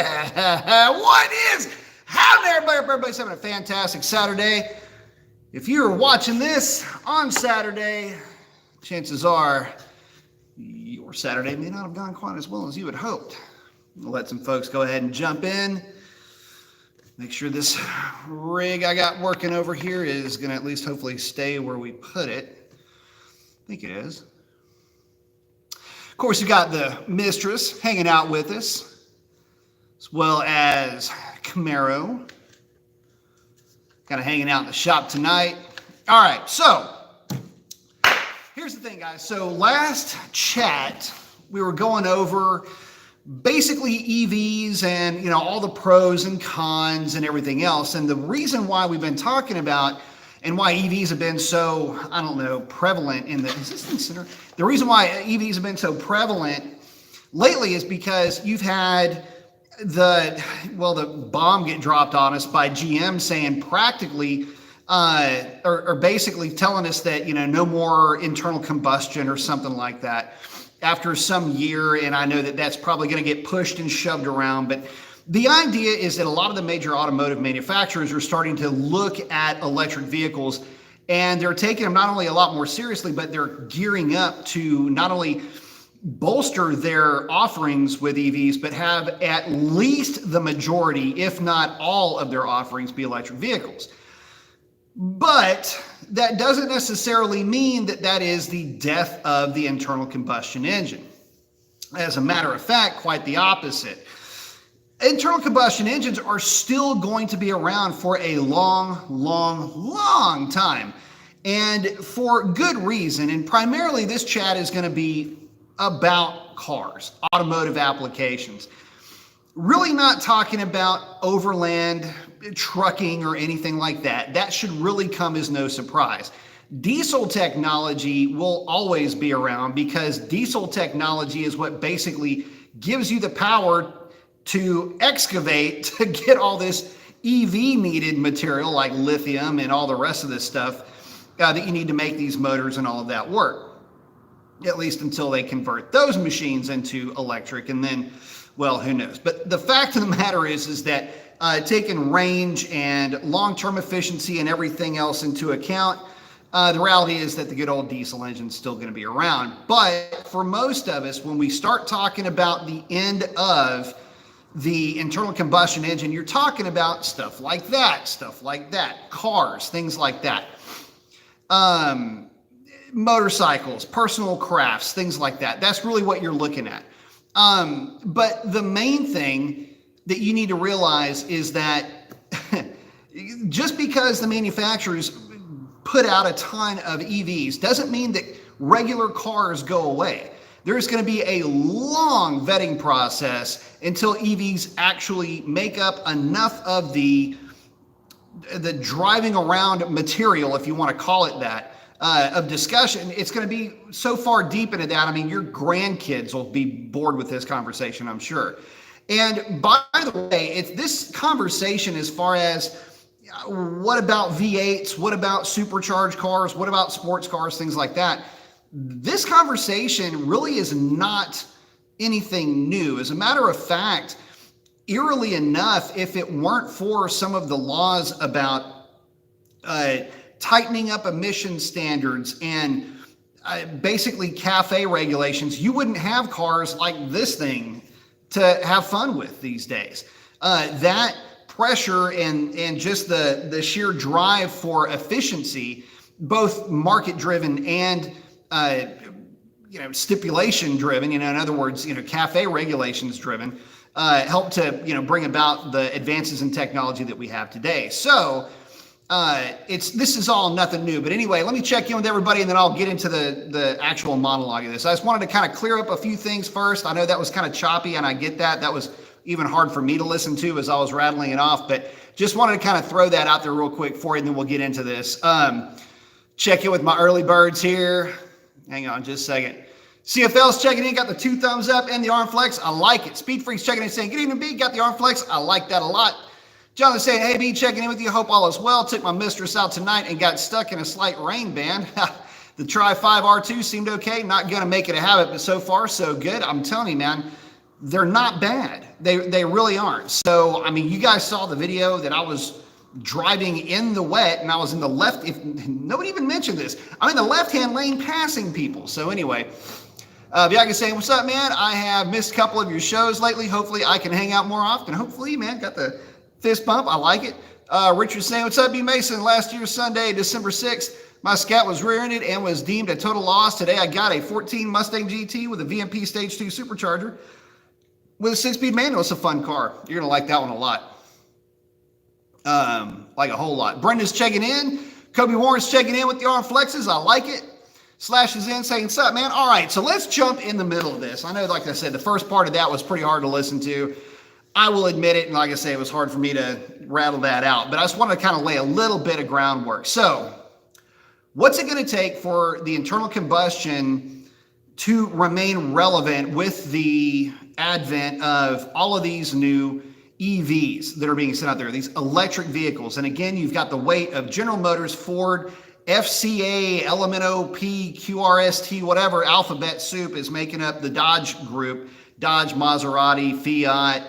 What is happening, everybody? Everybody's having a fantastic Saturday. If you're watching this on Saturday, chances are your Saturday may not have gone quite as well as you had hoped. We'll let some folks go ahead and jump in. Make sure this rig I got working over here is going to at least hopefully stay where we put it. I think it is. Of course, you got the mistress hanging out with us, as well as Camaro, kind of hanging out in the shop tonight. All right, so here's the thing, guys. So last chat, we were going over basically EVs and, all the pros and cons and everything else. And the reason why we've been talking about and why EVs have been so, prevalent in the, is this in the center? The reason why EVs have been so prevalent lately is because you've had the bomb get dropped on us by GM saying practically, or basically telling us that, no more internal combustion or something like that after some year. And I know that that's probably going to get pushed and shoved around, but the idea is that a lot of the major automotive manufacturers are starting to look at electric vehicles, and they're taking them not only a lot more seriously, but they're gearing up to not only bolster their offerings with EVs, but have at least the majority, if not all of their offerings be electric vehicles. But that doesn't necessarily mean that that is the death of the internal combustion engine. As a matter of fact, quite the opposite. Internal combustion engines are still going to be around for a long, long, long time. And for good reason. And primarily this chat is going to be about cars, automotive applications. Really not talking about overland trucking or anything like that. That should really come as no surprise. Diesel technology will always be around because diesel technology is what basically gives you the power to excavate to get all this EV needed material like lithium and all the rest of this stuff that you need to make these motors and all of that work, at least until they convert those machines into electric. And then, well, who knows? But the fact of the matter is that taking range and long-term efficiency and everything else into account, the reality is that the good old diesel engine is still going to be around. But for most of us, when we start talking about the end of the internal combustion engine, you're talking about stuff like that, cars, things like that, motorcycles, personal crafts, things like that. That's really what you're looking at. But the main thing that you need to realize is that just because the manufacturers put out a ton of EVs doesn't mean that regular cars go away. There's going to be a long vetting process until EVs actually make up enough of the driving around material, if you want to call it that, of discussion. It's going to be so far deep into that. I mean, your grandkids will be bored with this conversation, I'm sure. And by the way, it's this conversation as far as what about V8s? What about supercharged cars? What about sports cars? Things like that. This conversation really is not anything new. As a matter of fact, eerily enough, if it weren't for some of the laws about tightening up emission standards and basically CAFE regulations, you wouldn't have cars like this thing to have fun with these days. That pressure and just the sheer drive for efficiency, both market driven and stipulation driven, in other words, CAFE regulations driven, help to, bring about the advances in technology that we have today. So this is all nothing new. But anyway, let me check in with everybody and then I'll get into the actual monologue of this. I just wanted to kind of clear up a few things first. I know that was kind of choppy and I get that. That was even hard for me to listen to as I was rattling it off, but just wanted to kind of throw that out there real quick for you and then we'll get into this. Check in with my early birds here. Hang on just a second. CFL's checking in, got the 2 thumbs up and the arm flex. I like it. Speed Freak's checking in saying, good evening, B. Got the arm flex. I like that a lot. Jonathan saying, hey, B, checking in with you. Hope all is well. Took my mistress out tonight and got stuck in a slight rain band. The Tri 5 R2 seemed okay. Not going to make it a habit, but so far, so good. I'm telling you, man, they're not bad. They really aren't. So, I mean, you guys saw the video that I was driving in the wet and I was in the left, if nobody even mentioned this, I'm in the left-hand lane passing people. So anyway, Bianca's saying, what's up, man? I have missed a couple of your shows lately. Hopefully I can hang out more often. Hopefully, man, got the fist bump. I like it. Richard's saying, what's up, B. Mason? Last year, Sunday, December 6th, my Scat was rear-ended and was deemed a total loss. Today, I got a 14 Mustang GT with a VMP Stage 2 supercharger with a 6-speed manual. It's a fun car. You're going to like that one a lot. Like a whole lot. Brenda's checking in. Kobe Warren's checking in with the arm flexes. I like it. Slash is in saying, what's up, man? All right, so let's jump in the middle of this. I know, like I said, the first part of that was pretty hard to listen to. I will admit it, and like I say, it was hard for me to rattle that out. But I just wanted to kind of lay a little bit of groundwork. So what's it going to take for the internal combustion to remain relevant with the advent of all of these new EVs that are being sent out there, these electric vehicles? And again, you've got the weight of General Motors, Ford, FCA, LMNOP, QRST, whatever alphabet soup is making up the Dodge group, Dodge, Maserati, Fiat.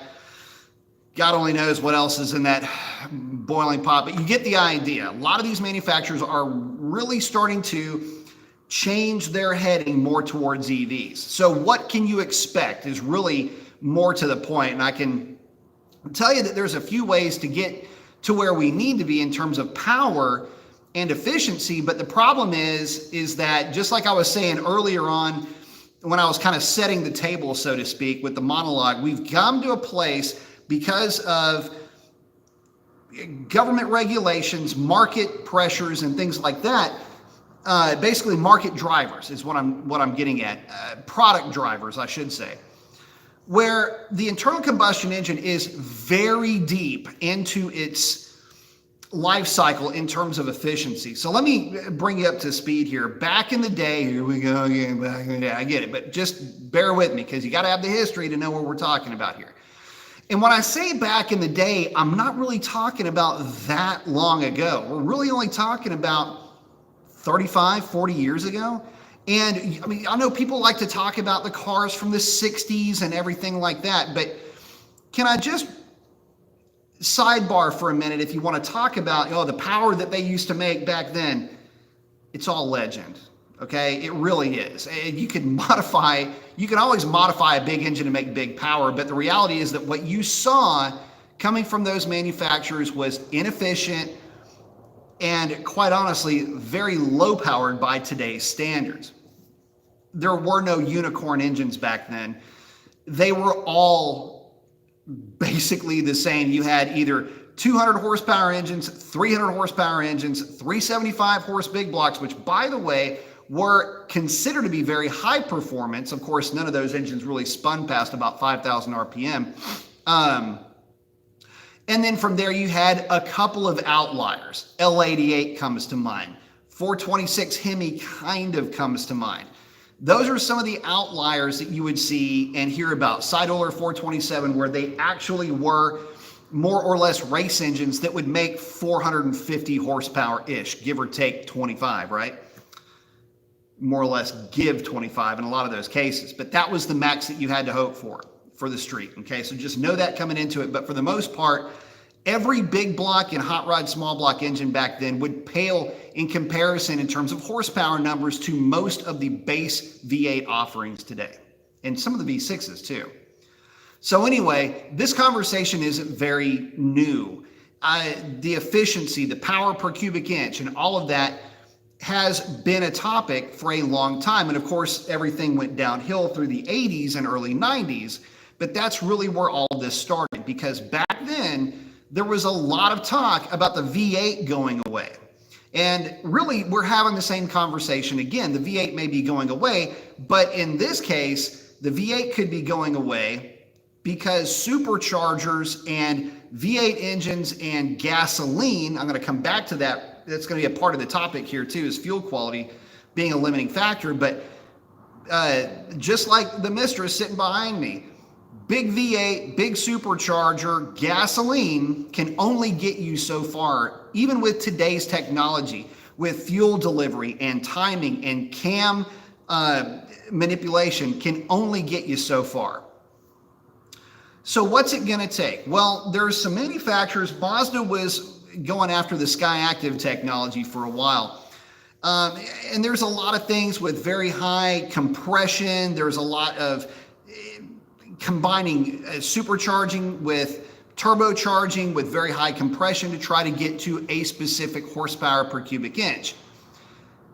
God only knows what else is in that boiling pot, but you get the idea. A lot of these manufacturers are really starting to change their heading more towards EVs. So what can you expect is really more to the point. And I can tell you that there's a few ways to get to where we need to be in terms of power and efficiency. But the problem is that, just like I was saying earlier on when I was kind of setting the table, so to speak, with the monologue, we've come to a place because of government regulations, market pressures, and things like that. Basically, market drivers is what I'm getting at. Product drivers, I should say, where the internal combustion engine is very deep into its life cycle in terms of efficiency. So let me bring you up to speed here. Back in the day, here we go again, back in the day, I get it, but just bear with me because you got to have the history to know what we're talking about here. And when I say back in the day, I'm not really talking about that long ago. We're really only talking about 35, 40 years ago. And I mean, I know people like to talk about the cars from the 60s and everything like that, but can I just sidebar for a minute? If you want to talk about, the power that they used to make back then, it's all legend. Okay, it really is. You can always modify a big engine to make big power, but the reality is that what you saw coming from those manufacturers was inefficient and, quite honestly, very low powered by today's standards. There were no unicorn engines back then. They were all basically the same. You had either 200 horsepower engines, 300 horsepower engines, 375 horse big blocks, which, by the way, were considered to be very high performance. Of course, none of those engines really spun past about 5,000 RPM. And then from there, you had a couple of outliers. L88 comes to mind. 426 Hemi kind of comes to mind. Those are some of the outliers that you would see and hear about. Side-Oiler 427, where they actually were more or less race engines that would make 450 horsepower-ish, give or take 25, right? More or less give 25 in a lot of those cases. But that was the max that you had to hope for the street, okay? So just know that coming into it. But for the most part, every big block and hot rod small block engine back then would pale in comparison in terms of horsepower numbers to most of the base V8 offerings today, and some of the V6s too. So anyway, this conversation isn't very new. The efficiency, the power per cubic inch, and all of that has been a topic for a long time. And of course, everything went downhill through the 80s and early 90s, but that's really where all of this started, because back then, there was a lot of talk about the V8 going away. And really, we're having the same conversation again. The V8 may be going away, but in this case, the V8 could be going away because superchargers and V8 engines and gasoline, I'm going to come back to that. That's going to be a part of the topic here too, is fuel quality being a limiting factor. But just like the Mistress sitting behind me, big V8, big supercharger, gasoline can only get you so far, even with today's technology, with fuel delivery and timing and cam manipulation, can only get you so far. So what's it going to take? Well, there's some manufacturers. Mazda was going after the Skyactiv technology for a while. And there's a lot of things with very high compression. There's a lot of combining supercharging with turbocharging with very high compression to try to get to a specific horsepower per cubic inch.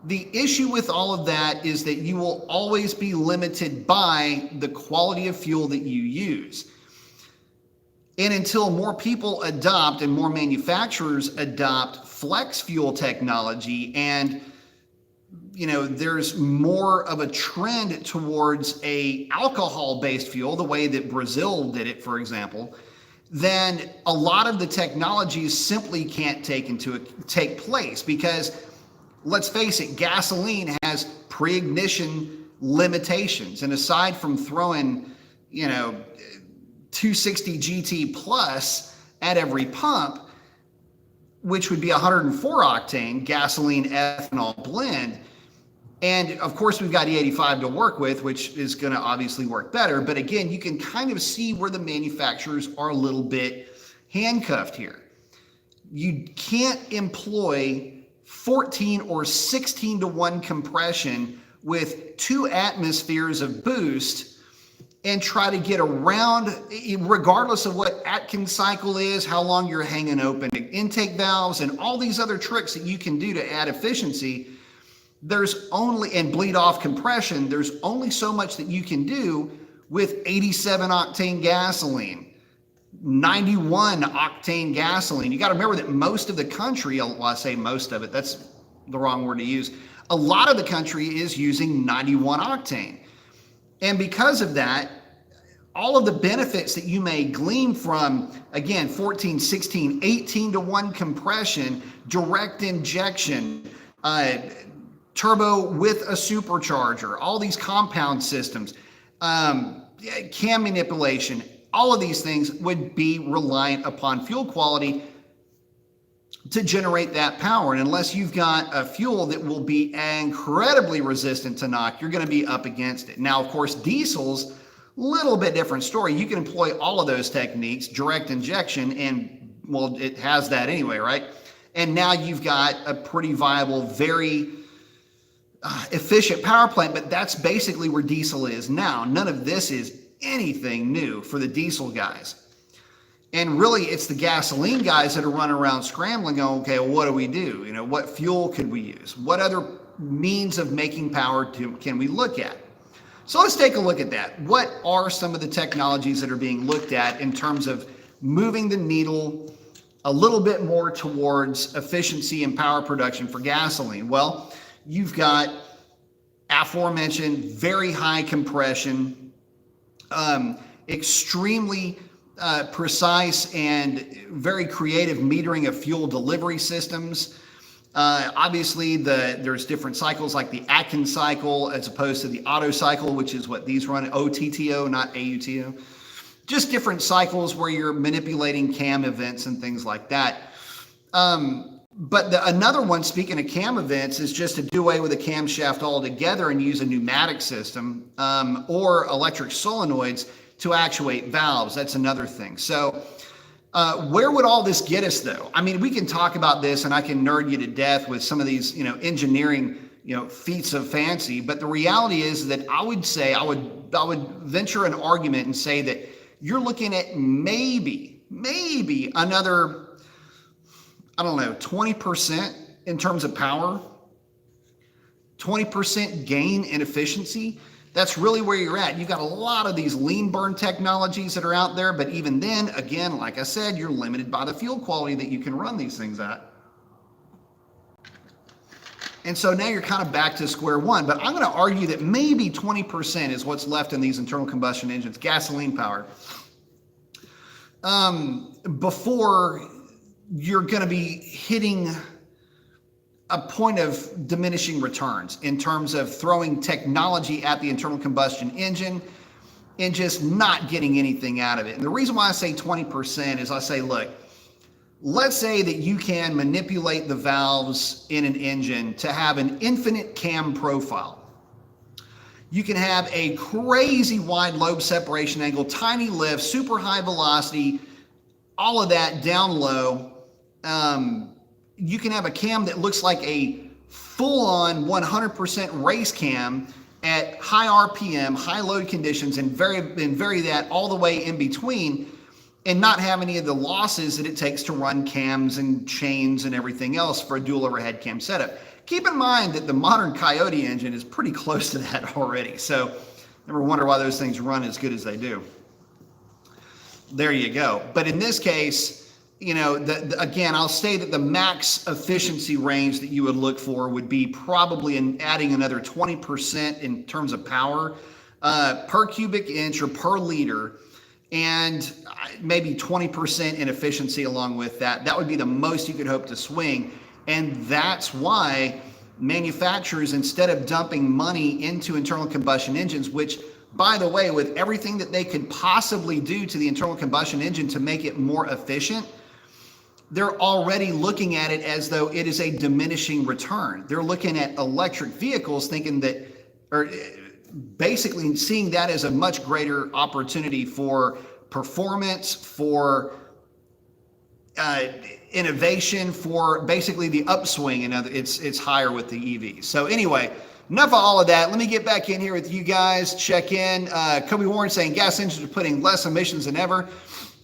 The issue with all of that is that you will always be limited by the quality of fuel that you use. And until more people adopt and more manufacturers adopt flex fuel technology, and there's more of a trend towards a alcohol-based fuel, the way that Brazil did it, for example, then a lot of the technologies simply can't take place, because let's face it, gasoline has pre-ignition limitations. And aside from throwing, 260 GT plus at every pump, which would be 104 octane gasoline ethanol blend. And of course, we've got E85 to work with, which is going to obviously work better. But again, you can kind of see where the manufacturers are a little bit handcuffed here. You can't employ 14 or 16 to 1 compression with 2 atmospheres of boost and try to get around, regardless of what Atkins cycle is, how long you're hanging open intake valves, and all these other tricks that you can do to add efficiency. And bleed off compression, there's only so much that you can do with 87 octane gasoline, 91 octane gasoline. You got to remember that most of the country, well, I say most of it, that's the wrong word to use. A lot of the country is using 91 octane. And because of that, all of the benefits that you may glean from, again, 14, 16, 18 to 1 compression, direct injection, turbo with a supercharger, all these compound systems, cam manipulation, all of these things would be reliant upon fuel quality to generate that power. And unless you've got a fuel that will be incredibly resistant to knock, you're going to be up against it. Now, of course, diesels, little bit different story. You can employ all of those techniques, direct injection, and well, it has that anyway, right? And now you've got a pretty viable, very efficient power plant, but that's basically where diesel is now. None of this is anything new for the diesel guys. And really, it's the gasoline guys that are running around scrambling, going, okay, well, what do we do? What fuel could we use? What other means of making power can we look at? So let's take a look at that. What are some of the technologies that are being looked at in terms of moving the needle a little bit more towards efficiency and power production for gasoline? Well, you've got aforementioned very high compression, extremely precise and very creative metering of fuel delivery systems. Obviously, there's different cycles like the Atkins cycle as opposed to the Otto cycle, which is what these run, OTTO, not AUTO. Just different cycles where you're manipulating cam events and things like that. But another one, speaking of cam events, is just to do away with a camshaft altogether and use a pneumatic system or electric solenoids to actuate valves. That's another thing. So where would all this get us, though? I mean, we can talk about this and I can nerd you to death with some of these, engineering, feats of fancy. But the reality is that I would would venture an argument and say that you're looking at maybe another, 20% in terms of power, 20% gain in efficiency. That's really where you're at. You've got a lot of these lean burn technologies that are out there, but even then, again, like I said, you're limited by the fuel quality that you can run these things at. And so now you're kind of back to square one, but I'm going to argue that maybe 20% is what's left in these internal combustion engines, gasoline powered, before you're going to be hitting a point of diminishing returns in terms of throwing technology at the internal combustion engine and just not getting anything out of it. And the reason why I say 20% is I say, look, let's say that you can manipulate the valves in an engine to have an infinite cam profile. You can have a crazy wide lobe separation angle, tiny lift, super high velocity, all of that down low. You can have a cam that looks like a full-on 100% race cam at high RPM, high load conditions, and vary that all the way in between, and not have any of the losses that it takes to run cams and chains and everything else for a dual overhead cam setup. Keep in mind that the modern Coyote engine is pretty close to that already, so never wonder why those things run as good as they do. There you go. But in this case, you know, again, I'll say that the max efficiency range that you would look for would be probably in adding another 20% in terms of power per cubic inch or per liter, and maybe 20% in efficiency along with that. That would be the most you could hope to swing. And that's why manufacturers, instead of dumping money into internal combustion engines, which, by the way, with everything that they could possibly do to the internal combustion engine to make it more efficient, they're already looking at it as though it is a diminishing return. They're looking at electric vehicles thinking that, or basically seeing that as a much greater opportunity for performance, for innovation, for basically the upswing, and it's higher with the EVs. So anyway, enough of all of that. Let me get back in here with you guys, check in. Kobe Warren saying gas engines are putting less emissions than ever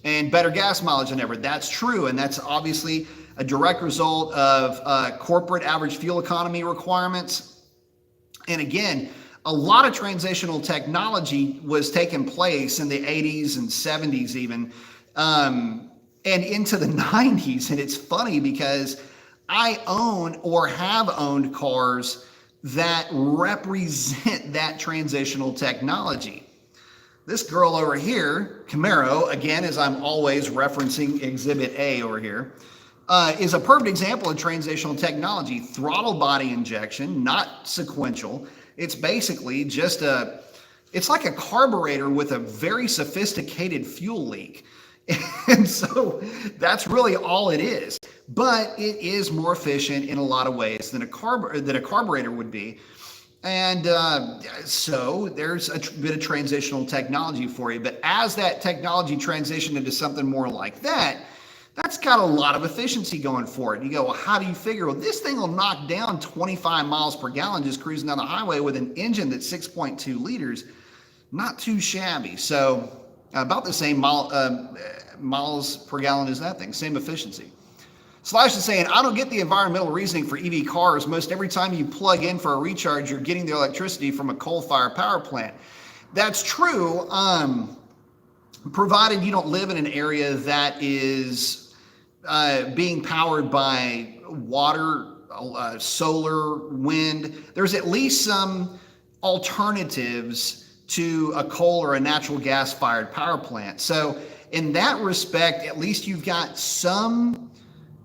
and better gas mileage than ever. That's true, and that's obviously a direct result of corporate average fuel economy requirements. And again, a lot of transitional technology was taking place in the 80s and 70s even, and into the 90s. And it's funny because I own or have owned cars that represent that transitional technology. This girl over here, Camaro, again, as I'm always referencing Exhibit A over here, is a perfect example of transitional technology. Throttle body injection, not sequential. It's basically just it's like a carburetor with a very sophisticated fuel leak. And so that's really all it is. But it is more efficient in a lot of ways than a carburetor would be. And so there's a bit of transitional technology for you. But as that technology transitioned into something more like that, that's got a lot of efficiency going for it. You go, well, how do you figure? Well, this thing will knock down 25 miles per gallon just cruising down the highway with an engine that's 6.2 liters. Not too shabby. So about the same miles per gallon as that thing, same efficiency. Slash is saying, I don't get the environmental reasoning for EV cars. Most every time you plug in for a recharge, you're getting the electricity from a coal-fired power plant. That's true, provided you don't live in an area that is being powered by water, solar, wind. There's at least some alternatives to a coal or a natural gas-fired power plant. So in that respect, at least you've got some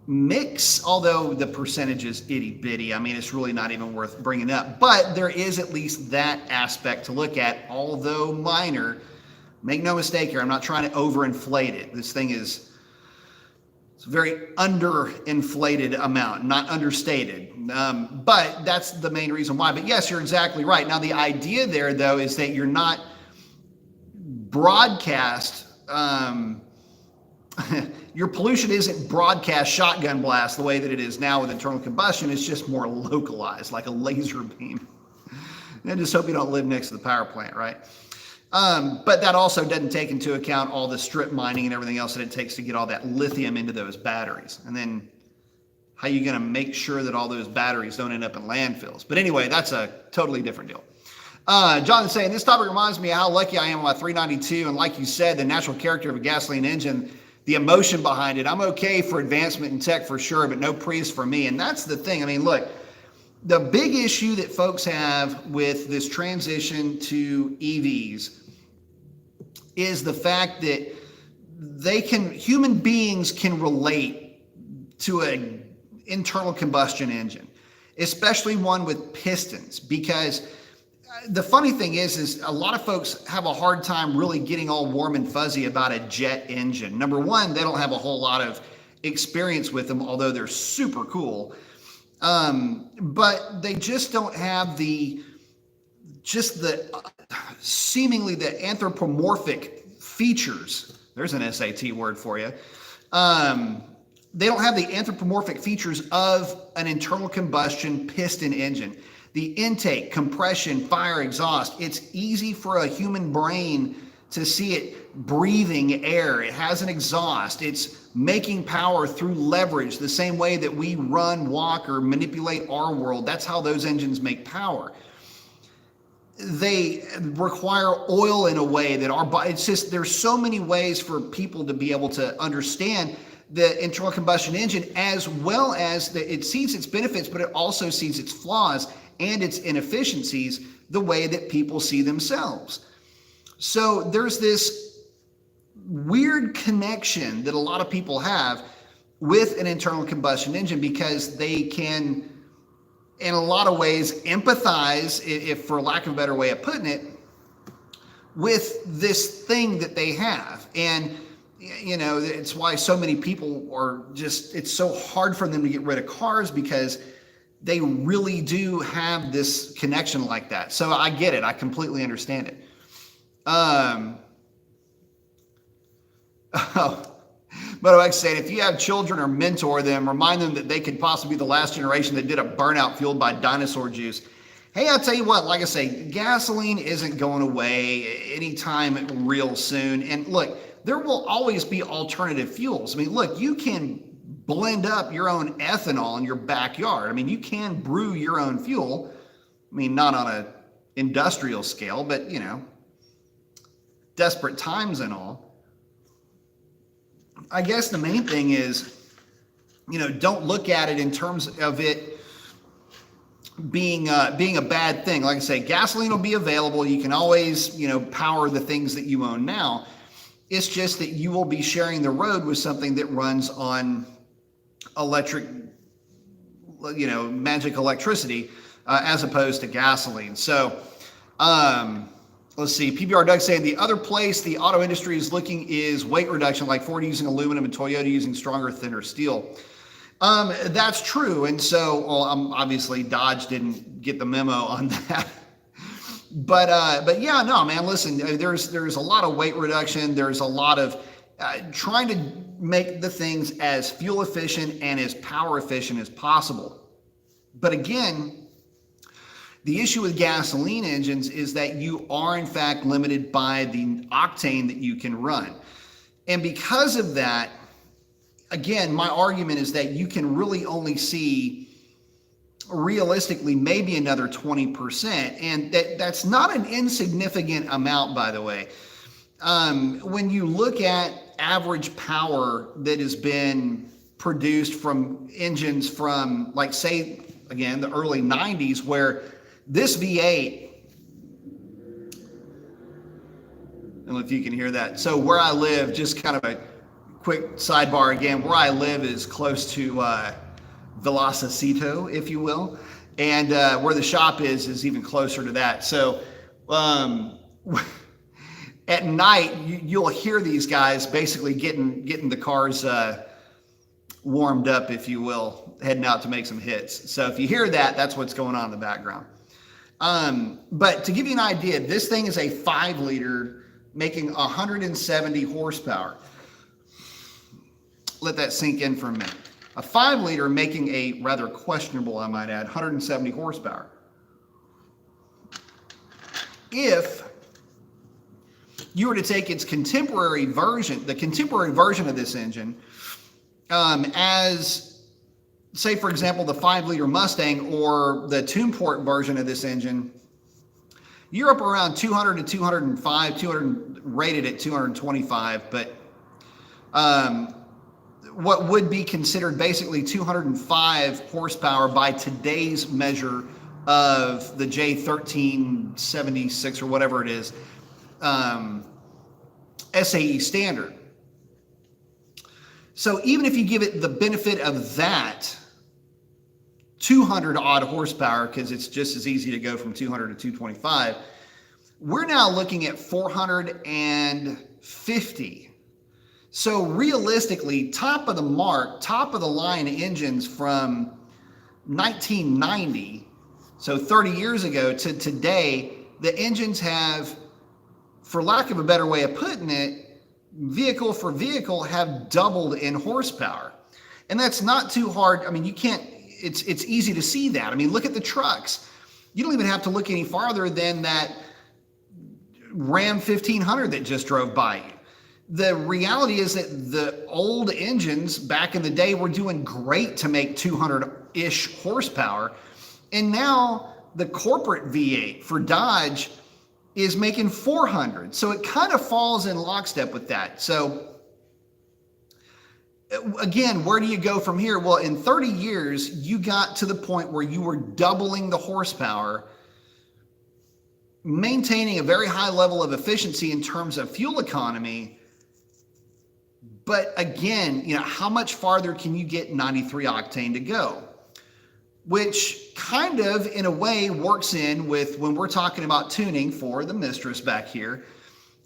mix, although the percentage is itty bitty. I mean, it's really not even worth bringing up, but there is at least that aspect to look at, although minor. Make no mistake here, I'm not trying to overinflate it. This thing is, it's a very underinflated amount, not understated. But that's the main reason why. But yes, you're exactly right. Now, the idea there, though, is that you're not broadcast, your pollution isn't broadcast shotgun blast the way that it is now with internal combustion. It's just more localized, like a laser beam. And just hope you don't live next to the power plant, right? But that also doesn't take into account all the strip mining and everything else that it takes to get all that lithium into those batteries. And then how are you going to make sure that all those batteries don't end up in landfills? But anyway, that's a totally different deal. John is saying, this topic reminds me of how lucky I am on my 392. And like you said, the natural character of a gasoline engine, the emotion behind it. I'm okay for advancement in tech for sure, but no Prius for me. And that's the thing. I mean, look, the big issue that folks have with this transition to EVs is the fact that human beings can relate to an internal combustion engine, especially one with pistons, because the funny thing is a lot of folks have a hard time really getting all warm and fuzzy about a jet engine. Number one, they don't have a whole lot of experience with them, although they're super cool. But they just don't have the just the seemingly the anthropomorphic features. There's an SAT word for you. They don't have the anthropomorphic features of an internal combustion piston engine. The intake, compression, fire, exhaust, it's easy for a human brain to see it breathing air. It has an exhaust. It's making power through leverage, the same way that we run, walk, or manipulate our world. That's how those engines make power. They require oil in a way that our body, it's just, there's so many ways for people to be able to understand the internal combustion engine, as well as it sees its benefits, but it also sees its flaws and its inefficiencies the way that people see themselves. So there's this weird connection that a lot of people have with an internal combustion engine, because they can, in a lot of ways, empathize, if for lack of a better way of putting it, with this thing that they have. And you know, it's why so many people are just, it's so hard for them to get rid of cars, because they really do have this connection like that. So I get it. I completely understand it. But like I said, if you have children or mentor them, remind them that they could possibly be the last generation that did a burnout fueled by dinosaur juice. Hey, I'll tell you what, like I say, gasoline isn't going away anytime real soon. And look, there will always be alternative fuels. I mean, look, you can blend up your own ethanol in your backyard. I mean, you can brew your own fuel. I mean, not on an industrial scale, but, you know, desperate times and all. I guess the main thing is, you know, don't look at it in terms of it being a bad thing. Like I say, gasoline will be available. You can always, you know, power the things that you own now. It's just that you will be sharing the road with something that runs on electric, you know, magic electricity, as opposed to gasoline. So let's see. PBR Doug saying the other place the auto industry is looking is weight reduction, like Ford using aluminum and Toyota using stronger, thinner steel. That's true. And so, well, obviously Dodge didn't get the memo on that. But yeah, no, man, listen, there's a lot of weight reduction. There's a lot of trying to make the things as fuel efficient and as power efficient as possible. But again, the issue with gasoline engines is that you are in fact limited by the octane that you can run. And because of that, again, my argument is that you can really only see realistically maybe another 20%, and that's not an insignificant amount, by the way. When you look at average power that has been produced from engines from, like, say again, the early 90s, where this V8, I don't know if you can hear that. So where I live, just kind of a quick sidebar again, where I live is close to Velocito, if you will, and where the shop is even closer to that. So at night, you'll hear these guys basically getting the cars warmed up, if you will, heading out to make some hits. So if you hear that, that's what's going on in the background. But to give you an idea, this thing is a 5-liter making 170 horsepower. Let that sink in for a minute. A 5-liter making a rather questionable, I might add, 170 horsepower. If you were to take its contemporary version, the contemporary version of this engine, as, say, for example, the 5-liter Mustang or the Tuneport version of this engine, you're up around 200 to 205, 200 rated at 225, but what would be considered basically 205 horsepower by today's measure of the J1376 or whatever it is, SAE standard. So even if you give it the benefit of that 200 odd horsepower, because it's just as easy to go from 200 to 225, we're now looking at 450. So realistically, top of the mark, top of the line engines from 1990, so 30 years ago, to today the engines have, for lack of a better way of putting it, vehicle for vehicle have doubled in horsepower. And that's not too hard. I mean, you can't, it's easy to see that. I mean, look at the trucks. You don't even have to look any farther than that Ram 1500 that just drove by you. The reality is that the old engines back in the day were doing great to make 200-ish horsepower. And now the corporate V8 for Dodge is making 400. So it kind of falls in lockstep with that. So again, where do you go from here? Well, in 30 years, you got to the point where you were doubling the horsepower, maintaining a very high level of efficiency in terms of fuel economy. But again, how much farther can you get 93 octane to go? Which kind of, in a way, works in with when we're talking about tuning for the Mistress back here.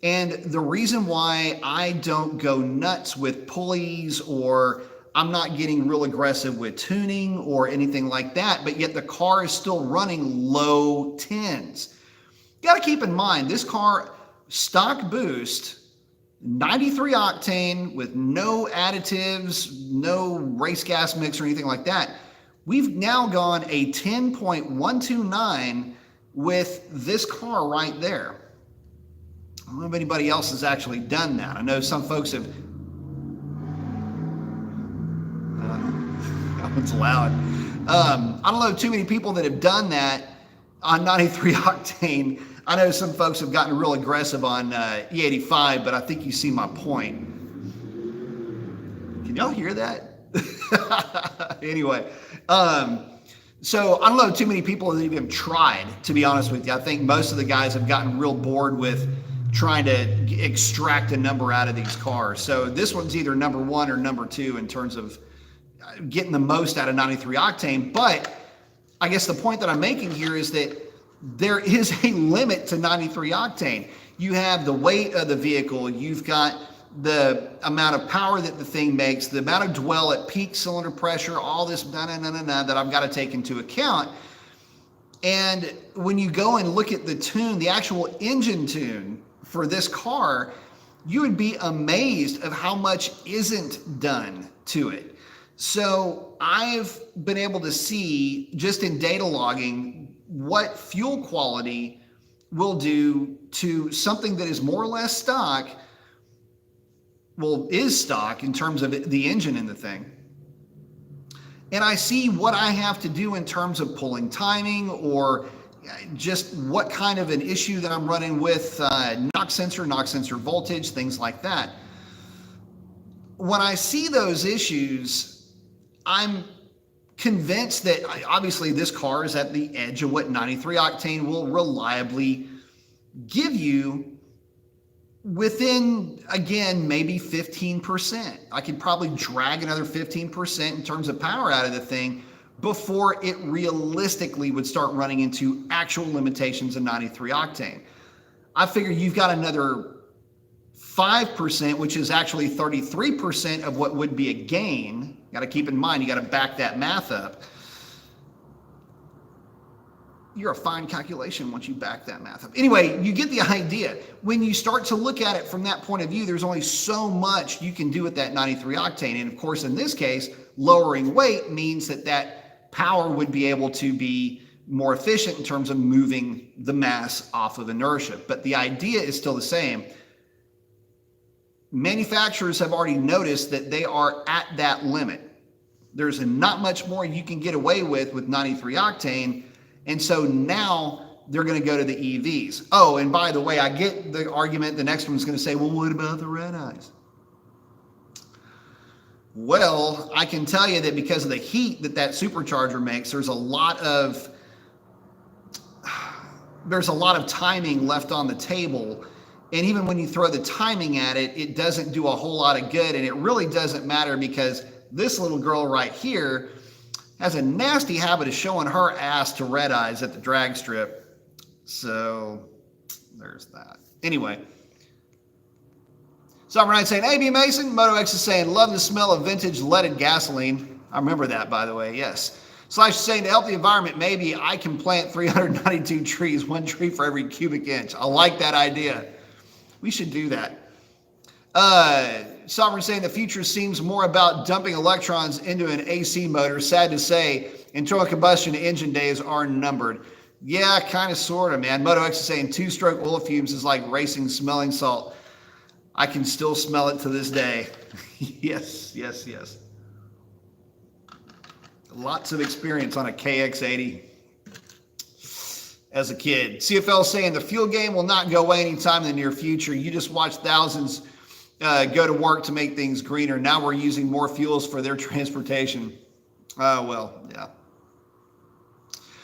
And the reason why I don't go nuts with pulleys, or I'm not getting real aggressive with tuning or anything like that, but yet the car is still running low tens. You got to keep in mind, this car, stock boost, 93 octane with no additives, no race gas mix or anything like that. We've now gone a 10.129 with this car right there. I don't know if anybody else has actually done that. I know some folks have. That one's loud. I don't know too many people that have done that on 93 octane. I know some folks have gotten real aggressive on E85, but I think you see my point. Can y'all hear that? Anyway, so I don't know too many people that even tried, to be honest with you. I think most of the guys have gotten real bored with trying to extract a number out of these cars. So this one's either number one or number two in terms of getting the most out of 93 octane. But I guess the point that I'm making here is that there is a limit to 93 octane. You have the weight of the vehicle, you've got the amount of power that the thing makes, the amount of dwell at peak cylinder pressure, all this that I've got to take into account. And when you go and look at the tune, the actual engine tune for this car, you would be amazed of how much isn't done to it. So I've been able to see just in data logging what fuel quality will do to something that is more or less stock, well, is stock in terms of the engine in the thing. And I see what I have to do in terms of pulling timing, or just what kind of an issue that I'm running with knock sensor voltage, things like that. When I see those issues, I'm convinced that obviously this car is at the edge of what 93 octane will reliably give you within, again, maybe 15%. I could probably drag another 15% in terms of power out of the thing before it realistically would start running into actual limitations of 93 octane. I figure you've got another 5%, which is actually 33% of what would be a gain. Got to keep in mind, you got to back that math up. You're a fine calculation once you back that math up. Anyway, you get the idea. When you start to look at it from that point of view, there's only so much you can do with that 93 octane. And of course, in this case, lowering weight means that that power would be able to be more efficient in terms of moving the mass off of inertia. But the idea is still the same. Manufacturers have already noticed that they are at that limit. There's not much more you can get away with 93 octane. And so now they're going to go to the EVs. Oh, and by the way, I get the argument. The next one's going to say, well, what about the red eyes? Well, I can tell you that because of the heat that supercharger makes, there's a lot of timing left on the table. And even when you throw the timing at it, it doesn't do a whole lot of good. And it really doesn't matter because this little girl right here has a nasty habit of showing her ass to red eyes at the drag strip. So there's that. Anyway. Summer Night saying, AB Mason. Moto X is saying, love the smell of vintage leaded gasoline. I remember that, by the way. Yes. Slash saying to help the environment, maybe I can plant 392 trees, 1 tree for every cubic inch. I like that idea. We should do that. Sovereign saying the future seems more about dumping electrons into an AC motor. Sad to say, internal combustion engine days are numbered. Yeah, kind of, sort of, man. Moto X is saying 2-stroke oil fumes is like racing smelling salt. I can still smell it to this day. Yes. Lots of experience on a KX80 as a kid. CFL saying the fuel game will not go away anytime in the near future. You just watch thousands go to work to make things greener. Now we're using more fuels for their transportation. Well, yeah.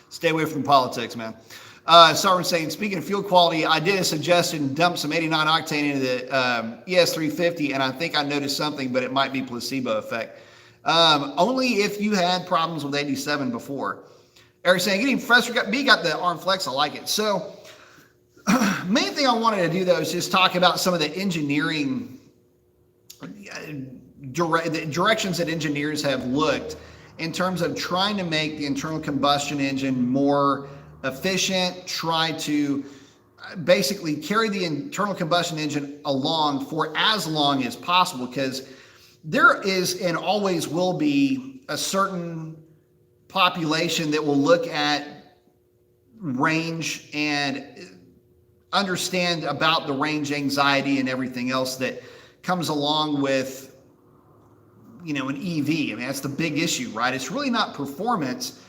Stay away from politics, man. Sovereign saying, speaking of fuel quality, I did a suggestion, dump some 89 octane into the ES350, and I think I noticed something, but it might be placebo effect. Only if you had problems with 87 before. Eric saying, getting fresh, B got the arm flex, I like it. So, main thing I wanted to do, though, is just talk about some of the engineering directions that engineers have looked in terms of trying to make the internal combustion engine more efficient, try to basically carry the internal combustion engine along for as long as possible, because there is and always will be a certain population that will look at range and understand about the range anxiety and everything else that comes along with, an EV. I mean, that's the big issue, right? It's really not performance.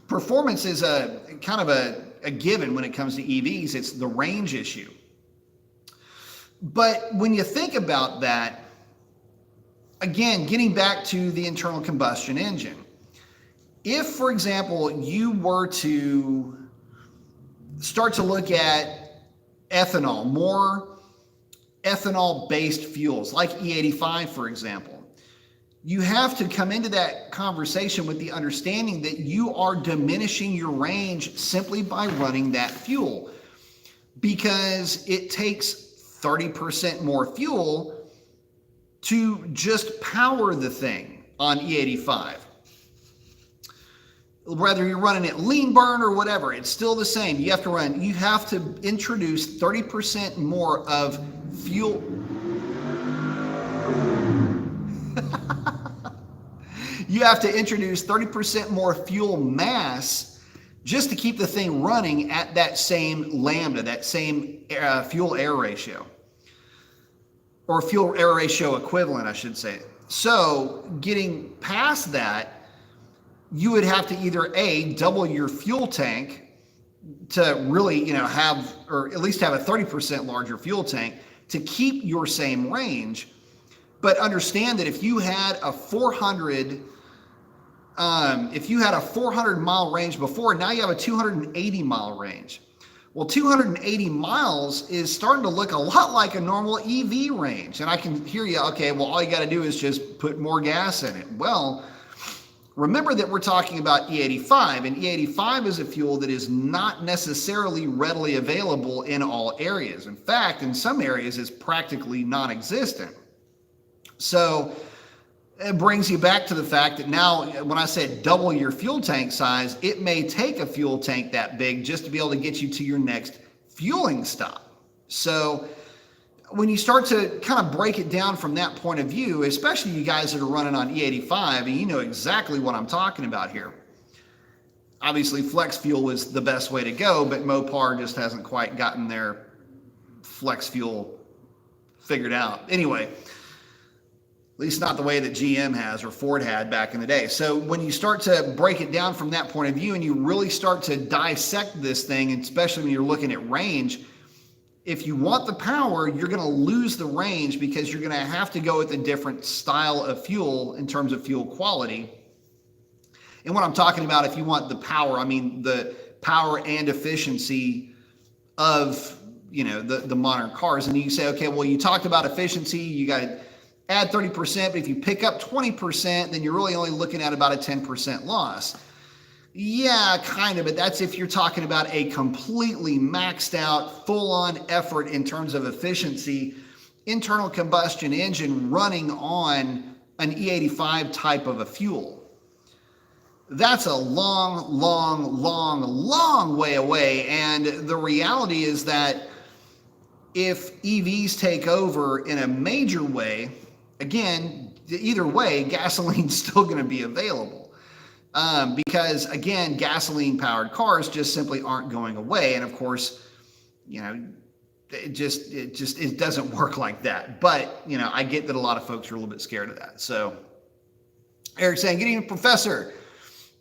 Performance is a kind of a given when it comes to EVs. It's the range issue. But when you think about that, again, getting back to the internal combustion engine, if, for example, you were to start to look at ethanol, more ethanol-based fuels, like E85, for example, you have to come into that conversation with the understanding that you are diminishing your range simply by running that fuel, because it takes 30% more fuel to just power the thing on E85. Whether you're running it lean burn or whatever, it's still the same. You have to introduce 30% more of fuel. You have to introduce 30% more fuel mass just to keep the thing running at that same lambda, that same fuel air ratio. Or fuel air ratio equivalent, I should say. So getting past that, you would have to either double your fuel tank to really, have, or at least have a 30% larger fuel tank to keep your same range. But understand that if you had a 400 mile range before, now you have a 280 mile range. Well, 280 miles is starting to look a lot like a normal EV range. And I can hear you, okay, well, all you got to do is just put more gas in it. Well, remember that we're talking about E85, and E85 is a fuel that is not necessarily readily available in all areas. In fact, in some areas, it's practically non-existent. So it brings you back to the fact that now, when I said double your fuel tank size, it may take a fuel tank that big just to be able to get you to your next fueling stop. So when you start to kind of break it down from that point of view, especially you guys that are running on E85, and you know exactly what I'm talking about here. Obviously, flex fuel is the best way to go, but Mopar just hasn't quite gotten their flex fuel figured out. Anyway, at least not the way that GM has or Ford had back in the day. So when you start to break it down from that point of view and you really start to dissect this thing, and especially when you're looking at range, if you want the power, you're going to lose the range because you're going to have to go with a different style of fuel in terms of fuel quality. And what I'm talking about, if you want the power, I mean the power and efficiency of, the modern cars. And you say, okay, well, you talked about efficiency, you got to add 30%, but if you pick up 20%, then you're really only looking at about a 10% loss. Yeah, kind of, but that's if you're talking about a completely maxed out, full-on effort in terms of efficiency, internal combustion engine running on an E85 type of a fuel. That's a long way away. And the reality is that if EVs take over in a major way, again, either way, gasoline's still going to be available. Because again, gasoline powered cars just simply aren't going away. And of course, it doesn't work like that. But, I get that a lot of folks are a little bit scared of that. So Eric saying, good evening, Professor.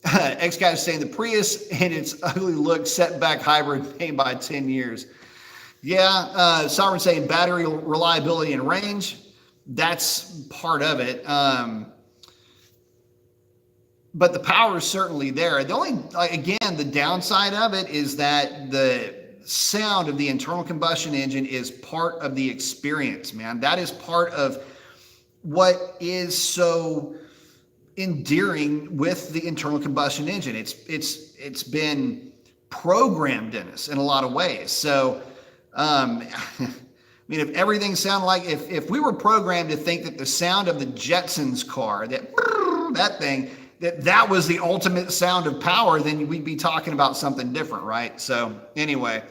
X-Guy's saying the Prius and its ugly look set back hybrid made by 10 years. Yeah, Sovereign saying battery reliability and range. That's part of it. But the power is certainly there. The only, again, the downside of it is that the sound of the internal combustion engine is part of the experience, man. That is part of what is so endearing with the internal combustion engine. It's been programmed in us in a lot of ways. So, if everything sounded like, if we were programmed to think that the sound of the Jetsons car, that thing, that was the ultimate sound of power, then we'd be talking about something different, right? So anyway,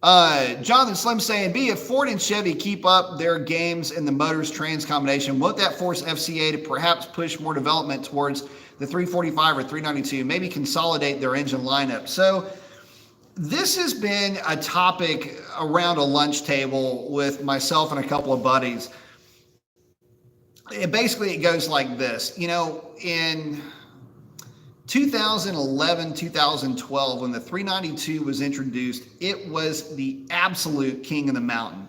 Jonathan Slim saying, if Ford and Chevy keep up their games in the motors trans combination, won't that force FCA to perhaps push more development towards the 345 or 392, maybe consolidate their engine lineup? So this has been a topic around a lunch table with myself and a couple of buddies. It goes like this. In 2011, 2012, when the 392 was introduced, it was the absolute king of the mountain.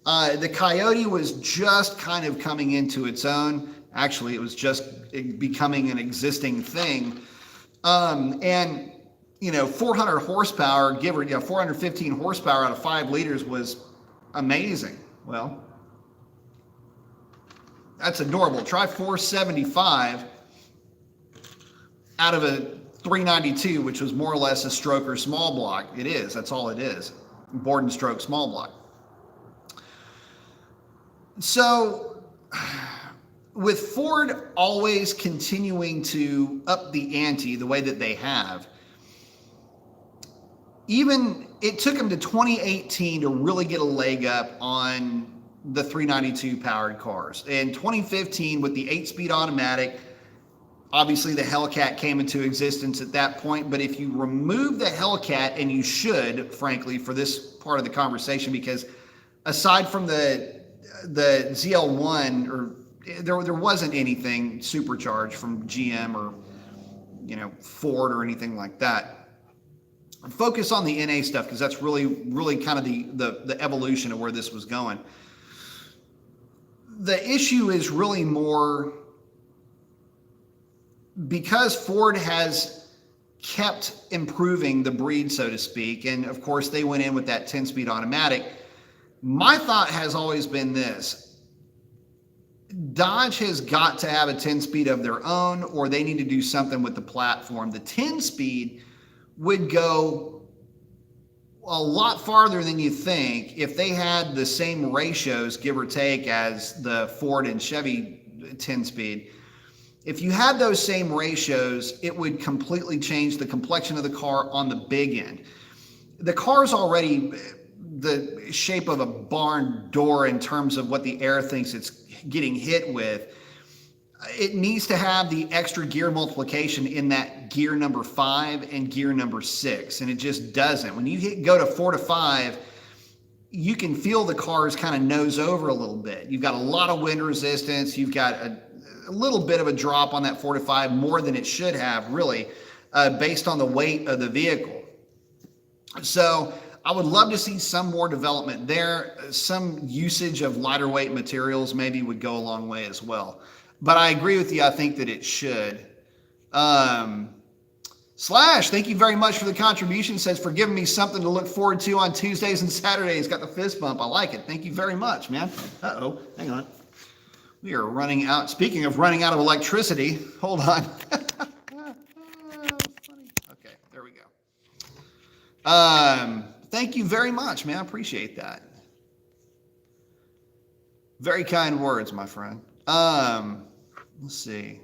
The Coyote was just kind of coming into its own. Actually, it was just becoming an existing thing. 400 horsepower, 415 horsepower out of 5 liters was amazing. Well, that's adorable. Try 475 out of a 392, which was more or less a stroker small block. It is. That's all it is. Borden stroke small block. So with Ford always continuing to up the ante the way that they have, even it took them to 2018 to really get a leg up on the 392 powered cars. In 2015, with the 8-speed automatic, obviously the Hellcat came into existence at that point. But if you remove the Hellcat, and you should, frankly, for this part of the conversation, because aside from the ZL1, or there wasn't anything supercharged from GM or Ford or anything like that. Focus on the NA stuff, because that's really kind of the evolution of where this was going. The issue is really more because Ford has kept improving the breed, so to speak, and of course they went in with that 10-speed automatic. My thought has always been this: Dodge has got to have a 10-speed of their own, or they need to do something with the platform. The 10-speed would go a lot farther than you think if they had the same ratios, give or take, as the Ford and Chevy 10-speed. If you had those same ratios, it would completely change the complexion of the car on the big end. The car's already the shape of a barn door in terms of what the air thinks it's getting hit with. It needs to have the extra gear multiplication in that gear number 5 and gear number 6, and it just doesn't. When you go to 4 to 5, you can feel the cars kind of nose over a little bit. You've got a lot of wind resistance. You've got a little bit of a drop on that 4 to 5, more than it should have, really, based on the weight of the vehicle. So I would love to see some more development there. Some usage of lighter weight materials maybe would go a long way as well. But I agree with you. I think that it should. Slash, thank you very much for the contribution. Says, for giving me something to look forward to on Tuesdays and Saturdays. Got the fist bump. I like it. Thank you very much, man. Uh-oh. Hang on. We are running out. Speaking of running out of electricity, hold on. Okay, there we go. Thank you very much, man. I appreciate that. Very kind words, my friend. Let's see.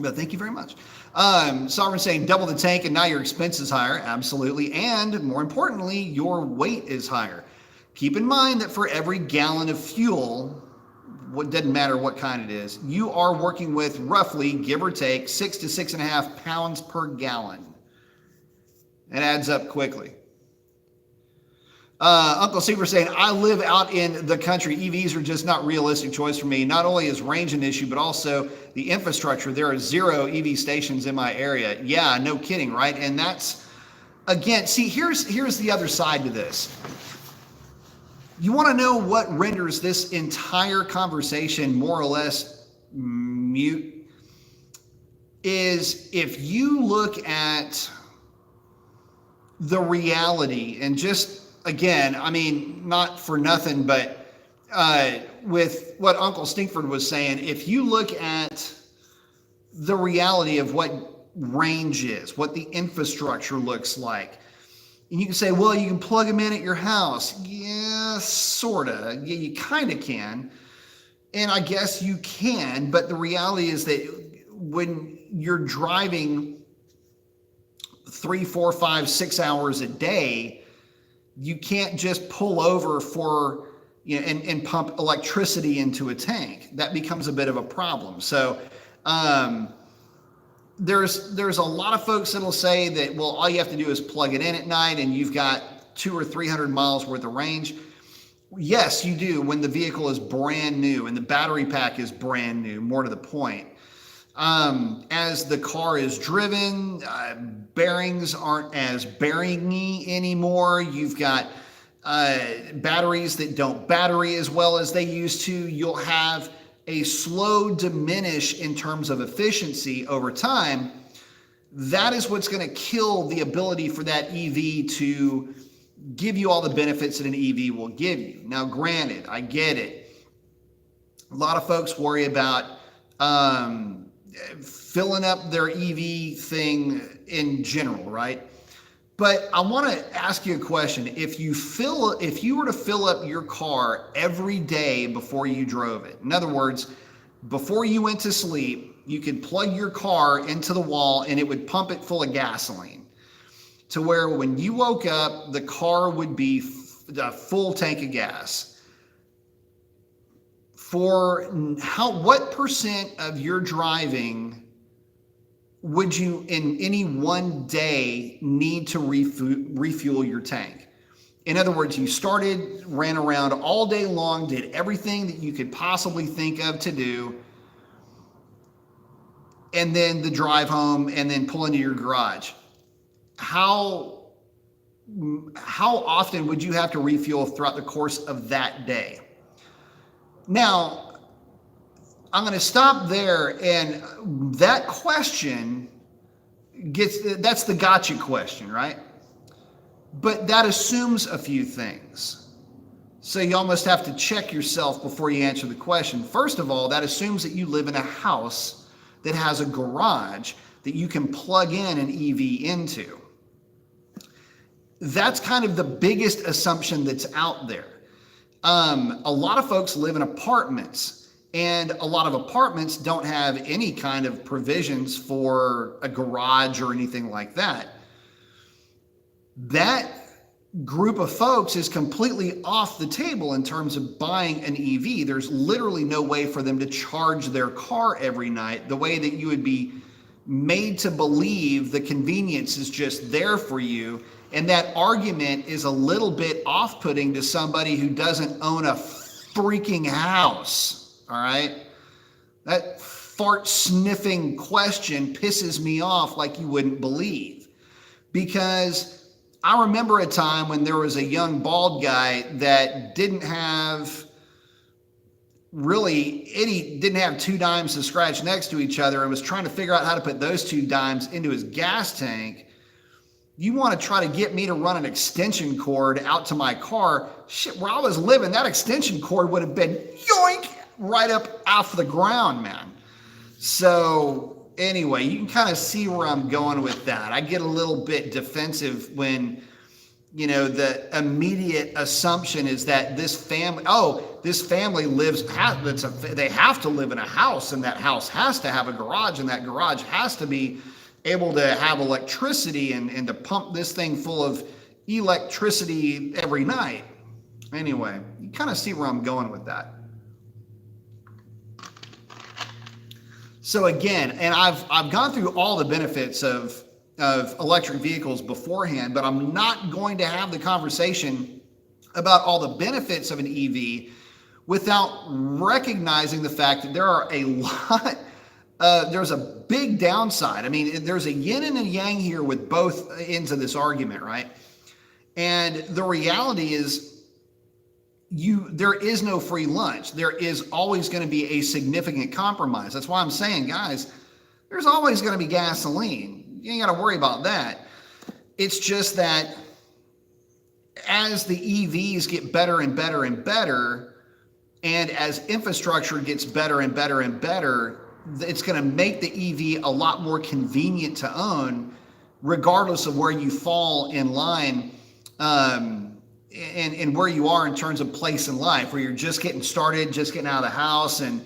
But thank you very much. Sovereign saying double the tank and now your expense is higher. Absolutely. And more importantly, your weight is higher. Keep in mind that for every gallon of fuel, what doesn't matter what kind it is, you are working with roughly, give or take, 6 to 6.5 pounds per gallon. It adds up quickly. Uncle Super saying, I live out in the country. EVs are just not a realistic choice for me. Not only is range an issue, but also the infrastructure. There are 0 EV stations in my area. Yeah, no kidding, right? And that's, again, see, here's the other side to this. You want to know what renders this entire conversation more or less mute? Is if you look at the reality and just, again, I mean, not for nothing, but with what Uncle Stinkford was saying, if you look at the reality of what range is, what the infrastructure looks like, and you can say, well, you can plug them in at your house. Yeah, sort of. Yeah, you kind of can. And I guess you can, but the reality is that when you're driving 3, 4, 5, 6 hours a day, you can't just pull over for, you know, and pump electricity into a tank. That becomes a bit of a problem. So there's a lot of folks that'll say that, well, all you have to do is plug it in at night and you've got 200 or 300 miles worth of range. Yes, you do when the vehicle is brand new and the battery pack is brand new, more to the point. As the car is driven, bearings aren't as bearingy anymore. You've got batteries that don't battery as well as they used to. You'll have a slow diminish in terms of efficiency over time. That is what's going to kill the ability for that EV to give you all the benefits that an EV will give you. Now, granted, I get it. A lot of folks worry about filling up their EV thing in general, right? But I want to ask you a question. If you were to fill up your car every day before you drove it, in other words, before you went to sleep, you could plug your car into the wall and it would pump it full of gasoline to where when you woke up, the car would be a full tank of gas. What percent of your driving would you in any one day need to refuel your tank? In other words, you started, ran around all day long, did everything that you could possibly think of to do, and then the drive home and then pull into your garage. How often would you have to refuel throughout the course of that day? Now, I'm going to stop there, and that question that's the gotcha question, right? But that assumes a few things. So you almost have to check yourself before you answer the question. First of all, that assumes that you live in a house that has a garage that you can plug in an EV into. That's kind of the biggest assumption that's out there. A lot of folks live in apartments, and a lot of apartments don't have any kind of provisions for a garage or anything like that. That group of folks is completely off the table in terms of buying an EV. There's literally no way for them to charge their car every night the way that you would be made to believe the convenience is just there for you. And that argument is a little bit off-putting to somebody who doesn't own a freaking house. All right. That fart sniffing question pisses me off like you wouldn't believe, because I remember a time when there was a young bald guy that didn't have 2 dimes to scratch next to each other and was trying to figure out how to put those 2 dimes into his gas tank. You want to try to get me to run an extension cord out to my car? Shit, where I was living, that extension cord would have been yoink right up off the ground, man. So anyway, you can kind of see where I'm going with that. I get a little bit defensive when you know, the immediate assumption is that this family lives, they have to live in a house, and that house has to have a garage, and that garage has to be able to have electricity and to pump this thing full of electricity every night. Anyway, you kind of see where I'm going with that. So again, and I've gone through all the benefits of electric vehicles beforehand, but I'm not going to have the conversation about all the benefits of an EV without recognizing the fact that there are a lot, there's a big downside. I mean, there's a yin and a yang here with both ends of this argument, right? And the reality is there is no free lunch. There is always going to be a significant compromise. That's why I'm saying, guys, there's always going to be gasoline. You ain't got to worry about that. It's just that as the EVs get better and better and better, and as infrastructure gets better and better and better, it's going to make the EV a lot more convenient to own, regardless of where you fall in line, and where you are in terms of place in life, where you're just getting started, just getting out of the house, and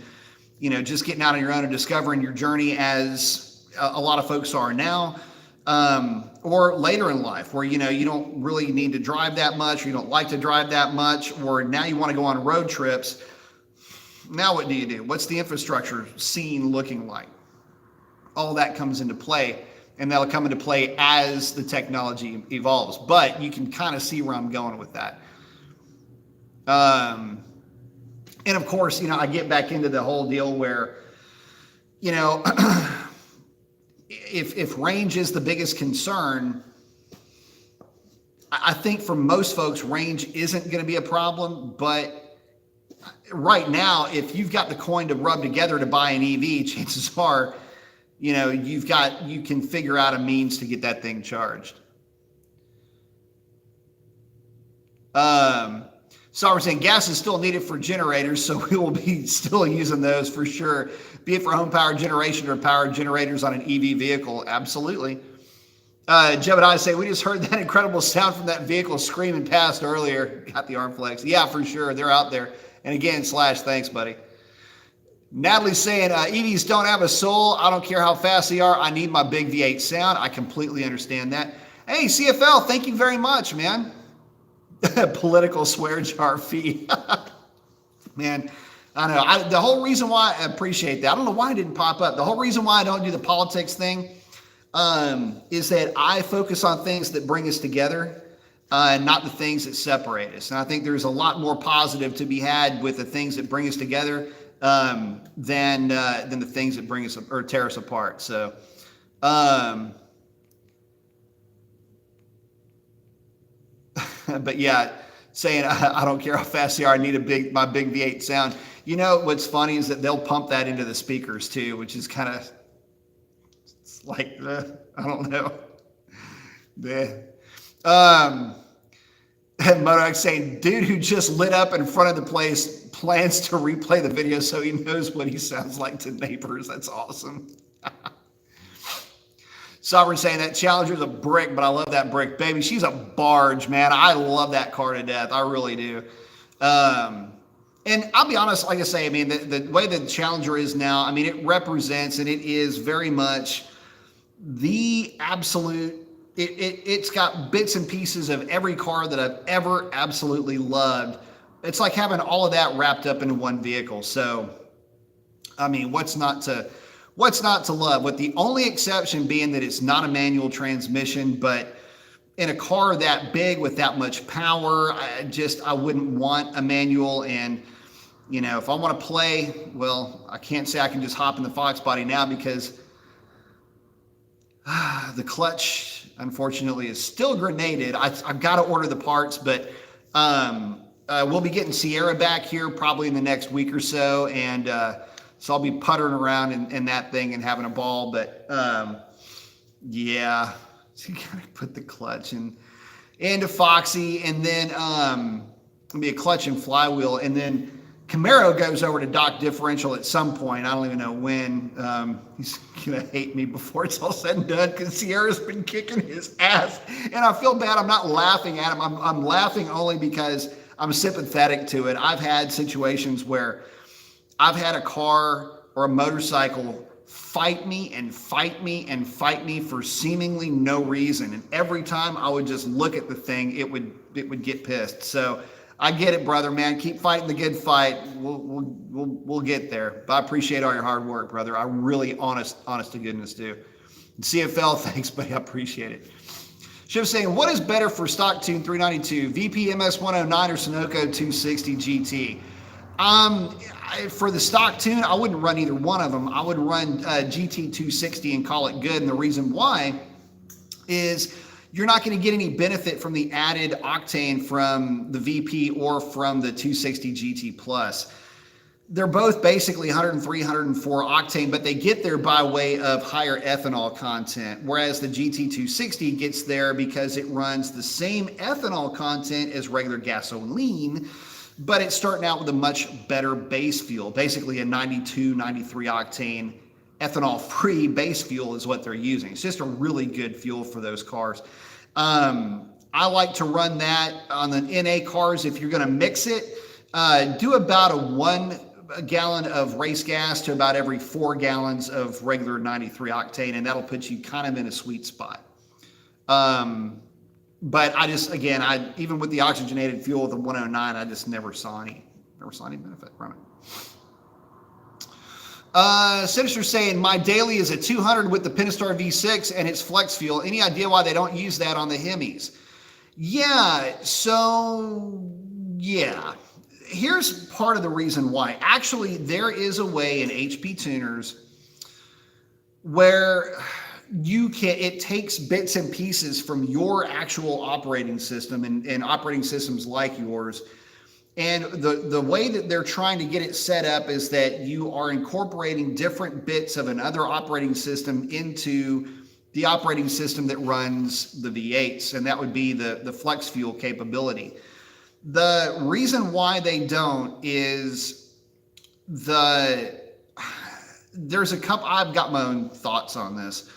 just getting out on your own and discovering your journey, as a lot of folks are now, or later in life where, you don't really need to drive that much, or you don't like to drive that much, or now you want to go on road trips. Now what do you do? What's the infrastructure scene looking like? All that comes into play, and that'll come into play as the technology evolves. But you can kind of see where I'm going with that. And of course, I get back into the whole deal where, if range is the biggest concern, I think for most folks, range isn't going to be a problem. But right now, if you've got the coin to rub together to buy an EV, chances are, you can figure out a means to get that thing charged. So we're saying gas is still needed for generators, so we will be still using those for sure, be it for home power generation or power generators on an EV vehicle. Absolutely. Jeb and I say, we just heard that incredible sound from that vehicle screaming past earlier. Got the arm flex. Yeah, for sure. They're out there. And again, Slash, thanks, buddy. Natalie's saying, EVs don't have a soul. I don't care how fast they are. I need my big V8 sound. I completely understand that. Hey, CFL, thank you very much, man. Political swear jar fee. Man, I know. The whole reason why I appreciate that, I don't know why it didn't pop up. The whole reason why I don't do the politics thing is that I focus on things that bring us together and not the things that separate us. And I think there's a lot more positive to be had with the things that bring us together than the things that bring us or tear us apart. So, but yeah, saying I don't care how fast they are, I need my big V8 sound. What's funny is that they'll pump that into the speakers too, which is kind of, it's like, I don't know. And Modox saying, dude who just lit up in front of the place plans to replay the video so he knows what he sounds like to neighbors. That's awesome. Sovereign saying that Challenger's a brick, but I love that brick. Baby, she's a barge, man. I love that car to death. I really do. And I'll be honest, like I say, I mean, the way the Challenger is now, I mean, it represents, and it is very much the absolute, it's got bits and pieces of every car that I've ever absolutely loved. It's like having all of that wrapped up into one vehicle. So, I mean, what's not to love? With the only exception being that it's not a manual transmission, but in a car that big with that much power, I wouldn't want a manual. And, if I want to play, well, I can't say I can just hop in the Fox body now because the clutch, unfortunately, is still grenaded. I've got to order the parts, but we'll be getting Sierra back here probably in the next week or so. And, so I'll be puttering around in that thing and having a ball. But yeah, so you gotta put the clutch into Foxy, and then it'll be a clutch and flywheel, and then Camaro goes over to Doc differential at some point. I don't even know when. He's going to hate me before it's all said and done because Sierra's been kicking his ass. And I feel bad. I'm not laughing at him. I'm laughing only because I'm sympathetic to it. I've had situations where I've had a car or a motorcycle fight me and fight me and fight me for seemingly no reason. And every time I would just look at the thing, it would get pissed. So I get it, brother, man. Keep fighting the good fight. We'll get there. But I appreciate all your hard work, brother. I really, honest to goodness, do. And CFL, thanks, buddy. I appreciate it. Shiv's saying, what is better for stock tune 392, VP MS 109 or Sunoco 260 GT? For the stock tune, I wouldn't run either one of them. I would run GT 260 and call it good. And the reason why is you're not going to get any benefit from the added octane from the VP or from the 260 GT Plus. They're both basically 103, 104 octane, but they get there by way of higher ethanol content, whereas the GT 260 gets there because it runs the same ethanol content as regular gasoline, but it's starting out with a much better base fuel, basically a 92, 93 octane ethanol-free base fuel is what they're using. It's just a really good fuel for those cars. I like to run that on the NA cars. If you're going to mix it, do about a 1 gallon of race gas to about every 4 gallons of regular 93 octane, and that'll put you kind of in a sweet spot. But I just, again, even with the oxygenated fuel with the 109, I just never saw any benefit from it. Sinister saying, my daily is a 200 with the Pentastar V6 and it's flex fuel. Any idea why they don't use that on the Hemis? Yeah, here's part of the reason why. Actually, there is a way in HP tuners where it takes bits and pieces from your actual operating system and operating systems like yours. And the way that they're trying to get it set up is that you are incorporating different bits of another operating system into the operating system that runs the V8s, and that would be the flex fuel capability. The reason why they don't is there's a couple, I've got my own thoughts on this.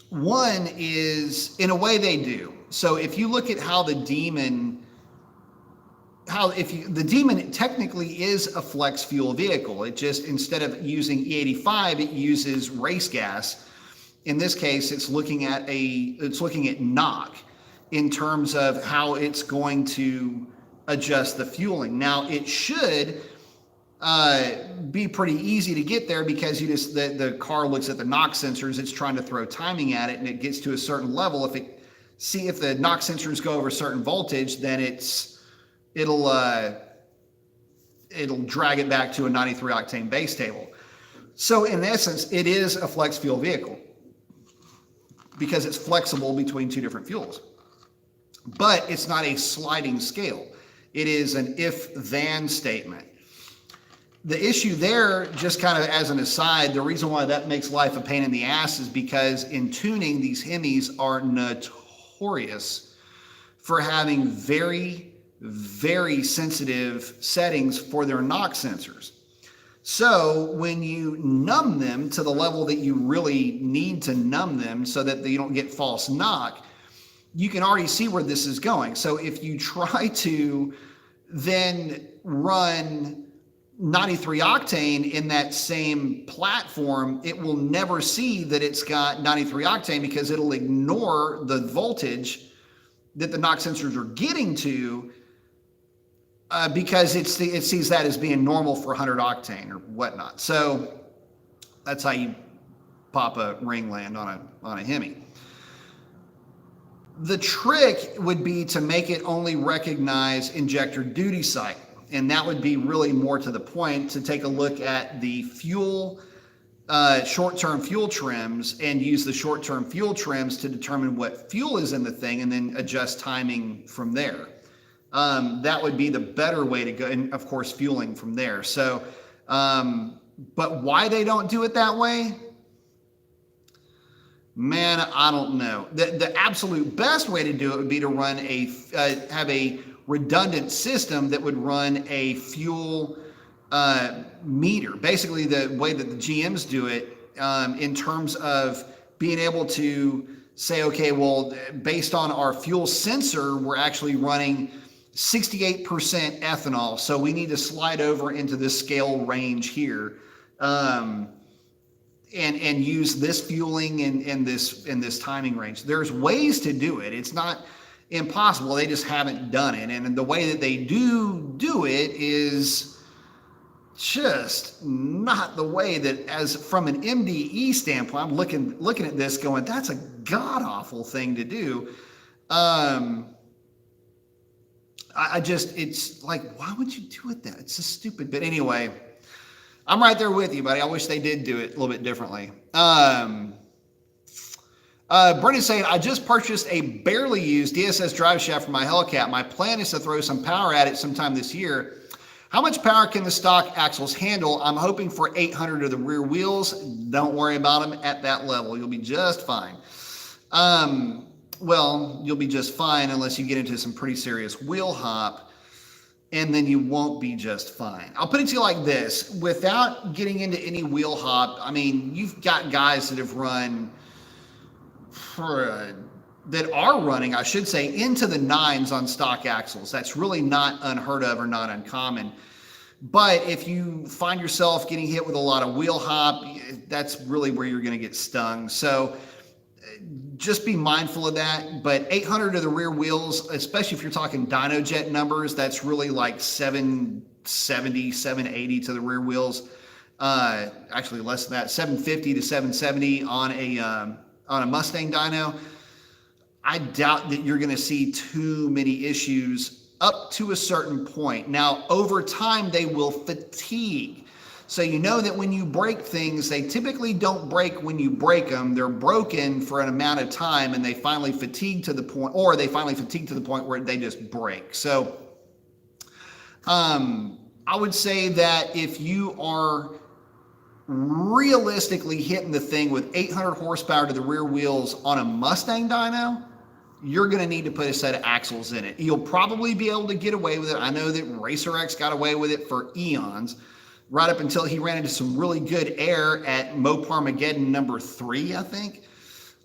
One is, in a way they do. So if you look at how the Demon technically is a flex fuel vehicle. It just, instead of using E85, it uses race gas. In this case, it's looking at knock in terms of how it's going to adjust the fueling. Now, it should be pretty easy to get there because the car looks at the knock sensors. It's trying to throw timing at it, and it gets to a certain level. If the knock sensors go over a certain voltage, then it'll drag it back to a 93 octane base table. So in essence, it is a flex fuel vehicle because it's flexible between two different fuels. But it's not a sliding scale. It is an if-then statement. The issue there, just kind of as an aside, the reason why that makes life a pain in the ass is because in tuning, these Hemis are notorious for having very, very sensitive settings for their knock sensors. So when you numb them to the level that you really need to numb them so that you don't get false knock, you can already see where this is going. So if you try to then run 93 octane in that same platform, it will never see that it's got 93 octane because it'll ignore the voltage that the knock sensors are getting to because it sees that as being normal for 100 octane or whatnot. So that's how you pop a ringland on a Hemi. The trick would be to make it only recognize injector duty cycle. And that would be really more to the point, to take a look at the fuel, short-term fuel trims, and use the short-term fuel trims to determine what fuel is in the thing and then adjust timing from there. That would be the better way to go. And of course, fueling from there. So, but why they don't do it that way? Man, I don't know. The absolute best way to do it would be to run have a redundant system that would run a fuel meter. Basically, the way that the GMs do it, in terms of being able to say, okay, well, based on our fuel sensor, we're actually running 68% ethanol, so we need to slide over into this scale range here, and use this fueling in this timing range. There's ways to do it. It's not impossible. They just haven't done it, and the way that they do it is just not the way that, as from an MDE standpoint, I'm looking at this going, that's a god awful thing to do. It's like, why would you do it that? It's just stupid. But anyway, I'm right there with you, buddy. I wish they did do it a little bit differently. Brendan's saying, I just purchased a barely used DSS drive shaft for my Hellcat. My plan is to throw some power at it sometime this year. How much power can the stock axles handle? I'm hoping for 800 of the rear wheels. Don't worry about them at that level. You'll be just fine. Well, you'll be just fine unless you get into some pretty serious wheel hop, and then you won't be just fine. I'll put it to you like this. Without getting into any wheel hop, I mean, you've got guys that have run that are running, I should say, into the 9s on stock axles. That's really not unheard of or not uncommon. But if you find yourself getting hit with a lot of wheel hop, that's really where you're going to get stung. So just be mindful of that. But 800 of the rear wheels, especially if you're talking dyno jet numbers, that's really like 770, 780 to the rear wheels. Actually less than that, 750 to 770 on a Mustang dyno. I doubt that you're going to see too many issues up to a certain point. Now, over time, they will fatigue. So you know that when you break things, they typically don't break when you break them. They're broken for an amount of time, and they finally fatigue to the point, where they just break. So I would say that if you are realistically hitting the thing with 800 horsepower to the rear wheels on a Mustang dyno, you're going to need to put a set of axles in it. You'll probably be able to get away with it. I know that Racer X got away with it for eons, right up until he ran into some really good air at Moparmageddon number 3, I think.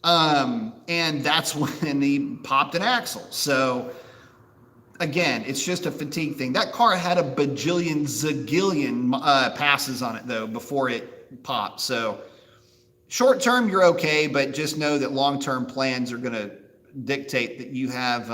And that's when he popped an axle. So again, it's just a fatigue thing. That car had a bajillion, zagillion passes on it though before it popped. So short term, you're okay, but just know that long-term plans are going to dictate that you have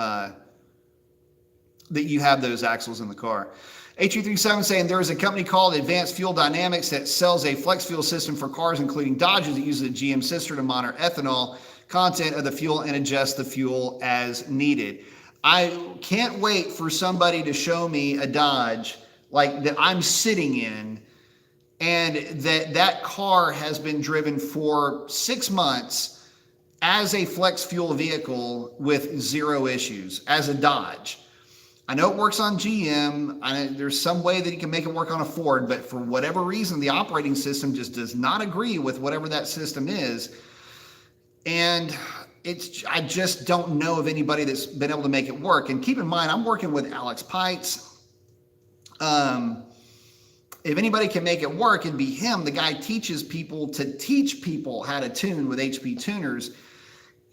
those axles in the car. H337 saying there is a company called Advanced Fuel Dynamics that sells a flex fuel system for cars, including Dodges, that uses a GM sister to monitor ethanol content of the fuel and adjust the fuel as needed. I can't wait for somebody to show me a Dodge like that I'm sitting in, and that car has been driven for 6 months as a flex fuel vehicle with 0 issues, as a Dodge. I know it works on GM. I know there's some way that you can make it work on a Ford, but for whatever reason, the operating system just does not agree with whatever that system is. And I just don't know of anybody that's been able to make it work. And keep in mind, I'm working with Alex Pites. If anybody can make it work, it'd be him. The guy teaches people to teach people how to tune with HP tuners.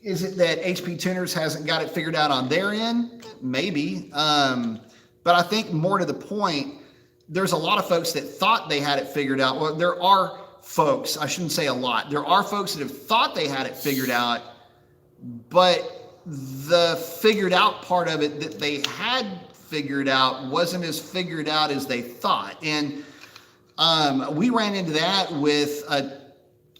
Is it that HP Tuners hasn't got it figured out on their end? Maybe. But I think more to the point, there's a lot of folks that thought they had it figured out. Well, there are folks, I shouldn't say a lot, there are folks that have thought they had it figured out, but the figured out part of it that they had figured out wasn't as figured out as they thought. And we ran into that with a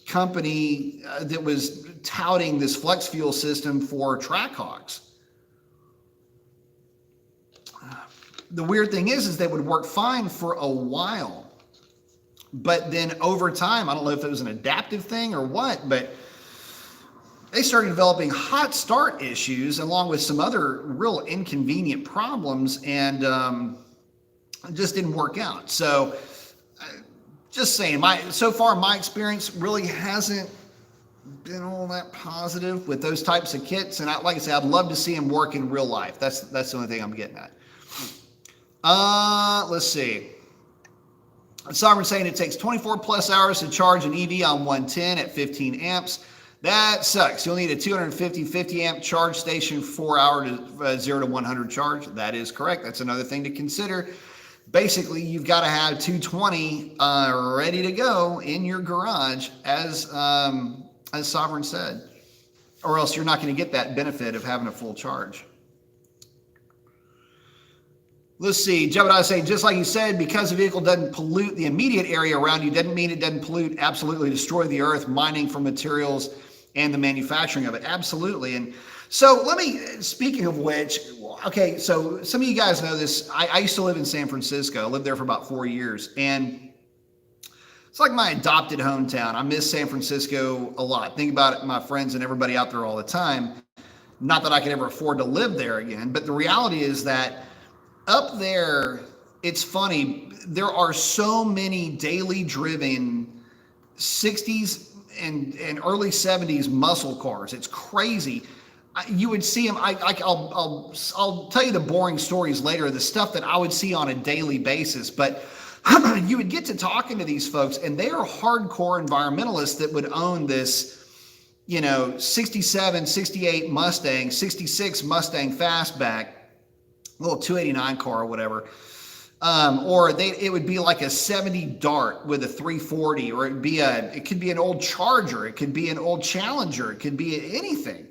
company that was touting this flex fuel system for Trackhawks. The weird thing is they would work fine for a while, but then over time, I don't know if it was an adaptive thing or what, but they started developing hot start issues along with some other real inconvenient problems, and it just didn't work out. So just saying, so far my experience really hasn't been all that positive with those types of kits. And like I said, I'd love to see them work in real life. That's the only thing I'm getting at. Let's see. Sovereign saying it takes 24 plus hours to charge an EV on 110 at 15 amps. That sucks. You'll need a 50 amp charge station, 4 hour to 0 to 100 charge. That is correct. That's another thing to consider. Basically, you've got to have 220 ready to go in your garage, as Sovereign said, or else you're not going to get that benefit of having a full charge. Let's see, Jebediah saying, just like you said, because the vehicle doesn't pollute the immediate area around you, doesn't mean it doesn't pollute, absolutely destroy the earth, mining for materials and the manufacturing of it. Absolutely. And so speaking of which, okay, so some of you guys know this. I used to live in San Francisco. I lived there for about 4 years. And it's like my adopted hometown. I miss San Francisco a lot. Think about it, my friends and everybody out there all the time. Not that I could ever afford to live there again, but the reality is that up there, it's funny, there are so many daily driven 60s and early 70s muscle cars. It's crazy. You would see them. I'll tell you the boring stories later, the stuff that I would see on a daily basis. But you would get to talking to these folks, and they are hardcore environmentalists that would own this, 67, 68 Mustang, 66 Mustang Fastback, little 289 car or whatever. It would be like a 70 Dart with a 340, or it could be an old Charger. It could be an old Challenger. It could be anything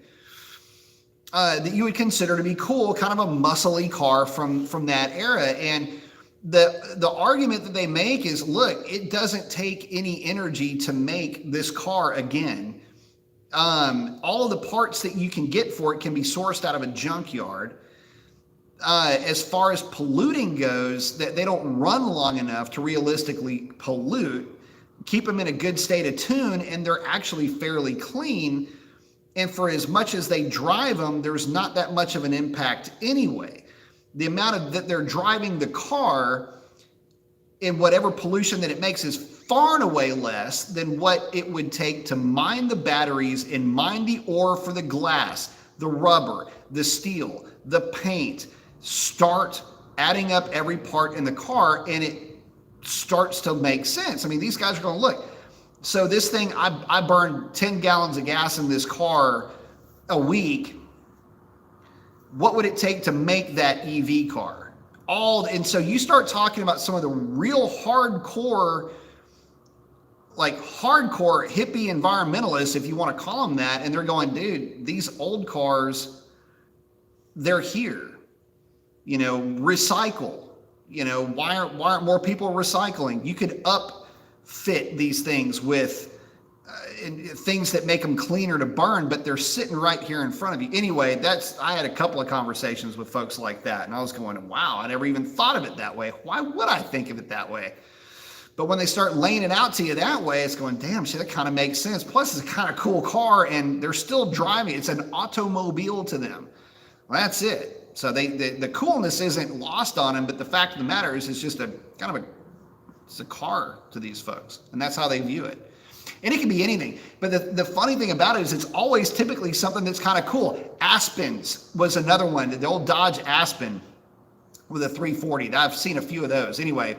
that you would consider to be cool, kind of a muscly car from that era. And the argument that they make is, look, it doesn't take any energy to make this car again. All of the parts that you can get for it can be sourced out of a junkyard. As far as polluting goes, that they don't run long enough to realistically pollute, keep them in a good state of tune, and they're actually fairly clean. And for as much as they drive them, there's not that much of an impact anyway. The amount of that they're driving the car and whatever pollution that it makes is far and away less than what it would take to mine the batteries and mine the ore for the glass, the rubber, the steel, the paint. Start adding up every part in the car, and it starts to make sense. I mean, these guys are going, look, so this thing, I burn 10 gallons of gas in this car a week. What would it take to make that EV car? And so you start talking about some of the real hardcore hippie environmentalists, if you want to call them that, and they're going, dude, these old cars, they're here. Recycle. Why aren't more people recycling? You could upfit these things with things that make them cleaner to burn, but they're sitting right here in front of you. Anyway, I had a couple of conversations with folks like that, and I was going, wow, I never even thought of it that way. Why would I think of it that way? But when they start laying it out to you that way, it's going, damn, shit, that kind of makes sense. Plus, it's a kind of cool car, and they're still driving. It's an automobile to them. Well, that's it. So the coolness isn't lost on them, but the fact of the matter is it's just it's a car to these folks, and that's how they view it. And it can be anything. But the funny thing about it is it's always typically something that's kind of cool. Aspens was another one, the old Dodge Aspen with a 340. I've seen a few of those. Anyway,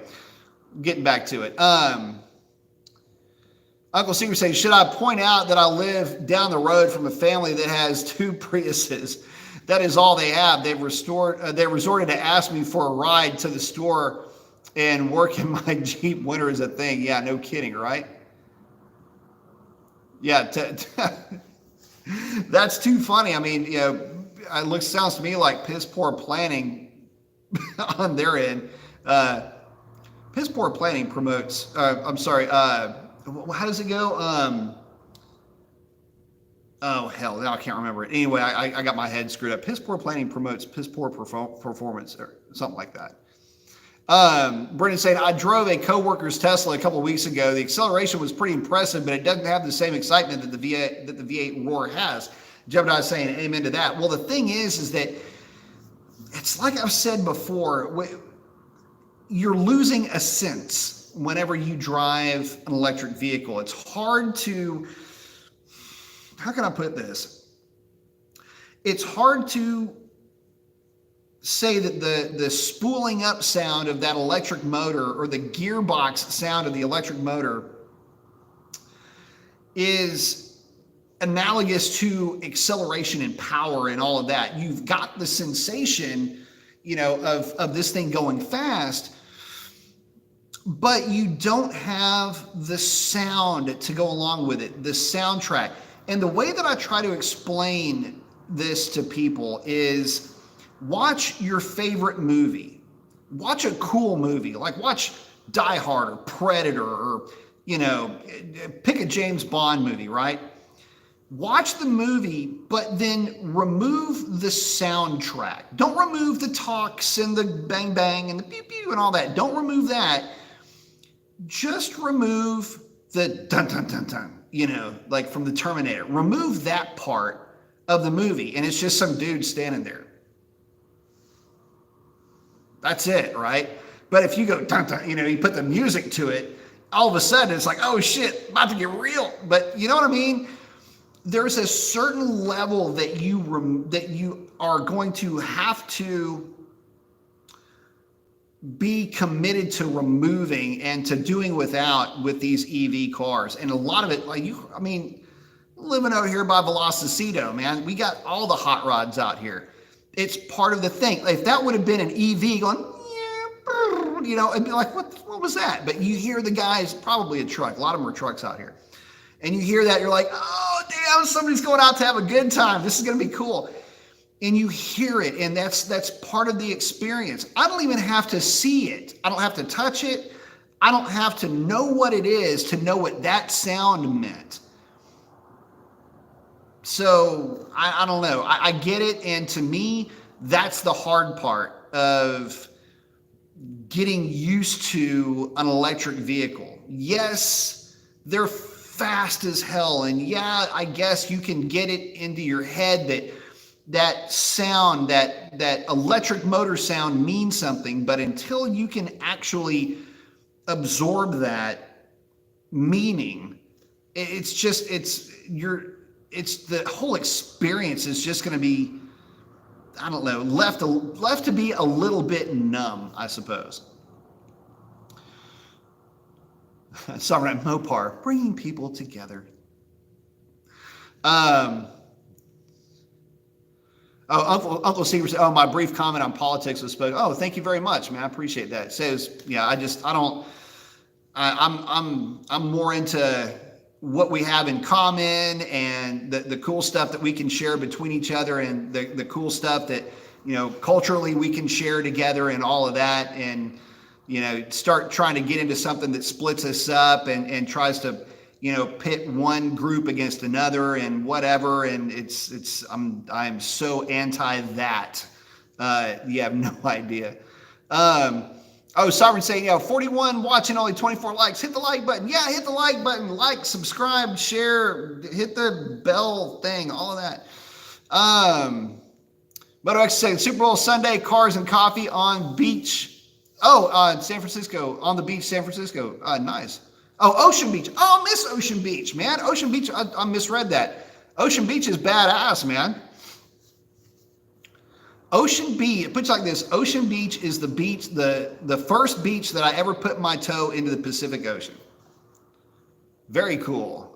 getting back to it. Uncle Seeger says, should I point out that I live down the road from a family that has 2 Priuses? That is all they have. They resorted to ask me for a ride to the store, and working my Jeep winter is a thing. Yeah, no kidding, right? Yeah, that's too funny. I mean, it sounds to me like piss poor planning on their end. Piss poor planning promotes. How does it go? Oh, hell, now I can't remember it. Anyway, I got my head screwed up. Piss poor planning promotes piss poor performance, or something like that. Brendan saying, I drove a coworker's Tesla a couple of weeks ago. The acceleration was pretty impressive, but it doesn't have the same excitement that the V8 Roar has. Jebediah saying amen to that. Well, the thing is that it's like I've said before, you're losing a sense whenever you drive an electric vehicle. It's hard to... How can I put this? It's hard to say that the spooling up sound of that electric motor, or the gearbox sound of the electric motor, is analogous to acceleration and power and all of that. You've got the sensation, of this thing going fast, but you don't have the sound to go along with it, the soundtrack. And the way that I try to explain this to people is, watch your favorite movie. Watch a cool movie, like watch Die Hard or Predator, or, pick a James Bond movie, right? Watch the movie, but then remove the soundtrack. Don't remove the talks and the bang bang and the pew pew and all that. Don't remove that. Just remove the dun dun dun dun, like from the Terminator. Remove that part of the movie, and it's just some dude standing there. That's it, right? But if you go dun dun, you put the music to it, all of a sudden it's like, oh shit, about to get real. But you know what I mean? There's a certain level that you are going to have to be committed to removing and to doing without with these EV cars. And a lot of it, living out here by Velocito, man, we got all the hot rods out here. It's part of the thing. If that would have been an EV going, it'd be like, what was that? But you hear the guys, probably a truck. A lot of them are trucks out here. And you hear that, you're like, oh, damn, somebody's going out to have a good time. This is going to be cool. And you hear it, and that's part of the experience. I don't even have to see it. I don't have to touch it. I don't have to know what it is to know what that sound meant. So I don't know. I get it. And to me, that's the hard part of getting used to an electric vehicle. Yes, they're fast as hell. And yeah, I guess you can get it into your head that sound, that electric motor sound means something. But until you can actually absorb that meaning, it's the whole experience is just going to be, I don't know, left to be a little bit numb, I suppose. Sovereign Mopar, bringing people together. Uncle Steve said, my brief comment on politics was spoken. Oh, thank you very much, man. I appreciate that. It says, yeah, I'm more into what we have in common and the cool stuff that we can share between each other, and the cool stuff that, culturally we can share together and all of that. And, start trying to get into something that splits us up and tries to, pit one group against another and whatever. And I'm so anti that. You have no idea. Sovereign saying, 41 watching, only 24 likes. Hit the like button. Yeah, hit the like button. Like, subscribe, share, hit the bell thing, all of that. But I saying Super Bowl Sunday, cars and coffee on beach. San Francisco, on the beach, San Francisco. Nice. Ocean Beach. Oh, I miss Ocean Beach, man. Ocean Beach, I misread that. Ocean Beach is badass, man. Ocean Beach, it puts it like this. Ocean Beach is the beach, the first beach that I ever put my toe into the Pacific Ocean. Very cool.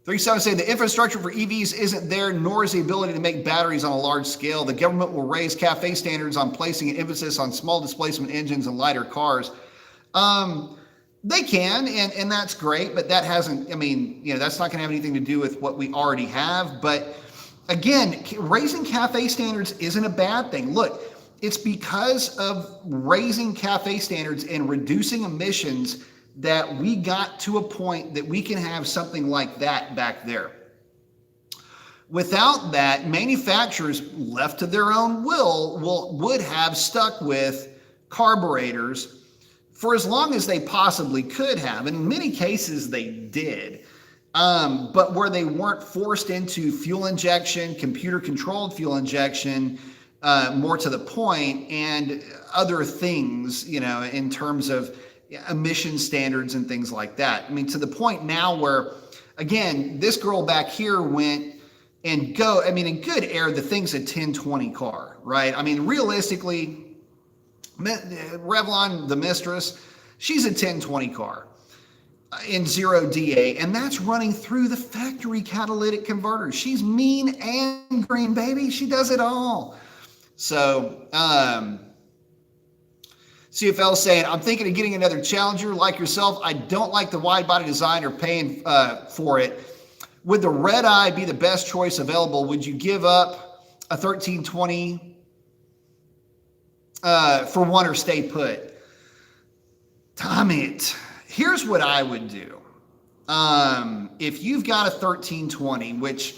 37 saying the infrastructure for EVs isn't there, nor is the ability to make batteries on a large scale. The government will raise CAFE standards on placing an emphasis on small displacement engines and lighter cars. They can, and that's great, but that hasn't, that's not going to have anything to do with what we already have. But again, raising CAFE standards isn't a bad thing. Look, it's because of raising CAFE standards and reducing emissions that we got to a point that we can have something like that back there. Without that, manufacturers left to their own would have stuck with carburetors for as long as they possibly could have. And in many cases, they did. But where they weren't forced into fuel injection, computer-controlled fuel injection, more to the point, and other things, in terms of emission standards and things like that. To the point now where, again, this girl back here went and go. I mean, in good air, the thing's a 1020 car, right? I mean, realistically, Revlon, the Mistress, she's a 1020 car in 0 DA, and that's running through the factory catalytic converter. She's mean and green, baby. She does it all. So, CFL saying, I'm thinking of getting another Challenger like yourself. I don't like the wide body design or paying for it. Would the red eye be the best choice available? Would you give up a 1320 for one or stay put? Tommy, here's what I would do. If you've got a 1320, which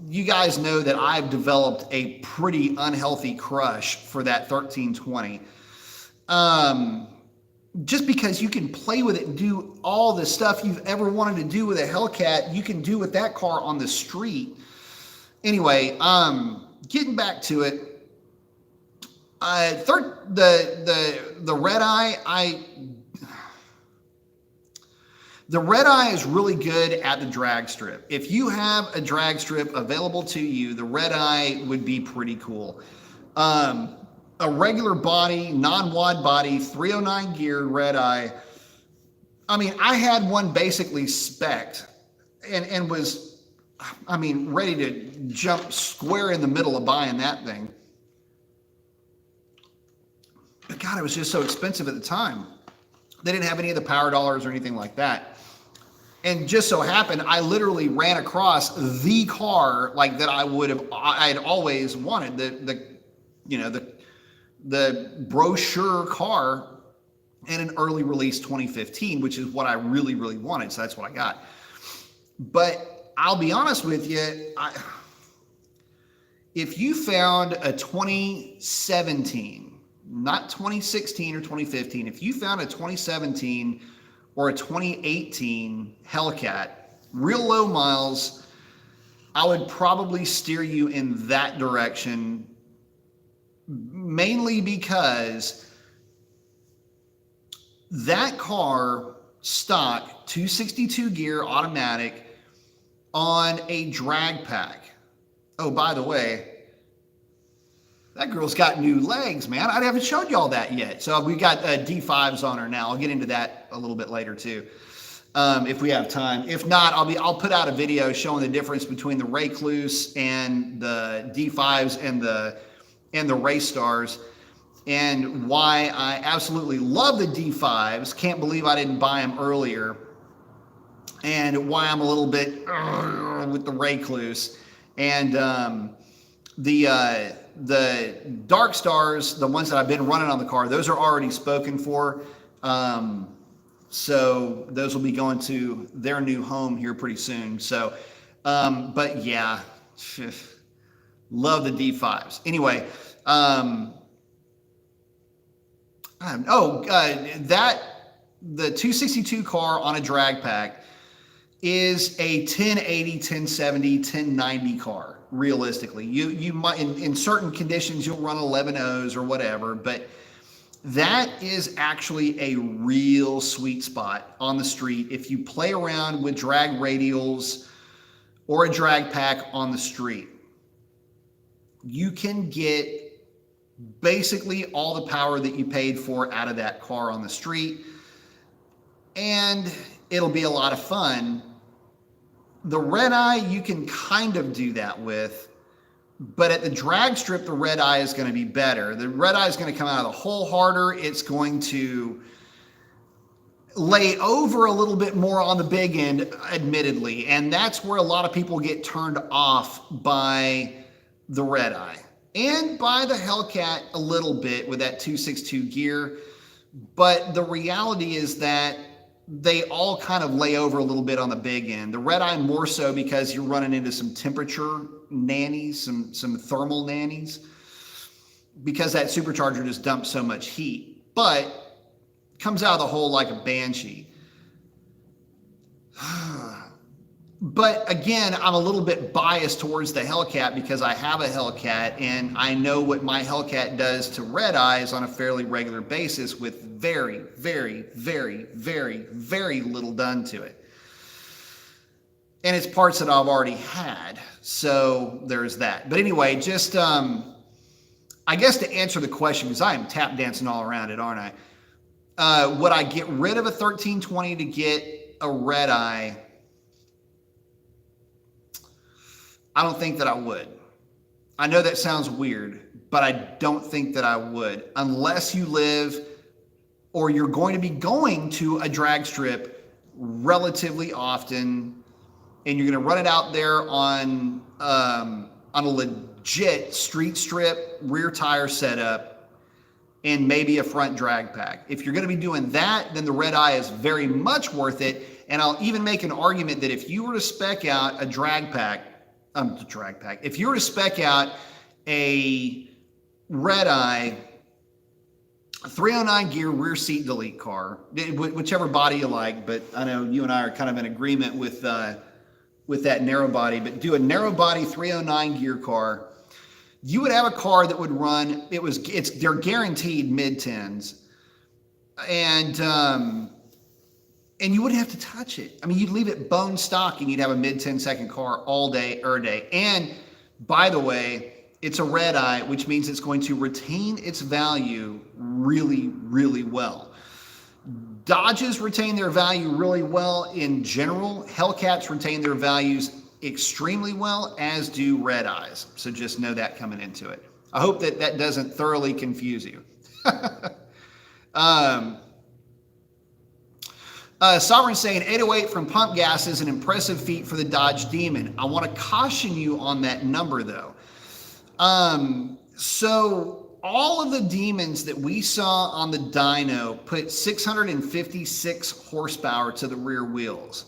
you guys know that I've developed a pretty unhealthy crush for that 1320. Just because you can play with it and do all the stuff you've ever wanted to do with a Hellcat, you can do with that car on the street. Anyway, getting back to it, the red eye, the red eye is really good at the drag strip. If you have a drag strip available to you, the red eye would be pretty cool. A regular body, non-wad body, 309 gear red eye. I mean, I had one basically spec'd and was, I mean, ready to jump square in the middle of buying that thing. But God, it was just so expensive at the time. They didn't have any of the power dollars or anything like that. And just so happened, I literally ran across the car like that I'd always wanted, the brochure car and an early release 2015, which is what I really, really wanted. So that's what I got. But I'll be honest with you, if you found a 2017, not 2016 or 2015, if you found a 2017 or a 2018 Hellcat, real low miles, I would probably steer you in that direction, mainly because that car stock 262 gear automatic on a drag pack. Oh, by the way, that girl's got new legs, man. I haven't showed y'all that yet. So we got D5s on her now. I'll get into that a little bit later too, if we have time. If not, I'll put out a video showing the difference between the Recluse and the D5s and the Race Stars, and why I absolutely love the D5s. Can't believe I didn't buy them earlier, and why I'm a little bit with the Recluse. And the Dark Stars, the ones that I've been running on the car, those are already spoken for. So those will be going to their new home here pretty soon. So, but yeah, love the D5s. Anyway, the 262 car on a drag pack is a 1080, 1070, 1090 car. Realistically, you might in certain conditions you'll run 11.0s or whatever, but that is actually a real sweet spot on the street if you play around with drag radials or a drag pack on the street. You can get basically all the power that you paid for out of that car on the street, and it'll be a lot of fun. The red eye, you can kind of do that with, but at the drag strip, the red eye is going to be better. The red eye is going to come out of the hole harder. It's going to lay over a little bit more on the big end, admittedly, and that's where a lot of people get turned off by the red eye and by the Hellcat a little bit with that 262 gear. But the reality is that they all kind of lay over a little bit on the big end. The red eye more so because you're running into some temperature nannies, some thermal nannies, because that supercharger just dumps so much heat, but comes out of the hole like a banshee. But again, I'm a little bit biased towards the Hellcat because I have a Hellcat and I know what my Hellcat does to red eyes on a fairly regular basis with very, very, very, very, very little done to it. and it's parts that I've already had. So there's that. But anyway, just I guess to answer the question, because I am tap dancing all around it, aren't I? Would I get rid of a 1320 to get a red eye? I don't think that I would. I know that sounds weird, but I don't think that I would, unless you live or you're going to be going to a drag strip relatively often, and you're going to run it out there on a legit street strip, rear tire setup, and maybe a front drag pack. If you're going to be doing that, then the red eye is very much worth it. And I'll even make an argument that if you were to spec out a drag pack, if you were to spec out a red eye 309 gear rear seat delete car, whichever body you like, but I know you and I are kind of in agreement with that narrow body, but do a narrow body 309 gear car, you would have a car that would run, they're guaranteed mid-tens, and you wouldn't have to touch it. I mean, you'd leave it bone stock and you'd have a mid-10-second car all day, every day. And by the way, it's a red eye, which means it's going to retain its value really, really well. Dodges retain their value really well in general. Hellcats retain their values extremely well, as do red eyes. So just know that coming into it. I hope that doesn't thoroughly confuse you. Sovereign saying 808 from pump gas is an impressive feat for the Dodge Demon. I want to caution you on that number though. So all of the Demons that we saw on the dyno put 656 horsepower to the rear wheels.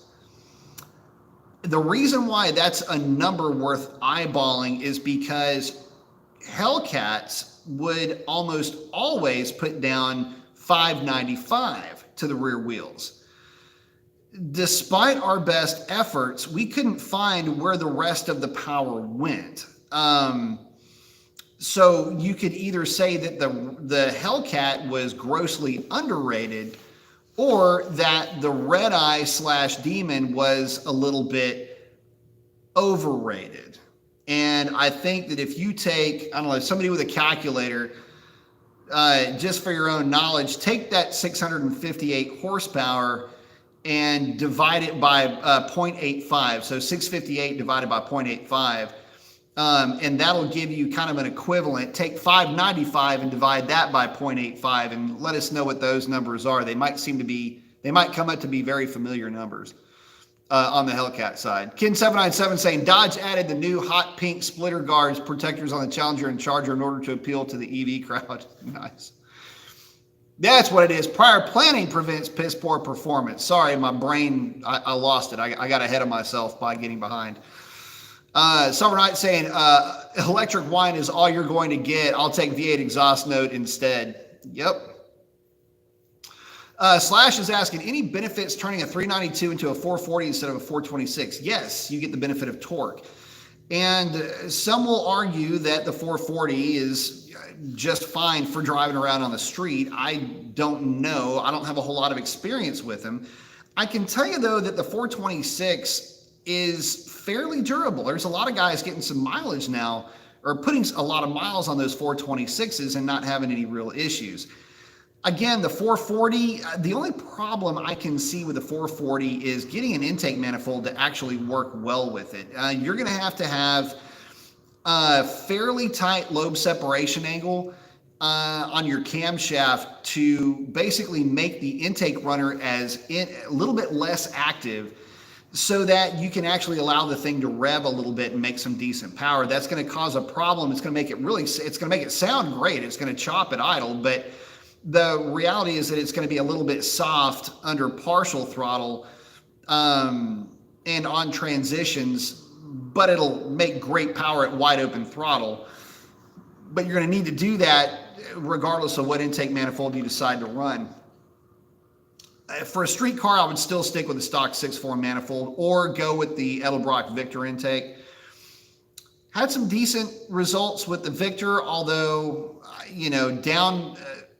The reason why that's a number worth eyeballing is because Hellcats would almost always put down 595 to the rear wheels. Despite our best efforts, we couldn't find where the rest of the power went. So you could either say that the Hellcat was grossly underrated, or that the red eye / Demon was a little bit overrated. And I think that if you take, I don't know, somebody with a calculator, just for your own knowledge, take that 658 horsepower and divide it by 0.85. So 658 divided by 0.85. And that'll give you kind of an equivalent. Take 595 and divide that by 0.85 and let us know what those numbers are. They might come up to be very familiar numbers on the Hellcat side. Ken797 saying Dodge added the new hot pink splitter guards protectors on the Challenger and Charger in order to appeal to the EV crowd. Nice. That's what it is. Prior planning prevents piss poor performance. Sorry, my brain, I lost it. I got ahead of myself by getting behind. Summer Night saying, electric wine is all you're going to get. I'll take V8 exhaust note instead. Yep. Slash is asking, any benefits turning a 392 into a 440 instead of a 426? Yes, you get the benefit of torque. And some will argue that the 440 is just fine for driving around on the street. I don't know. I don't have a whole lot of experience with them. I can tell you, though, that the 426 is fairly durable. There's a lot of guys getting some mileage now, or putting a lot of miles on those 426s and not having any real issues. Again, the 440, the only problem I can see with the 440 is getting an intake manifold to actually work well with it. You're going to have a fairly tight lobe separation angle on your camshaft to basically make the intake runner a little bit less active, so that you can actually allow the thing to rev a little bit and make some decent power. That's going to cause a problem. It's going to make it sound great. It's going to chop at idle, but the reality is that it's going to be a little bit soft under partial throttle and on transitions, but it'll make great power at wide open throttle. But you're going to need to do that regardless of what intake manifold you decide to run. For a street car, I would still stick with the stock 6.4 manifold or go with the Edelbrock Victor intake. Had some decent results with the Victor, although, down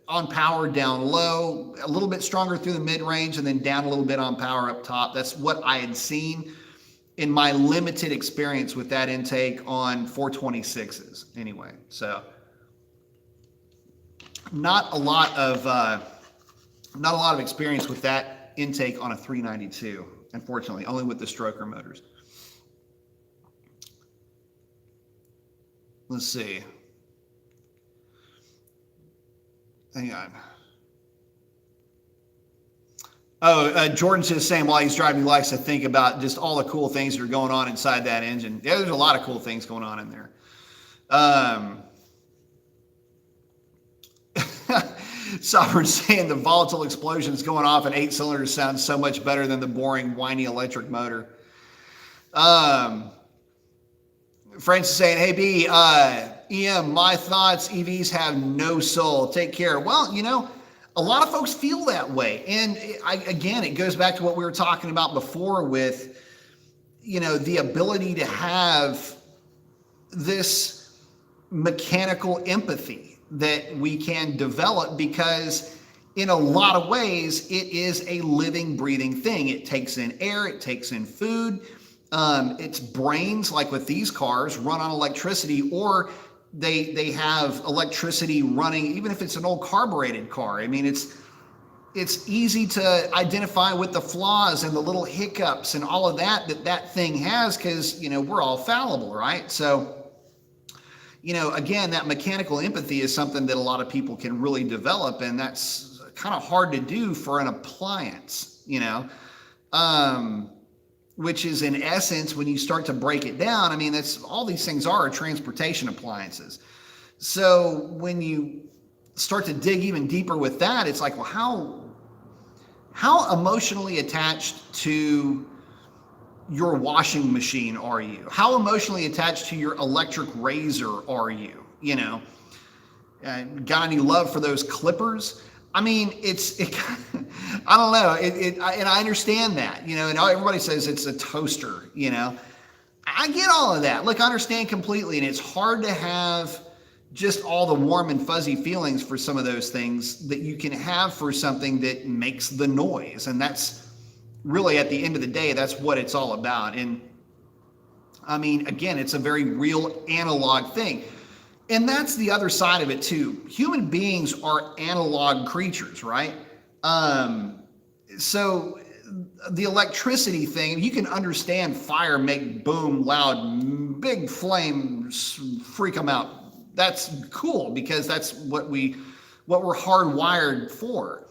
on power, down low, a little bit stronger through the mid-range, and then down a little bit on power up top. That's what I had seen. in my limited experience with that intake on 426s anyway. So not a lot of experience with that intake on a 392, unfortunately, only with the stroker motors. Let's see. Hang on. Oh, Jordan's just saying while he's driving, he likes to think about just all the cool things that are going on inside that engine. Yeah, there's a lot of cool things going on in there. Sovereign's saying the volatile explosions going off in 8 cylinders sounds so much better than the boring, whiny electric motor. Francis saying, hey, B, EM, my thoughts, EVs have no soul. Take care. Well, you know, a lot of folks feel that way. And again, it goes back to what we were talking about before with, you know, the ability to have this mechanical empathy that we can develop, because in a lot of ways, it is a living, breathing thing. It takes in air, it takes in food. Its brains, like with these cars, run on electricity, or they have electricity running, even if it's an old carbureted car. I mean, it's easy to identify with the flaws and the little hiccups and all of that thing has, because, you know, we're all fallible, right? So, you know, again, that mechanical empathy is something that a lot of people can really develop, and that's kind of hard to do for an appliance, you know, which is in essence, when you start to break it down, I mean, that's all these things are transportation appliances. So when you start to dig even deeper with that, it's like, well, how emotionally attached to your washing machine are you? How emotionally attached to your electric razor are you? You know, got any love for those clippers? I mean, I don't know. And I understand that, you know, and everybody says it's a toaster, you know. I get all of that. Look, I understand completely. And it's hard to have just all the warm and fuzzy feelings for some of those things that you can have for something that makes the noise. And that's really, at the end of the day, that's what it's all about. And I mean, again, it's a very real analog thing. And that's the other side of it too. Human beings are analog creatures, right? So the electricity thing, you can understand fire make boom, loud, big flames, freak them out. That's cool, because that's what we're hardwired for.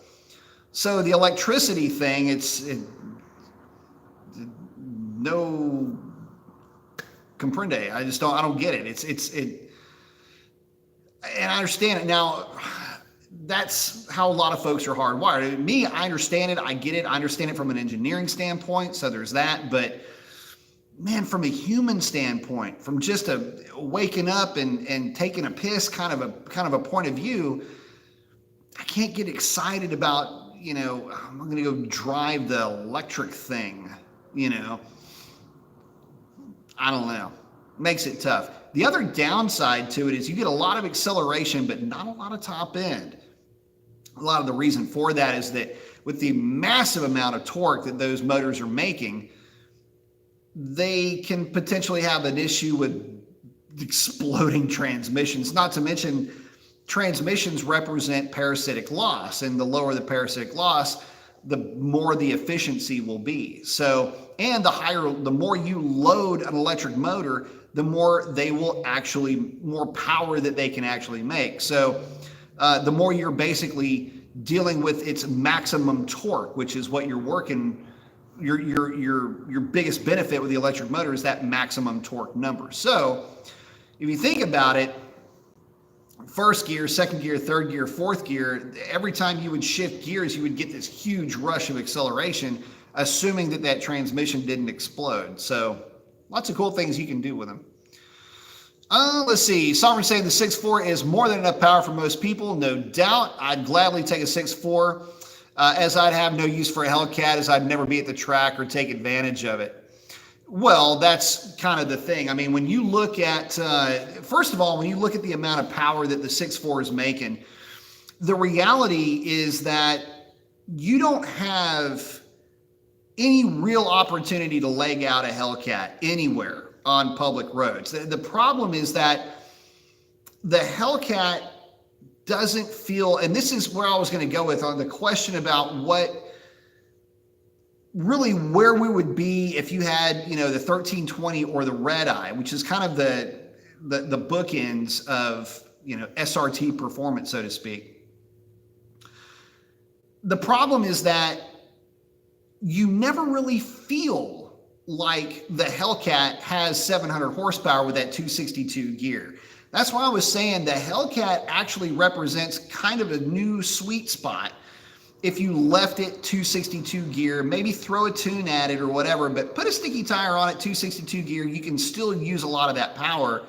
So the electricity thing, no comprende. I don't get it. And I understand it. Now, that's how a lot of folks are hardwired. Me, I understand it. I get it. I understand it from an engineering standpoint. So there's that. But man, from a human standpoint, from just waking up and taking a piss kind of a point of view, I can't get excited about, you know, I'm going to go drive the electric thing, you know. I don't know. Makes it tough. The other downside to it is you get a lot of acceleration, but not a lot of top end. A lot of the reason for that is that with the massive amount of torque that those motors are making, they can potentially have an issue with exploding transmissions. Not to mention, transmissions represent parasitic loss, and the lower the parasitic loss, the more the efficiency will be. So, and the more you load an electric motor, the more more power that they can actually make. So the more you're basically dealing with its maximum torque, which is what you're working, your biggest benefit with the electric motor is that maximum torque number. So if you think about it, first gear, second gear, third gear, fourth gear, every time you would shift gears, you would get this huge rush of acceleration, assuming that transmission didn't explode. So lots of cool things you can do with them. Let's see. Sovereign saying the 6.4 is more than enough power for most people. No doubt. I'd gladly take a 6.4, as I'd have no use for a Hellcat, as I'd never be at the track or take advantage of it. Well, that's kind of the thing. I mean, when you look at, first of all, when you look at the amount of power that the 6.4 is making, the reality is that you don't have any real opportunity to leg out a Hellcat anywhere on public roads. The problem is that the Hellcat doesn't feel, and this is where I was going to go with on the question about what really where we would be if you had, the 1320 or the Red Eye, which is kind of the bookends of, SRT performance, so to speak. The problem is that you never really feel like the Hellcat has 700 horsepower with that 262 gear. That's why I was saying the Hellcat actually represents kind of a new sweet spot. If you left it 262 gear, maybe throw a tune at it or whatever, but put a sticky tire on it, 262 gear, you can still use a lot of that power.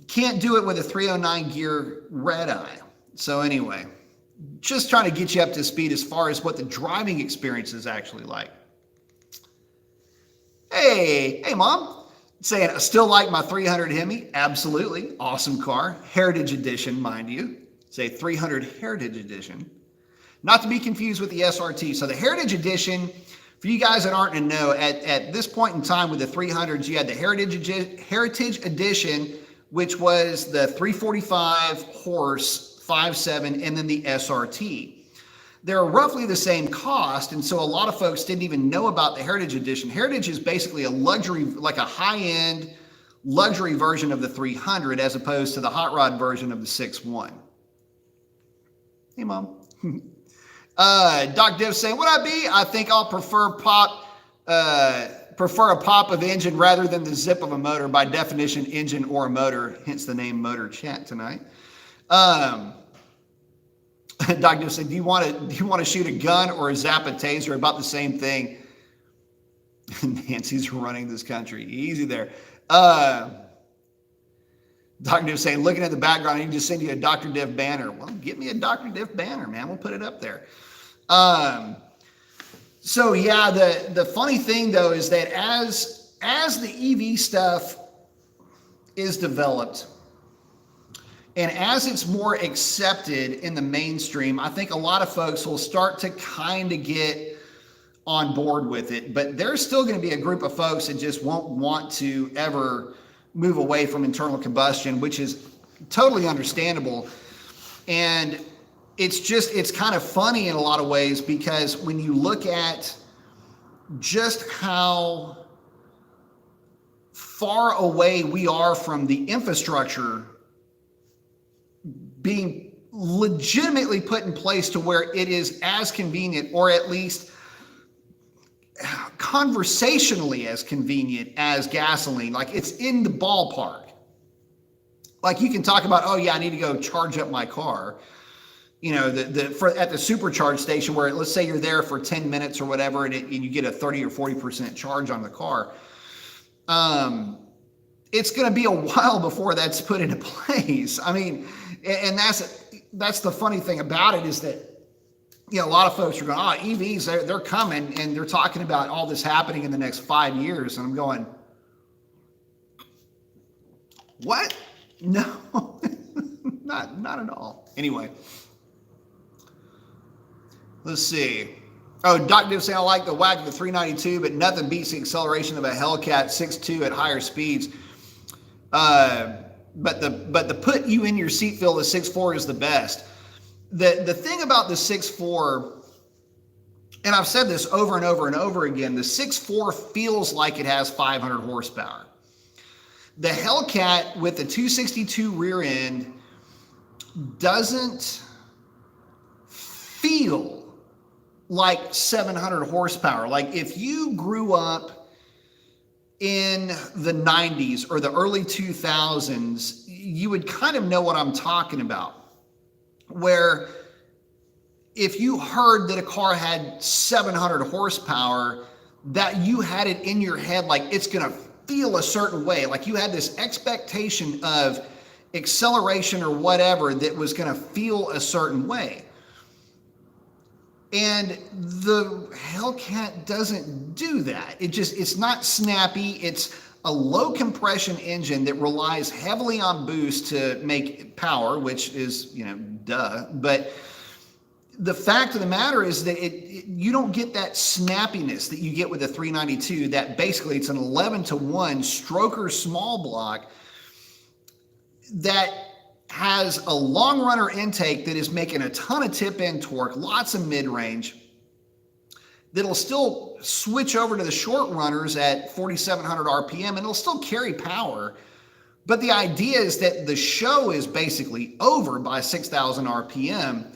Can't do it with a 309 gear Red Eye. So anyway, just trying to get you up to speed as far as what the driving experience is actually like. Hey, Mom. Saying, I still like my 300 Hemi. Absolutely. Awesome car. Heritage Edition, mind you. Say 300 Heritage Edition. Not to be confused with the SRT. So the Heritage Edition, for you guys that aren't in the know, at this point in time with the 300s, you had the Heritage Edition, which was the 345 horse, 5.7, and then the SRT. They're roughly the same cost, and so a lot of folks didn't even know about the Heritage Edition. Heritage is basically a luxury, like a high-end luxury version of the 300 as opposed to the hot rod version of the 6.1. Hey, Mom. Doc Div saying, would I be? I think I'll prefer a pop of engine rather than the zip of a motor. By definition, engine or a motor, hence the name Motor Chat tonight. Doc Div said, do you want to shoot a gun or zap a taser? About the same thing. Nancy's running this country. Easy there. Dr. Div saying, looking at the background, I can just send you a Dr. Div banner. Well, get me a Dr. Div banner, man. We'll put it up there. So yeah, the funny thing though is that as the EV stuff is developed and as it's more accepted in the mainstream, I think a lot of folks will start to kind of get on board with it, but there's still going to be a group of folks that just won't want to ever move away from internal combustion, which is totally understandable. And it's kind of funny in a lot of ways, because when you look at just how far away we are from the infrastructure being legitimately put in place to where it is as convenient, or at least conversationally as convenient as gasoline. Like, it's in the ballpark. Like, you can talk about, oh yeah, I need to go charge up my car. At the supercharge station, where let's say you're there for 10 minutes or whatever, and you get a 30 or 40% charge on the car. It's going to be a while before that's put into place. I mean, and that's the funny thing about it, is that, a lot of folks are going, oh, EVs, they're coming, and they're talking about all this happening in the next 5 years. And I'm going, what? No, not at all. Anyway, let's see. Oh, Dr. Div saying, I like the whack of the 392, but nothing beats the acceleration of a Hellcat 6.2 at higher speeds. But the put you in your seat feel, the 6.4 is the best. The thing about the 6.4, and I've said this over and over and over again, the 6.4 feels like it has 500 horsepower. The Hellcat with the 262 rear end doesn't feel like 700 horsepower. Like, if you grew up in the 90s or the early 2000s, you would kind of know what I'm talking about. Where if you heard that a car had 700 horsepower, that you had it in your head like it's going to feel a certain way. Like, you had this expectation of acceleration or whatever that was going to feel a certain way. And the Hellcat doesn't do that. It's not snappy. It's a low compression engine that relies heavily on boost to make power, which is, duh. But the fact of the matter is that you don't get that snappiness that you get with the 392. That basically it's an 11-to-1 stroker small block that has a long runner intake that is making a ton of tip in torque, lots of mid-range, that'll still switch over to the short runners at 4,700 RPM, and it'll still carry power. But the idea is that the show is basically over by 6,000 RPM.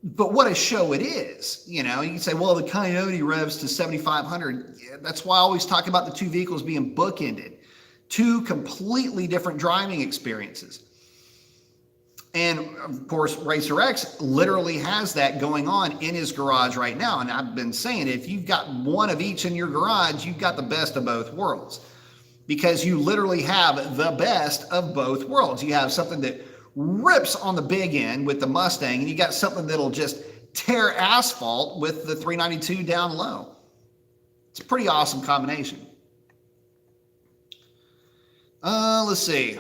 But what a show it is. You know, you can say, well, the Coyote revs to 7,500. That's why I always talk about the two vehicles being bookended. Two completely different driving experiences. And of course, Racer X literally has that going on in his garage right now. And I've been saying, if you've got one of each in your garage, you've got the best of both worlds, because you literally have the best of both worlds. You have something that rips on the big end with the Mustang, and you got something that'll just tear asphalt with the 392 down low. It's a pretty awesome combination. Let's see.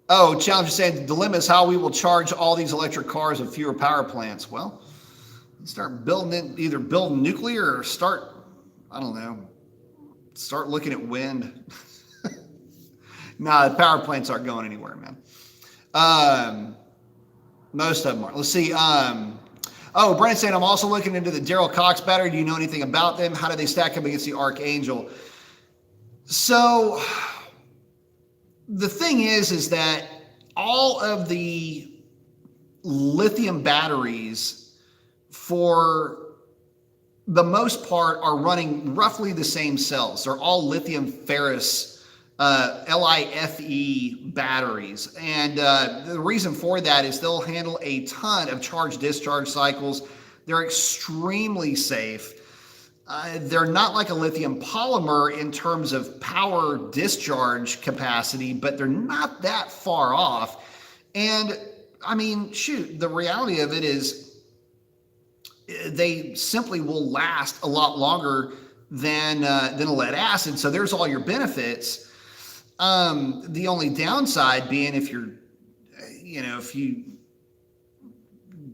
Oh, Challenge is saying the dilemma is how we will charge all these electric cars with fewer power plants. Well, start building it, either build nuclear or start, I don't know, start looking at wind. Nah, the power plants aren't going anywhere, man. Most of them aren't. Let's see. Oh, Brent's saying, I'm also looking into the Darrell Cox battery. Do you know anything about them? How do they stack up against the Archangel? So the thing is that all of the lithium batteries, for the most part, are running roughly the same cells. They're all lithium ferrous LiFe batteries. And the reason for that is they'll handle a ton of charge-discharge cycles. They're extremely safe. They're not like a lithium polymer in terms of power discharge capacity, but they're not that far off. And I mean, shoot, the reality of it is they simply will last a lot longer than a lead acid. So there's all your benefits. The only downside being if you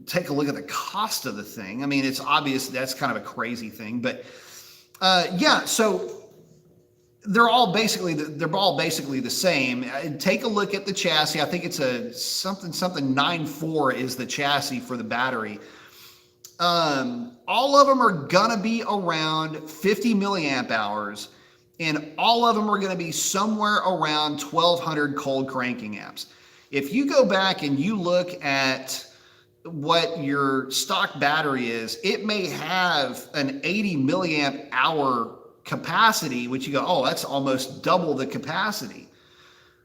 take a look at the cost of the thing. I mean, it's obvious that's kind of a crazy thing, but yeah, so they're all basically the same. Take a look at the chassis. I think it's a something 9.4 is the chassis for the battery. All of them are gonna be around 50 milliamp hours, and all of them are gonna be somewhere around 1,200 cold cranking amps. If you go back and you look at what your stock battery is, it may have an 80 milliamp hour capacity, which you go, oh, that's almost double the capacity.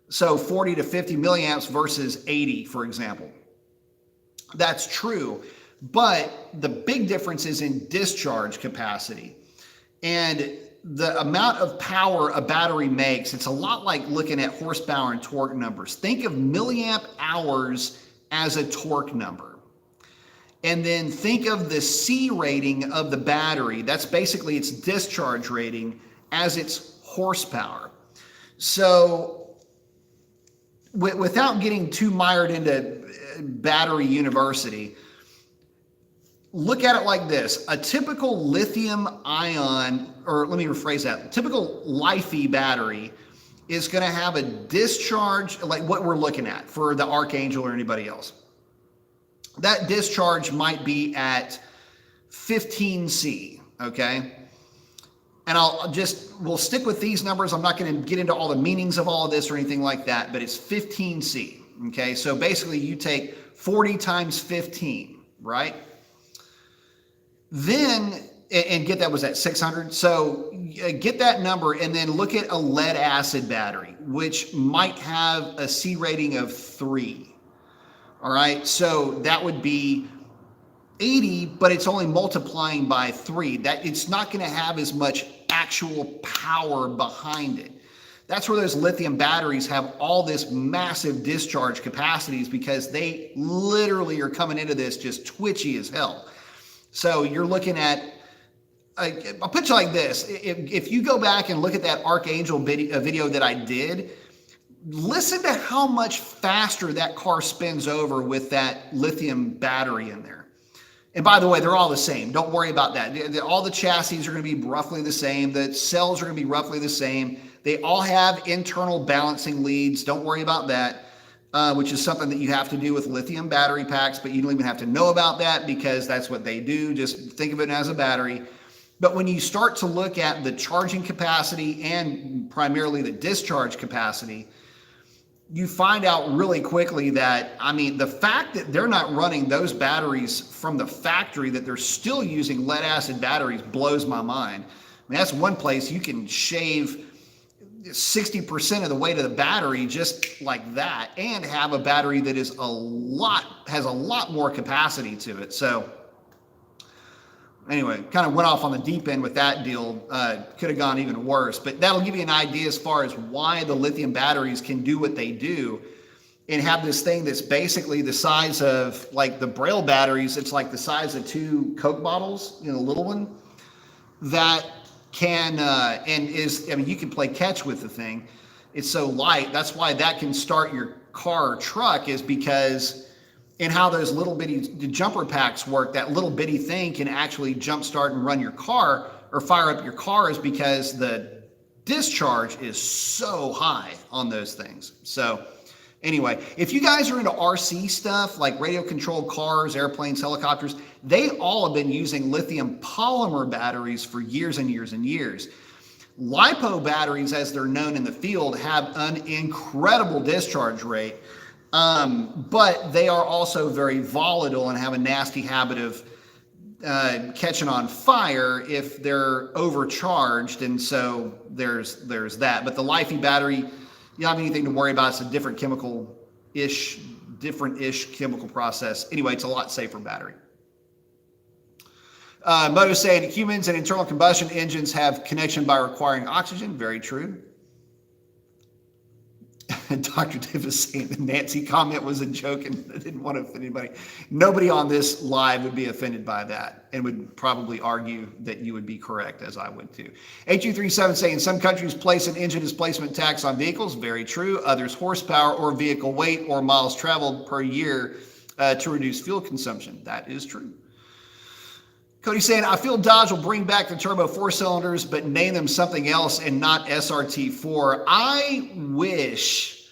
So 40 to 50 milliamps versus 80, for example. That's true. But the big difference is in discharge capacity. And the amount of power a battery makes, it's a lot like looking at horsepower and torque numbers. Think of milliamp hours as a torque number. And then think of the C rating of the battery. That's basically its discharge rating as its horsepower. So without getting too mired into battery university, look at it like this. A typical lithium ion, or let me rephrase that, typical LiFe battery is going to have a discharge, like what we're looking at for the Archangel or anybody else. That discharge might be at 15C, okay? And we'll stick with these numbers. I'm not going to get into all the meanings of all of this or anything like that, but it's 15C, okay? So basically you take 40 times 15, right? Then, and get that was at 600. So get that number and then look at a lead acid battery, which might have a C rating of 3. All right, so that would be 80, but it's only multiplying by 3. That it's not going to have as much actual power behind it. That's where those lithium batteries have all this massive discharge capacities, because they literally are coming into this just twitchy as hell. So you're looking at I'll put you like this. If you go back and look at that Archangel video that I did, listen to how much faster that car spins over with that lithium battery in there. And by the way, they're all the same. Don't worry about that. All the chassis are going to be roughly the same. The cells are going to be roughly the same. They all have internal balancing leads. Don't worry about that, which is something that you have to do with lithium battery packs, but you don't even have to know about that because that's what they do. Just think of it as a battery. But when you start to look at the charging capacity and primarily the discharge capacity, you find out really quickly that, I mean, the fact that they're not running those batteries from the factory, that they're still using lead acid batteries, blows my mind. I mean, that's one place you can shave 60% of the weight of the battery just like that and have a battery that has a lot more capacity to it. So anyway, kind of went off on the deep end with that deal. Could have gone even worse, but that'll give you an idea as far as why the lithium batteries can do what they do and have this thing that's basically the size of like the Braille batteries. It's like the size of 2 Coke bottles, you know, the little one that can, and is, I mean, you can play catch with the thing. It's so light. That's why that can start your car or truck, is because and how those little bitty jumper packs work, that little bitty thing can actually jump start and run your car or fire up your car, is because the discharge is so high on those things. So anyway, if you guys are into RC stuff like radio controlled cars, airplanes, helicopters, they all have been using lithium polymer batteries for years and years and years. LiPo batteries, as they're known in the field, have an incredible discharge rate. But they are also very volatile and have a nasty habit of catching on fire if they're overcharged. And so there's that. But the LiPo battery, you don't have anything to worry about. It's a different chemical-ish chemical process. Anyway, it's a lot safer battery. Moto saying humans and internal combustion engines have connection by requiring oxygen. Very true. Dr. Davis saying the Nancy comment was a joke and I didn't want to offend anybody. Nobody on this live would be offended by that and would probably argue that you would be correct, as I would too. 8237 saying some countries place an engine displacement tax on vehicles. Very true. Others horsepower or vehicle weight or miles traveled per year to reduce fuel consumption. That is true. Cody saying, I feel Dodge will bring back the turbo 4-cylinders, but name them something else and not SRT4. I wish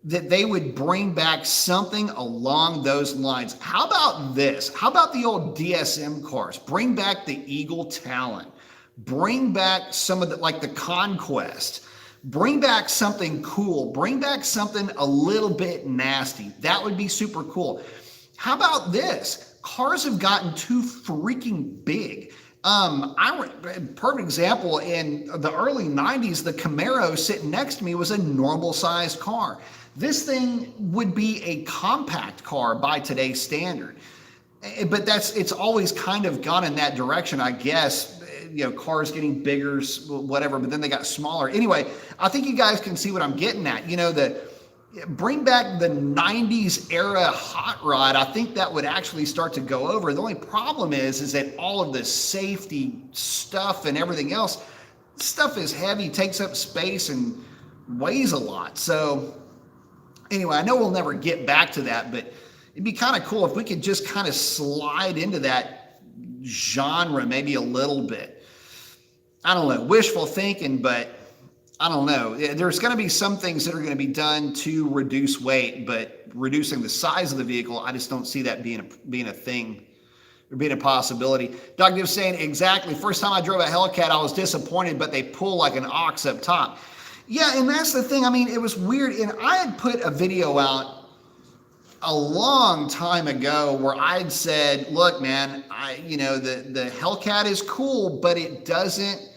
that they would bring back something along those lines. How about this? How about the old DSM cars? Bring back the Eagle Talon. Bring back some of the, like the Conquest. Bring back something cool. Bring back something a little bit nasty. That would be super cool. How about this? Cars have gotten too freaking big. Perfect example, in the early 90s, the Camaro sitting next to me was a normal sized car. This thing would be a compact car by today's standard. But it's always kind of gone in that direction, I guess. You know, cars getting bigger, whatever, but then they got smaller. Anyway, I think you guys can see what I'm getting at. You know, bring back the 90s era hot rod. I think that would actually start to go over. The only problem is that all of the safety stuff and everything else, stuff is heavy, takes up space, and weighs a lot. So anyway, I know we'll never get back to that, but it'd be kind of cool if we could just kind of slide into that genre maybe a little bit. I don't know, wishful thinking, but I don't know. There's going to be some things that are going to be done to reduce weight, but reducing the size of the vehicle, I just don't see that being a thing or being a possibility. Doug was saying, exactly. First time I drove a Hellcat, I was disappointed, but they pull like an ox up top. Yeah, and that's the thing. I mean, it was weird. And I had put a video out a long time ago where I'd said, look, man, the Hellcat is cool, but it doesn't,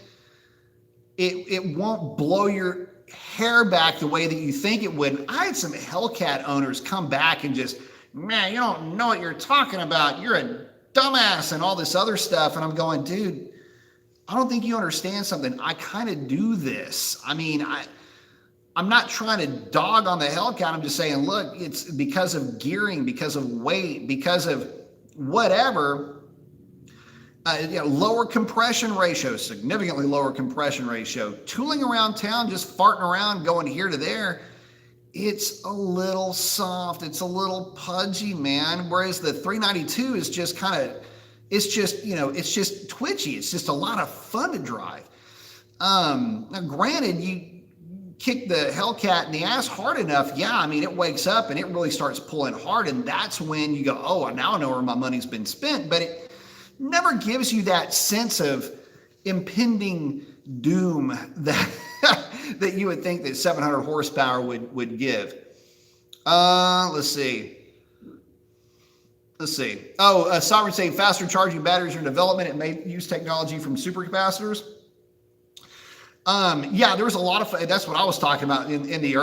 it won't blow your hair back the way that you think it would. And I had some Hellcat owners come back and just, man, you don't know what you're talking about. You're a dumbass and all this other stuff. And I'm going, dude, I don't think you understand something. I kind of do this. I mean, I'm not trying to dog on the Hellcat. I'm just saying, look, it's because of gearing, because of weight, because of whatever. Lower compression ratio, significantly lower compression ratio. Tooling around town, just farting around, going here to there, it's a little soft. It's a little pudgy, man. Whereas the 392 is just kind of, it's just, it's just twitchy. It's just a lot of fun to drive. Now, granted, you kick the Hellcat in the ass hard enough, yeah, I mean, it wakes up and it really starts pulling hard, and that's when you go, oh, now I know where my money's been spent. But it never gives you that sense of impending doom that that you would think that 700 horsepower would give. Let's see. Oh, Sovereign saying faster charging batteries are in development. It may use technology from supercapacitors. Yeah, there was a lot of, that's what I was talking about in the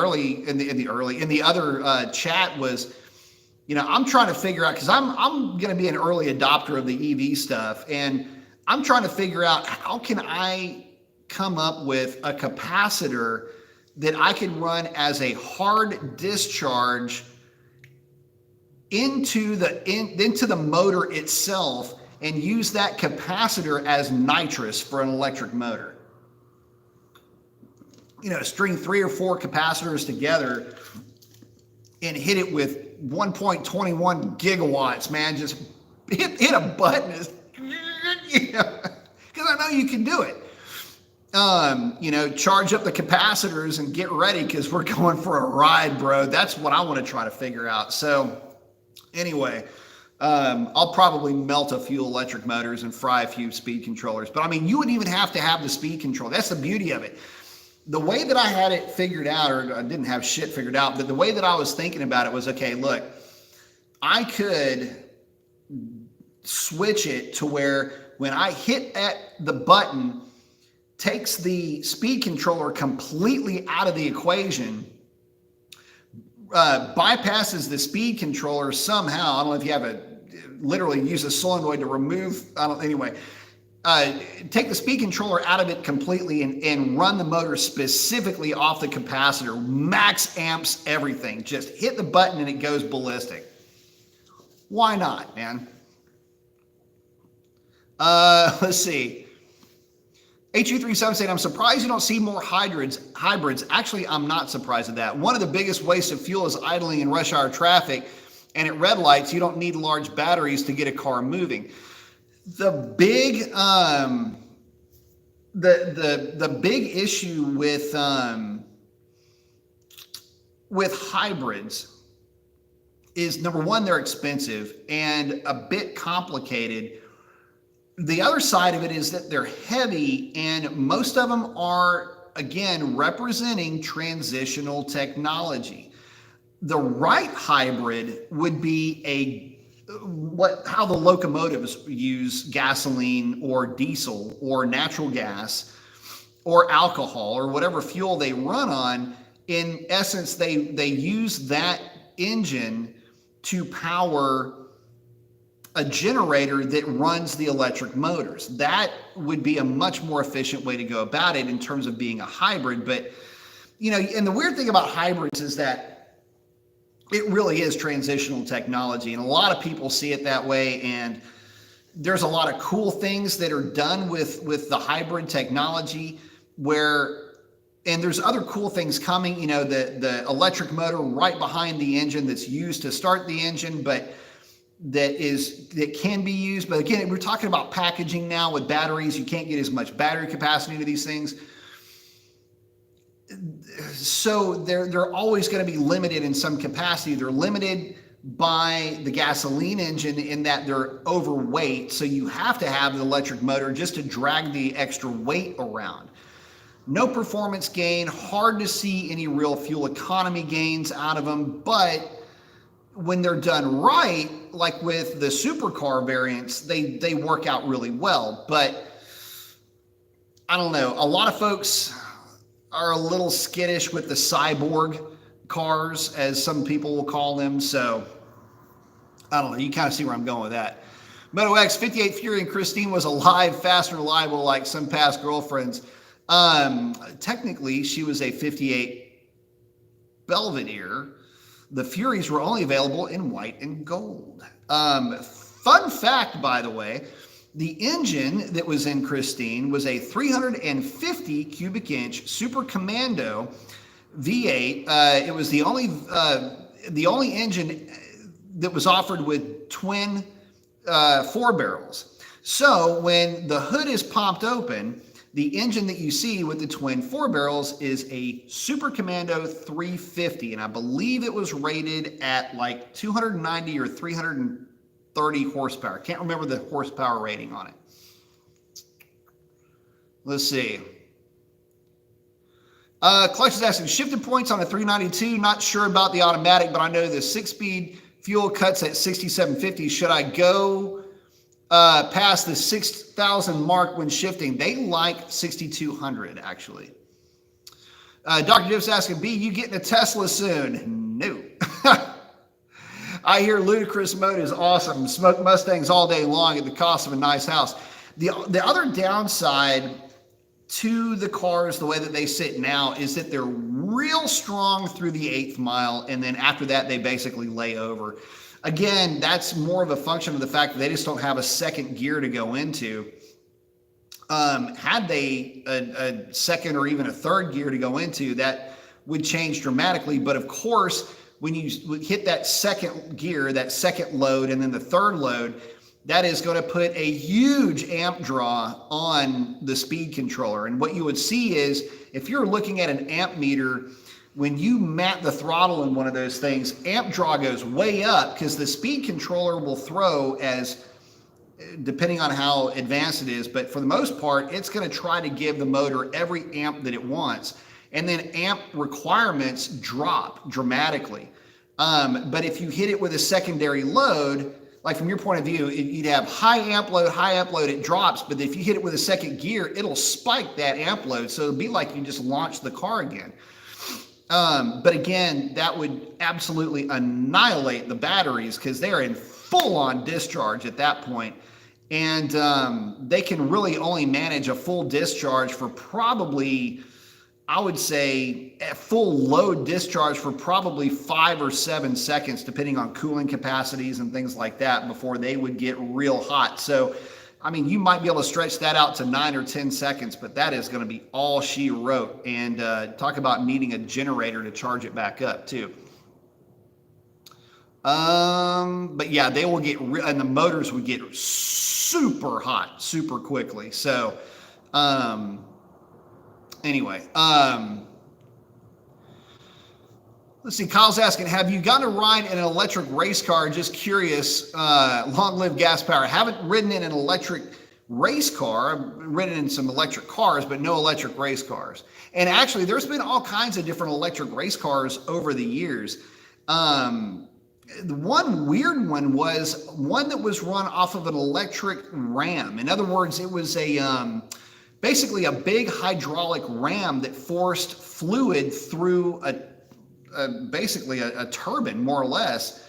other chat was, I'm trying to figure out, because I'm going to be an early adopter of the EV stuff, and I'm trying to figure out how can I come up with a capacitor that I can run as a hard discharge into the motor itself and use that capacitor as nitrous for an electric motor. String 3 or 4 capacitors together and hit it with 1.21 gigawatts, man. Just hit a button, because I know you can do it. Charge up the capacitors and get ready, because we're going for a ride, bro. That's what I want to try to figure out. So anyway, I'll probably melt a few electric motors and fry a few speed controllers. But I mean, you wouldn't even have to have the speed control. That's the beauty of it. The way that I had it figured out, or I didn't have shit figured out, but the way that I was thinking about it was, okay, look, I could switch it to where when I hit at the button, takes the speed controller completely out of the equation, bypasses the speed controller somehow. I don't know if you have literally use a solenoid to remove, take the speed controller out of it completely and run the motor specifically off the capacitor, max amps, everything. Just hit the button and it goes ballistic. Why not, man? Let's see. HU37 saying, I'm surprised you don't see more hybrids. Actually, I'm not surprised at that. One of the biggest wastes of fuel is idling in rush hour traffic, and at red lights, you don't need large batteries to get a car moving. The big the big issue with hybrids is, number one, they're expensive and a bit complicated. The other side of it is that they're heavy, and most of them are, again, representing transitional technology. The right hybrid would be how the locomotives use gasoline or diesel or natural gas or alcohol or whatever fuel they run on. In essence, they use that engine to power a generator that runs the electric motors. That would be a much more efficient way to go about it in terms of being a hybrid. But, and the weird thing about hybrids is that it really is transitional technology, and a lot of people see it that way. And there's a lot of cool things that are done with the hybrid technology and there's other cool things coming, the electric motor right behind the engine that's used to start the engine, but that can be used. But again, we're talking about packaging now with batteries. You can't get as much battery capacity into these things. So they're always going to be limited in some capacity. They're limited by the gasoline engine in that they're overweight. So you have to have the electric motor just to drag the extra weight around. No performance gain, hard to see any real fuel economy gains out of them. But when they're done right, like with the supercar variants, they work out really well. But I don't know, a lot of folks are a little skittish with the cyborg cars, as some people will call them. So I don't know, you kind of see where I'm going with that. Moto X 58 Fury and Christine was alive, fast and reliable like some past girlfriends. Technically, she was a 58 Belvedere. The Furies were only available in white and gold. Fun fact, by the way, The engine that was in Christine was a 350 cubic inch Super Commando V8. It was the only engine that was offered with twin 4 barrels. So when the hood is popped open, the engine that you see with the twin 4 barrels is a Super Commando 350, and I believe it was rated at like 290 or 330 horsepower. Can't remember the horsepower rating on it. Let's see. Clutch is asking, shifting points on a 392. Not sure about the automatic, but I know the 6-speed fuel cuts at 6750. Should I go past the 6,000 mark when shifting? They like 6,200 actually. Dr. Div's asking, B, you getting a Tesla soon? No. I hear ludicrous mode is awesome. Smoke Mustangs all day long at the cost of a nice house. The other downside to the cars, the way that they sit now, is that they're real strong through the 8th mile, and then after that they basically lay over. Again, that's more of a function of the fact that they just don't have a second gear to go into. Had they a second or even a third gear to go into, that would change dramatically. But of course, when you hit that second gear, that second load, and then the third load, that is going to put a huge amp draw on the speed controller. And what you would see is, if you're looking at an amp meter, when you map the throttle in one of those things, amp draw goes way up because the speed controller will throw as, depending on how advanced it is, but for the most part, it's going to try to give the motor every amp that it wants. And then amp requirements drop dramatically. But if you hit it with a secondary load, like from your point of view, you'd have high amp load, it drops. But if you hit it with a second gear, it'll spike that amp load. So it'll be like you just launched the car again. But again, that would absolutely annihilate the batteries because they're in full-on discharge at that point. And they can really only manage a full discharge for probably, I would say, a full load discharge for probably 5 or 7 seconds, depending on cooling capacities and things like that, before they would get real hot. So, I mean, you might be able to stretch that out to 9 or 10 seconds, but that is going to be all she wrote. And talk about needing a generator to charge it back up too. But yeah, they will get, and the motors would get super hot super quickly. So, anyway, let's see. Kyle's asking, have you gotten a ride in an electric race car? Just curious. Long live gas power. Haven't ridden in an electric race car. I've ridden in some electric cars, but no electric race cars. And actually, there's been all kinds of different electric race cars over the years. The one weird one was one that was run off of an electric ram. In other words, it was a basically a big hydraulic ram that forced fluid through basically a turbine, more or less.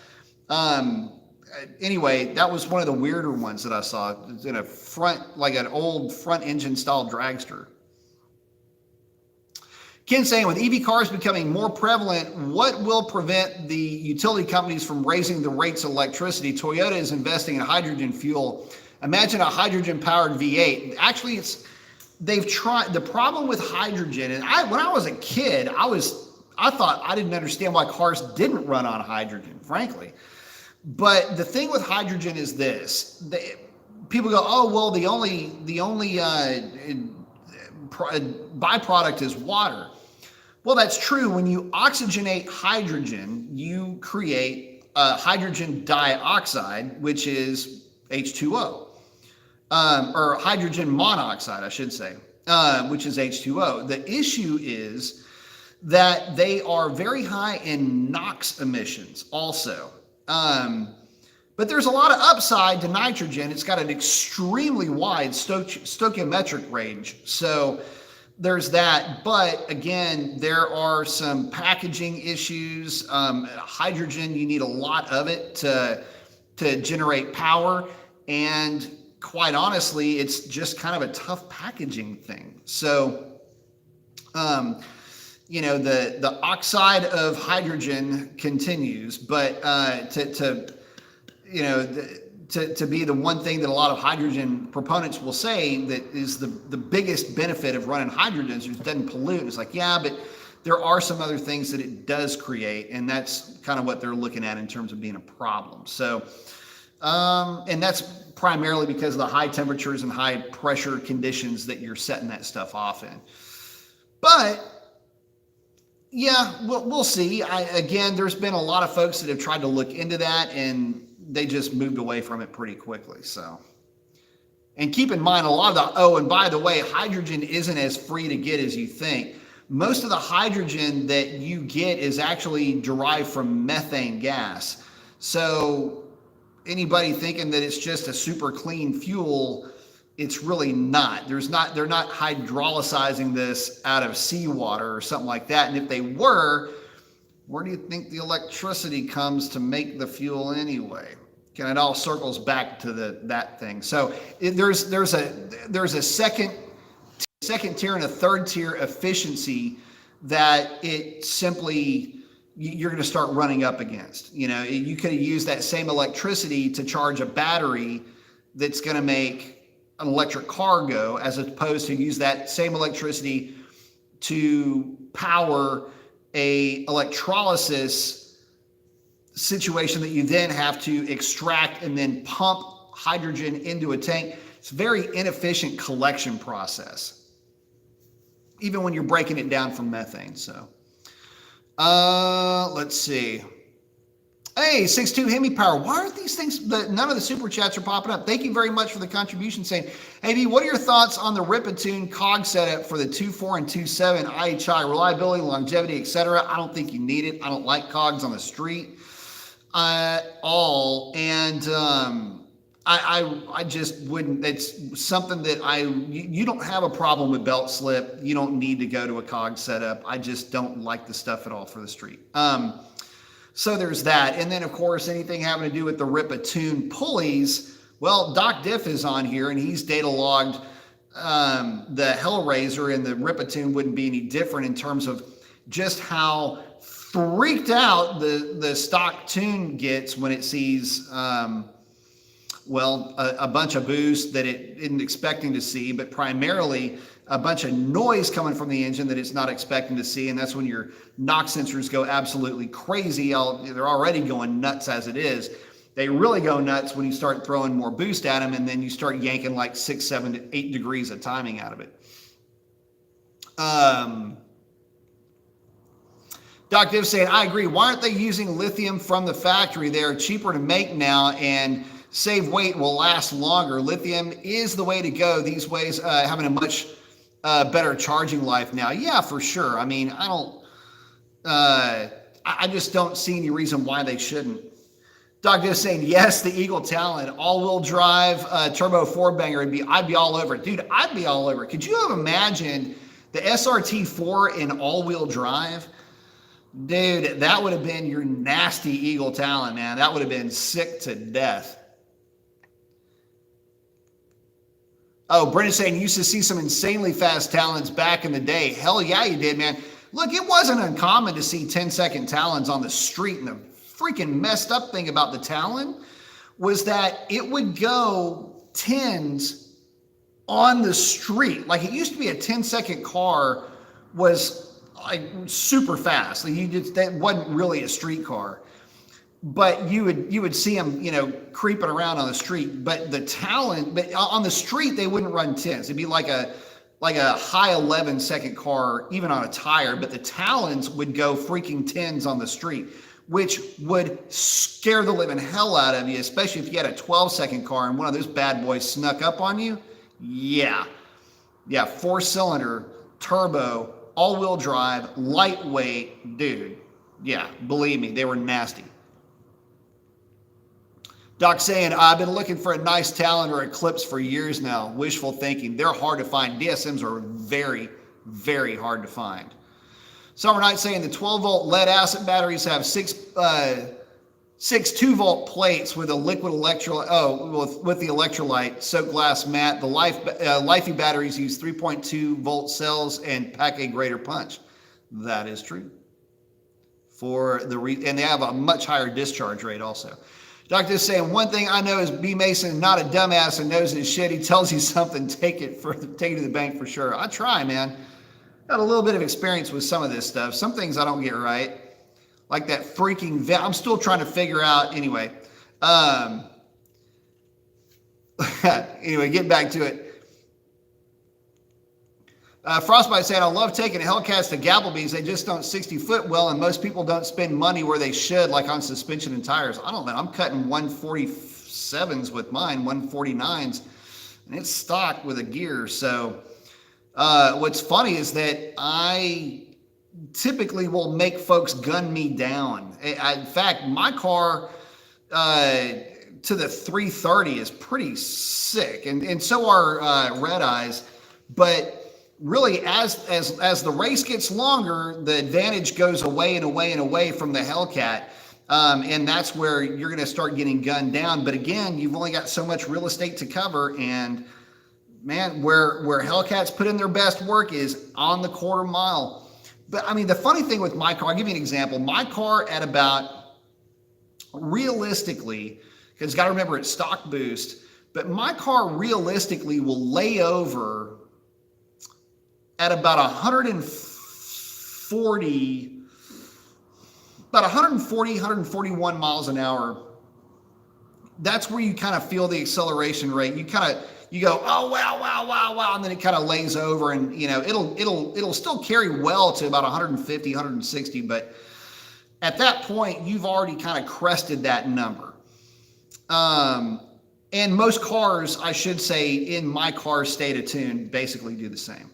Anyway, that was one of the weirder ones that I saw. It's in a front, like an old front engine style dragster. Ken saying, with EV cars becoming more prevalent, what will prevent the utility companies from raising the rates of electricity? Toyota is investing in hydrogen fuel. Imagine a hydrogen powered V8. Actually, they've tried. The problem with hydrogen, and when I was a kid, I thought I didn't understand why cars didn't run on hydrogen, frankly. But the thing with hydrogen is this: people go, "Oh, well, the only byproduct is water." Well, that's true. When you oxygenate hydrogen, you create hydrogen dioxide, which is H2O, or hydrogen monoxide, I should say, which is H2O. The issue is that they are very high in NOx emissions also. But there's a lot of upside to nitrogen. It's got an extremely wide stoichiometric range. So there's that. But again, there are some packaging issues. Hydrogen, you need a lot of it to generate power. And quite honestly, it's just kind of a tough packaging thing. So, the oxide of hydrogen continues, but to be the one thing that a lot of hydrogen proponents will say that is the biggest benefit of running hydrogen is it doesn't pollute. It's like, yeah, but there are some other things that it does create, and that's kind of what they're looking at in terms of being a problem. So, and that's primarily because of the high temperatures and high pressure conditions that you're setting that stuff off in. But yeah, we'll see. Again, there's been a lot of folks that have tried to look into that, and they just moved away from it pretty quickly. So, and keep in mind, a lot of the, and by the way, hydrogen isn't as free to get as you think. Most of the hydrogen that you get is actually derived from methane gas. So anybody thinking that it's just a super clean fuel, it's really not. They're not hydrolyzing this out of seawater or something like that. And if they were, where do you think the electricity comes to make the fuel anyway? And it all circles back to that thing. So there's a second tier and a third tier efficiency that it simply you're going to start running up against. You know, you could have used that same electricity to charge a battery that's going to make an electric car go, as opposed to use that same electricity to power a electrolysis situation that you then have to extract and then pump hydrogen into a tank. It's a very inefficient collection process, even when you're breaking it down from methane. So, let's see. Hey, 6'2" Hemi Power. Why aren't these things, none of the super chats are popping up? Thank you very much for the contribution saying, hey, B, what are your thoughts on the Ripatune cog setup for the 2.4 and 2.7 IHI, reliability, longevity, etc.? I don't think you need it. I don't like cogs on the street at all. And I just wouldn't. It's something that you don't have a problem with belt slip. You don't need to go to a cog setup. I just don't like the stuff at all for the street. So there's that. And then, of course, anything having to do with the Ripatune pulleys, well, Doc Diff is on here, and he's data logged the Hellraiser, and the Ripatune wouldn't be any different in terms of just how freaked out the stock tune gets when it sees, a bunch of boost that it isn't expecting to see, but primarily a bunch of noise coming from the engine that it's not expecting to see. And that's when your knock sensors go absolutely crazy. They're already going nuts as it is. They really go nuts when you start throwing more boost at them, and then you start yanking like 6, 7, 8 degrees of timing out of it. Doc Div saying, I agree. Why aren't they using lithium from the factory? They are cheaper to make now and save weight, will last longer. Lithium is the way to go these ways, having a much better charging life now. Yeah, for sure. I mean, I just don't see any reason why they shouldn't. Doc is saying, yes, the Eagle Talon, all-wheel drive, turbo four-banger, I'd be all over it. Dude, I'd be all over it. Could you have imagined the SRT4 in all-wheel drive? Dude, that would have been your nasty Eagle Talon, man. That would have been sick to death. Oh, Brendan's saying you used to see some insanely fast Talons back in the day. Hell yeah, you did, man. Look, it wasn't uncommon to see 10-second Talons on the street, and the freaking messed up thing about the Talon was that it would go 10s on the street. Like, it used to be a 10-second car was like super fast. Like, that wasn't really a street car. But you would see them, creeping around on the street. But the Talon, but on the street, they wouldn't run 10s. It'd be like a high 11-second car, even on a tire. But the Talons would go freaking 10s on the street, which would scare the living hell out of you, especially if you had a 12-second car and one of those bad boys snuck up on you. Yeah, 4-cylinder, turbo, all-wheel drive, lightweight, dude. Yeah, believe me, they were nasty. Doc saying, I've been looking for a nice Talon or Eclipse for years now. Wishful thinking. They're hard to find. DSMs are very, very hard to find. Summer Night saying the 12-volt lead acid batteries have six 2-volt plates with a liquid electrolyte. With the electrolyte soaked glass mat. The Lifey batteries use 3.2-volt cells and pack a greater punch. That is true. And they have a much higher discharge rate also. Doctor is saying, one thing I know is B. Mason is not a dumbass and knows his shit. He tells you something, take it to the bank for sure. I try, man. Got a little bit of experience with some of this stuff. Some things I don't get right. Like that freaking I'm still trying to figure out. Anyway. Anyway, get back to it. Frostbite saying, I love taking Hellcats to Gabblebees. They just don't 60-foot well, and most people don't spend money where they should, like on suspension and tires. I don't know. I'm cutting 147s with mine, 149s, and it's stocked with a gear. So what's funny is that I typically will make folks gun me down. In fact, my car to the 330 is pretty sick, and so are Red Eyes, but really, as the race gets longer, the advantage goes away and away and away from the Hellcat, and that's where you're going to start getting gunned down. But again, you've only got so much real estate to cover, and man, where Hellcats put in their best work is on the quarter mile. But I mean, the funny thing with my car, I'll give you an example. My car at about, realistically, because got to remember it's stock boost, but my car realistically will lay over at about 141 miles an hour. That's where you kind of feel the acceleration rate. You go, oh, wow, and then it kind of lays over, and it'll still carry well to about 150, 160, but at that point, you've already kind of crested that number. And most cars, I should say, in my car state of tune, basically do the same.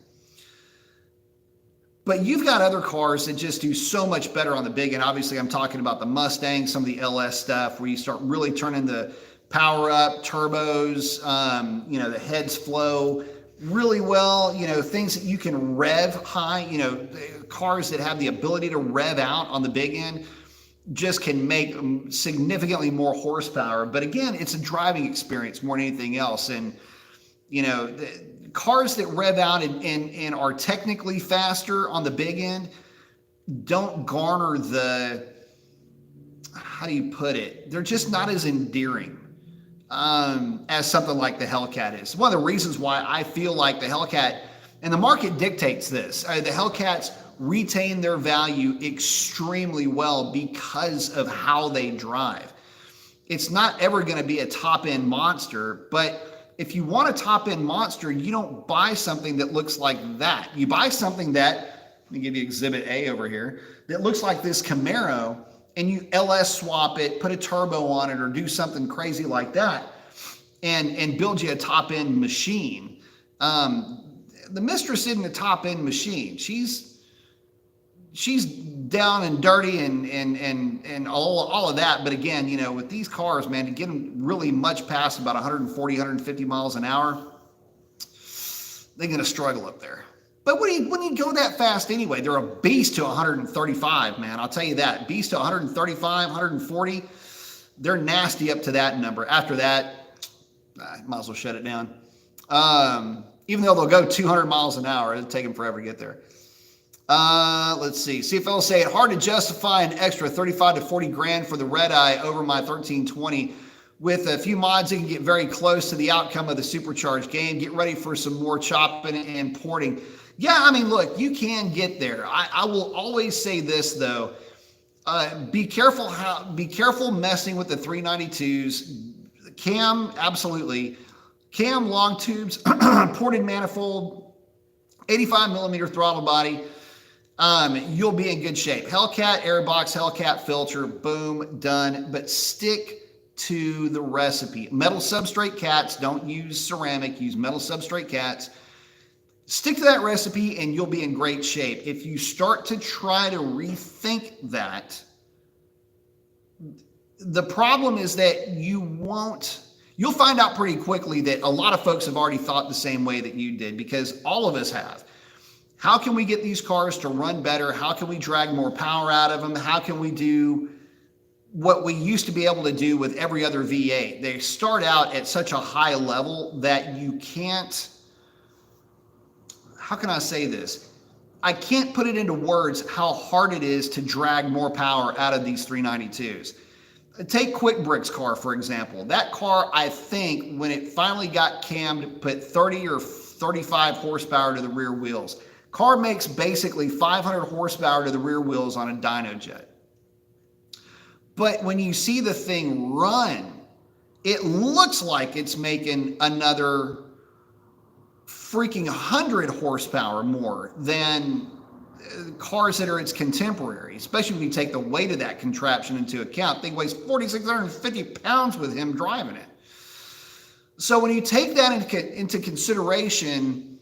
But you've got other cars that just do so much better on the big end. Obviously, I'm talking about the Mustang, some of the LS stuff, where you start really turning the power up, turbos, the heads flow really well, things that you can rev high, cars that have the ability to rev out on the big end just can make significantly more horsepower. But again, it's a driving experience more than anything else. And, the cars that rev out and are technically faster on the big end don't garner how do you put it? They're just not as endearing as something like the Hellcat is. One of the reasons why I feel like the Hellcat, and the market dictates this, the Hellcats retain their value extremely well because of how they drive. It's not ever going to be a top-end monster, but if you want a top-end monster, you don't buy something that looks like that. You buy something that, let me give you Exhibit A over here, that looks like this Camaro, and you LS swap it, put a turbo on it, or do something crazy like that, and build you a top-end machine. The Mistress isn't a top-end machine. She's down and dirty and all of that. But again, with these cars, man, to get them really much past about 140, 150 miles an hour, they're going to struggle up there. But when you go that fast anyway, they're a beast to 135, man. I'll tell you that. Beast to 135, 140, they're nasty up to that number. After that, I might as well shut it down. Even though they'll go 200 miles an hour, it'll take them forever to get there. Let's see. CFL say it hard to justify an extra 35 to 40 grand for the Red Eye over my 1320. With a few mods, it can get very close to the outcome of the supercharged game. Get ready for some more chopping and porting. Yeah, I mean, look, you can get there. I will always say this though. Be careful messing with the 392s. Cam, absolutely. Cam, long tubes, ported manifold, 85 millimeter throttle body. You'll be in good shape. Hellcat, airbox, Hellcat filter, boom, done. But stick to the recipe. Metal substrate cats, don't use ceramic, use metal substrate cats. Stick to that recipe and you'll be in great shape. If you start to try to rethink that, the problem is that you'll find out pretty quickly that a lot of folks have already thought the same way that you did, because all of us have. How can we get these cars to run better? How can we drag more power out of them? How can we do what we used to be able to do with every other V8? They start out at such a high level that you can't, how can I say this? I can't put it into words how hard it is to drag more power out of these 392s. Take Quick Brick's car, for example. That car, I think, when it finally got cammed, put 30 or 35 horsepower to the rear wheels. Car makes basically 500 horsepower to the rear wheels on a dyno jet. But when you see the thing run, it looks like it's making another freaking 100 horsepower more than cars that are its contemporary, especially when you take the weight of that contraption into account. The thing weighs 4,650 pounds with him driving it. So when you take that into consideration,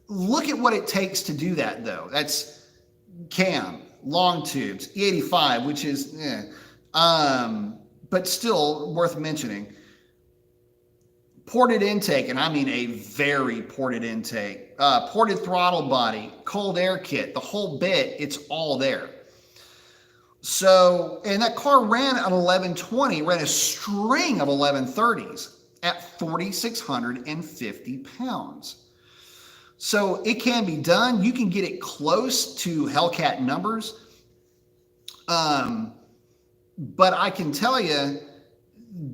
look at what it takes to do that, though. That's cam, long tubes, E85, which is, but still worth mentioning. Ported intake, and I mean a very ported intake. Ported throttle body, cold air kit, the whole bit, it's all there. So, and that car ran an 1120, ran a string of 1130s at 4,650 pounds. So it can be done. You can get it close to Hellcat numbers. But I can tell you,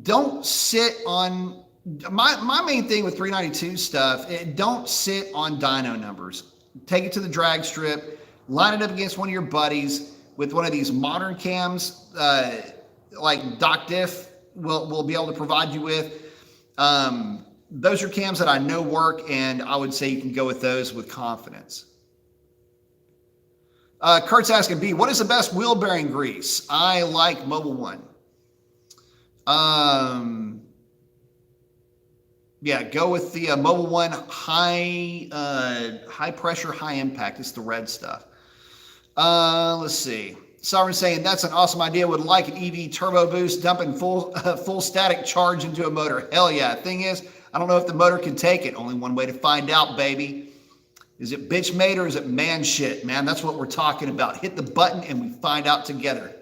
don't sit on, my main thing with 392 stuff, don't sit on dyno numbers. Take it to the drag strip, line it up against one of your buddies with one of these modern cams, like Doc Diff will be able to provide you with. Those are cams that I know work, and I would say you can go with those with confidence. Kurt's asking, B, what is the best wheel bearing grease? I like Mobile One. Yeah, go with the Mobile One high pressure, high impact. It's the red stuff. Let's see. Sovereign saying that's an awesome idea. Would like an EV turbo boost, dumping full static charge into a motor. Hell yeah. Thing is, I don't know if the motor can take it. Only one way to find out, baby. Is it bitch made or is it man shit? Man, that's what we're talking about. Hit the button and we find out together.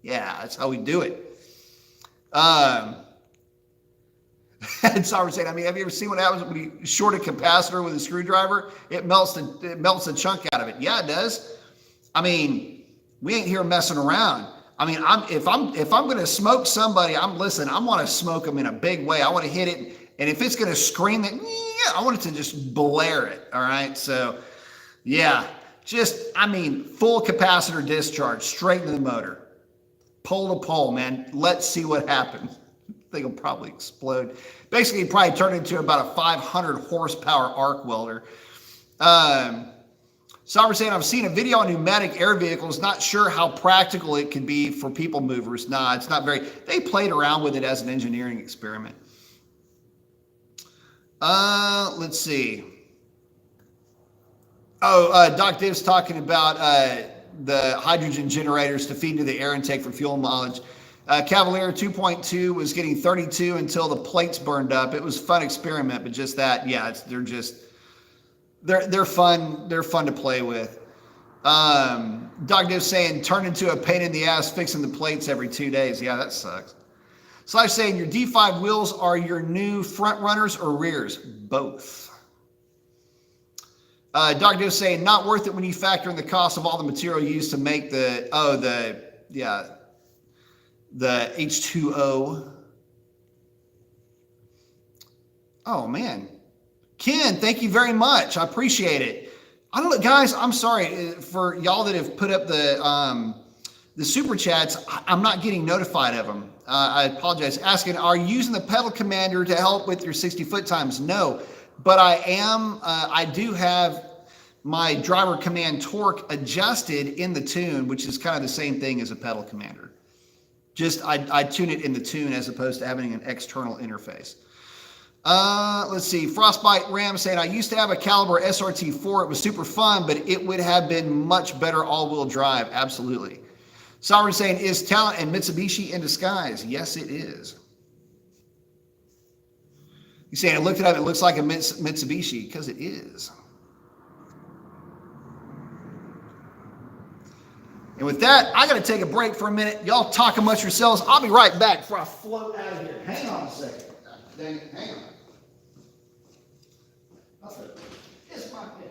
Yeah, that's how we do it. And Sovereign saying, I mean, have you ever seen what happens when you short a capacitor with a screwdriver? It melts the chunk out of it. Yeah, it does. I mean, we ain't here messing around. I mean, if I'm going to smoke somebody, I want to smoke them in a big way. I want to hit it, and if it's going to scream that, yeah, I want it to just blare it. All right, so yeah, full capacitor discharge straight into the motor, pole to pole, man. Let's see what happens. Thing will probably explode. Basically, probably turn into about a 500 horsepower arc welder. Sovereign saying, I've seen a video on pneumatic air vehicles. Not sure how practical it can be for people movers. Nah, it's not very. They played around with it as an engineering experiment. Let's see. Doc Div's talking about the hydrogen generators to feed into the air intake for fuel mileage. Cavalier 2.2 was getting 32 until the plates burned up. It was a fun experiment, but just that, yeah, they're fun. They're fun to play with. Doc Div saying turn into a pain in the ass fixing the plates every 2 days. Yeah, that sucks. Slash saying your D5 wheels are your new front runners or rears? Both. Doc Div saying not worth it when you factor in the cost of all the material used to make the H2O. Oh man. Ken, thank you very much. I appreciate it. I don't know, guys, I'm sorry for y'all that have put up the super chats. I'm not getting notified of them. I apologize. Asking, are you using the pedal commander to help with your 60-foot times? No, but I am. I do have my driver command torque adjusted in the tune, which is kind of the same thing as a pedal commander. Just I tune it in the tune as opposed to having an external interface. Let's see. Frostbite Ram saying, I used to have a Caliber SRT4. It was super fun, but it would have been much better all-wheel drive. Absolutely. Sovereign saying, is talent and Mitsubishi in disguise? Yes, it is. He's saying, I looked it up. It looks like a Mitsubishi because it is. And with that, I got to take a break for a minute. Y'all talk amongst yourselves. I'll be right back before I float out of here. Hang on a second. Dang it. Hang on. It's my pen.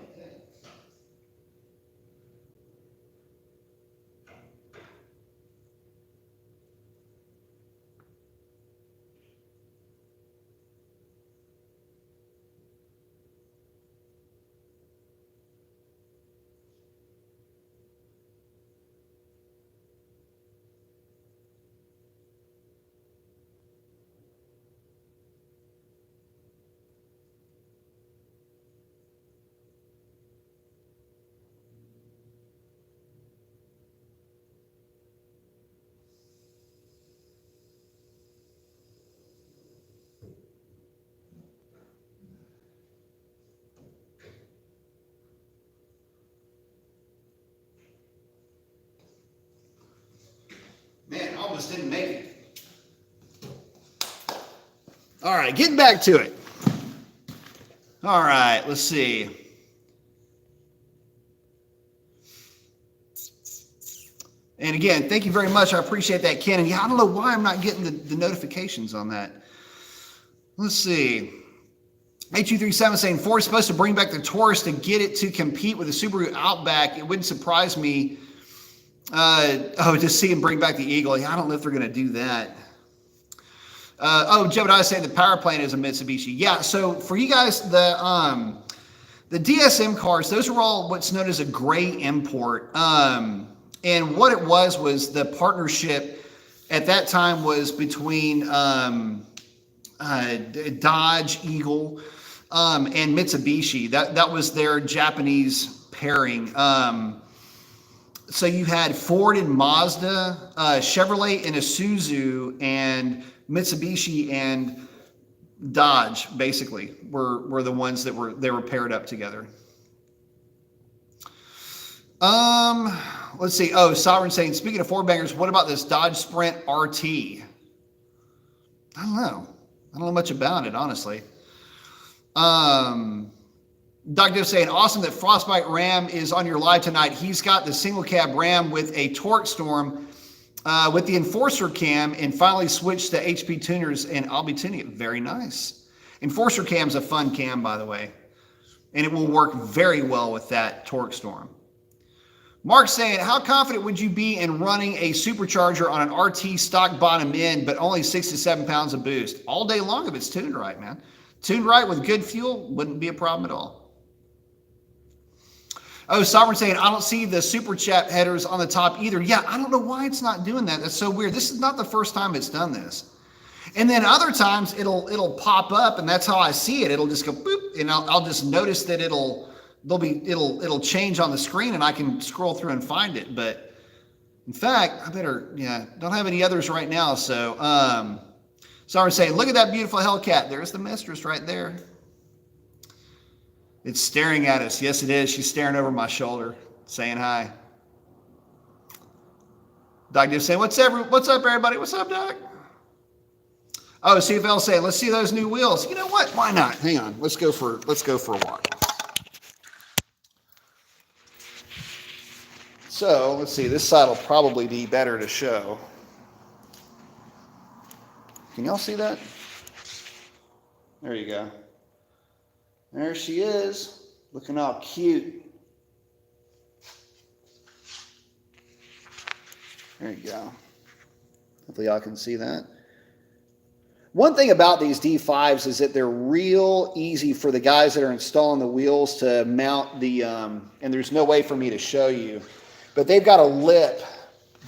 helpless didn't make it. All right, getting back to it. All right, let's see. And again, thank you very much. I appreciate that, Ken. And yeah, I don't know why I'm not getting the notifications on that. Let's see. 8237 saying Ford's supposed to bring back the Taurus to get it to compete with the Subaru Outback. It wouldn't surprise me. To see him bring back the Eagle. Yeah, I don't know if they're going to do that. Jebediah saying the power plant is a Mitsubishi. Yeah, so for you guys, the DSM cars, those are all what's known as a gray import. And what it was the partnership at that time was between Dodge, Eagle, and Mitsubishi. That was their Japanese pairing. So you had Ford and Mazda, Chevrolet and Isuzu, and Mitsubishi and Dodge basically were the ones that were paired up together. Let's see. Oh, Sovereign saying, speaking of Ford bangers, what about this Dodge Sprint RT? I don't know much about it, honestly. Doc Div saying, awesome that Frostbite Ram is on your live tonight. He's got the single cab Ram with a Torque Storm with the Enforcer cam and finally switched to HP tuners, and I'll be tuning it. Very nice. Enforcer cam's a fun cam, by the way, and it will work very well with that Torque Storm. Mark saying, how confident would you be in running a supercharger on an RT stock bottom end, but only 6 to 7 pounds of boost? All day long if it's tuned right, man. Tuned right with good fuel, wouldn't be a problem at all. Oh, Sovereign saying, I don't see the Super Chat headers on the top either. Yeah, I don't know why it's not doing that. That's so weird. This is not the first time it's done this. And then other times it'll pop up, and that's how I see it. It'll just go boop, and I'll just notice that it'll change on the screen, and I can scroll through and find it. But in fact, don't have any others right now. So Sovereign saying, look at that beautiful Hellcat. There's the mistress right there. It's staring at us. Yes, it is. She's staring over my shoulder, saying hi. Doc Div saying, what's up, everybody? What's up, Doc? Oh, CFL saying, let's see those new wheels. You know what? Why not? Hang on. Let's go for a walk. So let's see. This side will probably be better to show. Can y'all see that? There you go. There she is, looking all cute. There you go. Hopefully y'all can see that. One thing about these D5s is that they're real easy for the guys that are installing the wheels to mount the, and there's no way for me to show you, but they've got a lip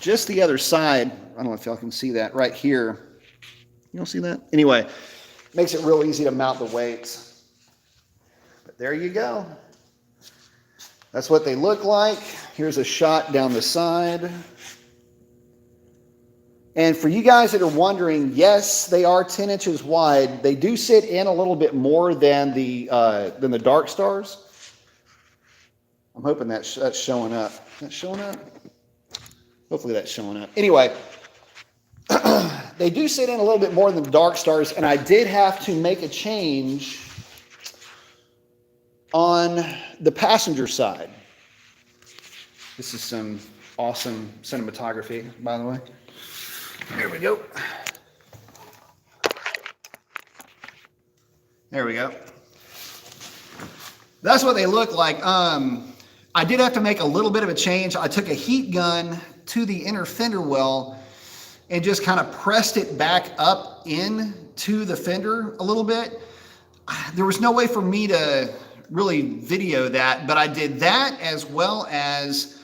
just the other side. I don't know if y'all can see that right here. You don't see that? Anyway, makes it real easy to mount the weights. There you go. That's what they look like. Here's a shot down the side. And for you guys that are wondering, yes, they are 10 inches wide. They do sit in a little bit more than the Dark Stars. I'm hoping that's showing up. Is that showing up? Hopefully that's showing up. Anyway, they do sit in a little bit more than the Dark Stars, and I did have to make a change on the passenger side. This is some awesome cinematography, by the way. There we go. There we go. That's what they look like. I did have to make a little bit of a change. I took a heat gun to the inner fender well and just kind of pressed it back up into the fender a little bit. There was no way for me to really video that, but I did that, as well as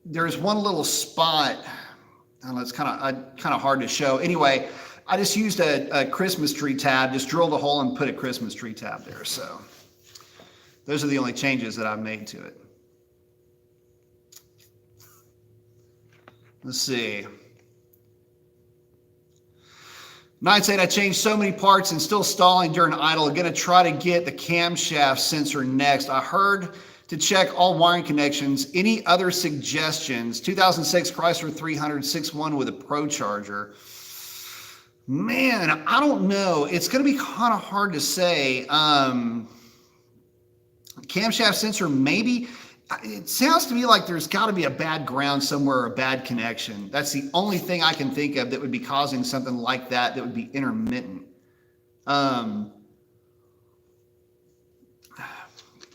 there's one little spot. I don't know, it's kind of hard to show. Anyway, I just used a Christmas tree tab, just drilled a hole and put a Christmas tree tab there. So those are the only changes that I've made to it. Let's see. 9 saying I changed so many parts and still stalling during idle. Going to try to get the camshaft sensor next. I heard to check all wiring connections. Any other suggestions? 2006 Chrysler 300 6.1 with a Pro Charger. Man, I don't know. It's going to be kind of hard to say. Camshaft sensor, maybe. It sounds to me like there's got to be a bad ground somewhere or a bad connection. That's the only thing I can think of that would be causing something like that would be intermittent.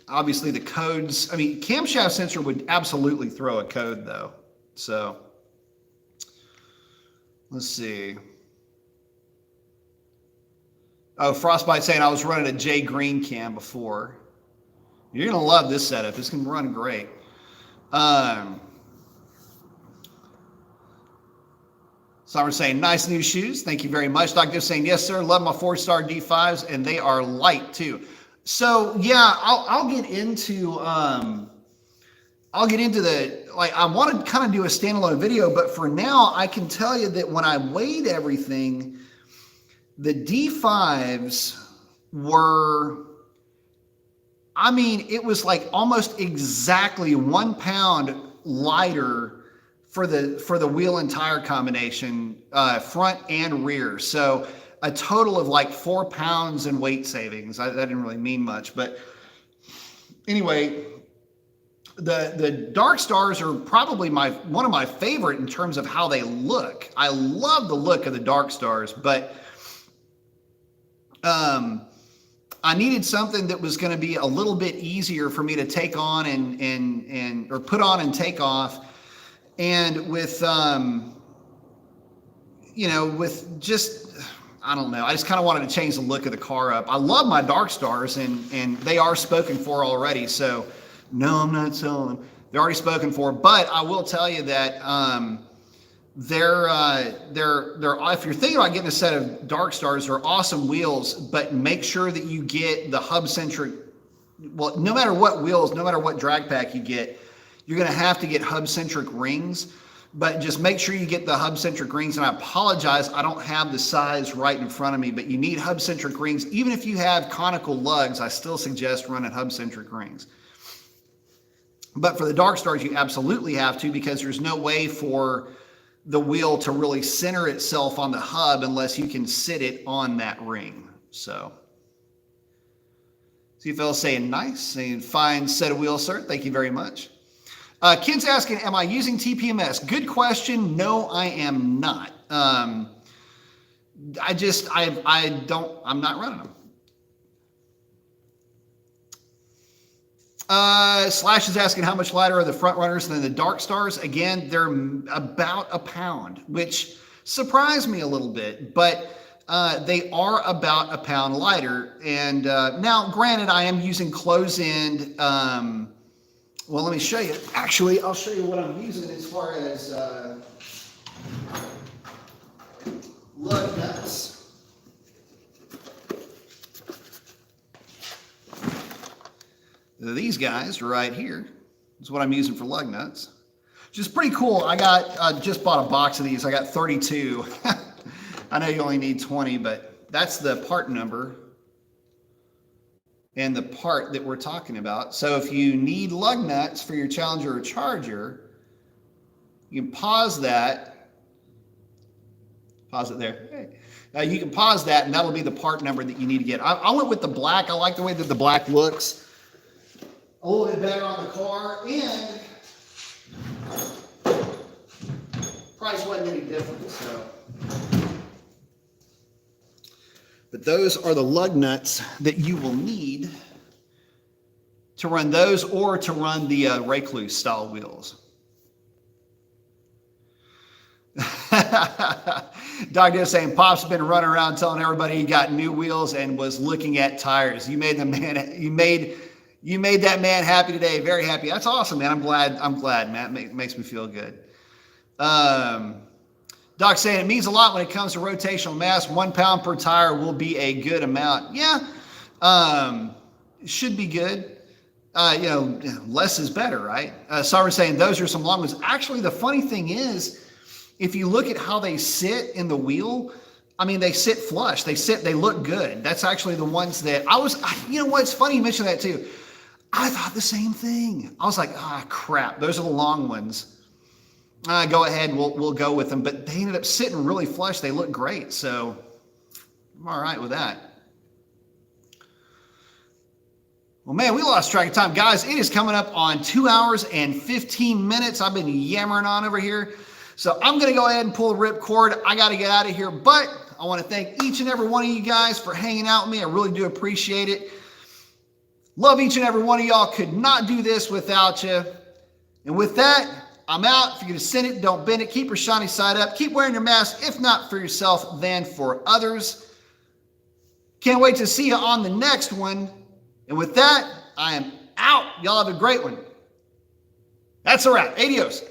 Obviously the codes, I mean, camshaft sensor would absolutely throw a code though. So let's see. Oh, Frostbite saying I was running a J Green cam before. You're going to love this setup. It's going to run great. Someone's saying, nice new shoes. Thank you very much. Dr. saying, yes, sir. Love my 4-star D5s, and they are light, too. So, yeah, I'll get into the, like, I want to kind of do a standalone video, but for now, I can tell you that when I weighed everything, the D5s were, I mean, it was like almost exactly 1 pound lighter for the wheel and tire combination, front and rear. So a total of like 4 pounds in weight savings. That didn't really mean much, but anyway, the Dark Stars are probably one of my favorite in terms of how they look. I love the look of the Dark Stars, but I needed something that was going to be a little bit easier for me to take on or put on and take off. And with, with just, I don't know, I just kind of wanted to change the look of the car up. I love my Dark Stars and they are spoken for already. So no, I'm not selling them. They're already spoken for, but I will tell you that, they're if you're thinking about getting a set of Dark Stars, they're awesome wheels, but make sure that you get the hub centric. Well, no matter what wheels, no matter what drag pack you get, you're going to have to get hub centric rings, but just make sure you get the hub centric rings. And I apologize, I don't have the size right in front of me, but you need hub centric rings. Even if you have conical lugs, I still suggest running hub centric rings. But for the Dark Stars, you absolutely have to, because there's no way for the wheel to really center itself on the hub unless you can sit it on that ring. So, see fellas saying nice, saying fine set of wheels, sir. Thank you very much. Ken's asking, am I using TPMS? Good question. No, I am not. I'm not running them. Slash is asking how much lighter are the front runners than the Dark Stars. Again, they're about a pound, which surprised me a little bit, but they are about a pound lighter. And now, granted, I am using close-end. Well, let me show you. Actually, I'll show you what I'm using as far as lug nuts. These guys right here is what I'm using for lug nuts, which is pretty cool. I just bought a box of these. I got 32. I know you only need 20, but that's the part number and the part that we're talking about. So if you need lug nuts for your Challenger or Charger, you can pause that. Pause it there. You can pause that, and that'll be the part number that you need to get. I went with the black. I like the way that the black looks. A little bit better on the car, and price wasn't any different. So, but those are the lug nuts that you will need to run those, or to run the Recluse style wheels. Dr. saying Pop's been running around telling everybody he got new wheels and was looking at tires. You made that man happy today. Very happy. That's awesome, man. I'm glad, man. It makes me feel good. Doc saying it means a lot when it comes to rotational mass. 1 pound per tire will be a good amount. Yeah, it should be good. Less is better, right? Sarah's saying those are some long ones. Actually, the funny thing is, if you look at how they sit in the wheel, I mean, they sit flush. They look good. That's actually the ones that you know what? It's funny you mentioned that too. I thought the same thing. I was like, crap. Those are the long ones. Go ahead. We'll go with them. But they ended up sitting really flush. They look great. So I'm all right with that. Well, man, we lost track of time. Guys, it is coming up on 2 hours and 15 minutes. I've been yammering on over here. So I'm going to go ahead and pull the ripcord. I got to get out of here. But I want to thank each and every one of you guys for hanging out with me. I really do appreciate it. Love each and every one of y'all. Could not do this without you. And with that, I'm out. If you're going to send it, don't bend it. Keep your shiny side up. Keep wearing your mask, if not for yourself, then for others. Can't wait to see you on the next one. And with that, I am out. Y'all have a great one. That's a wrap. Adios.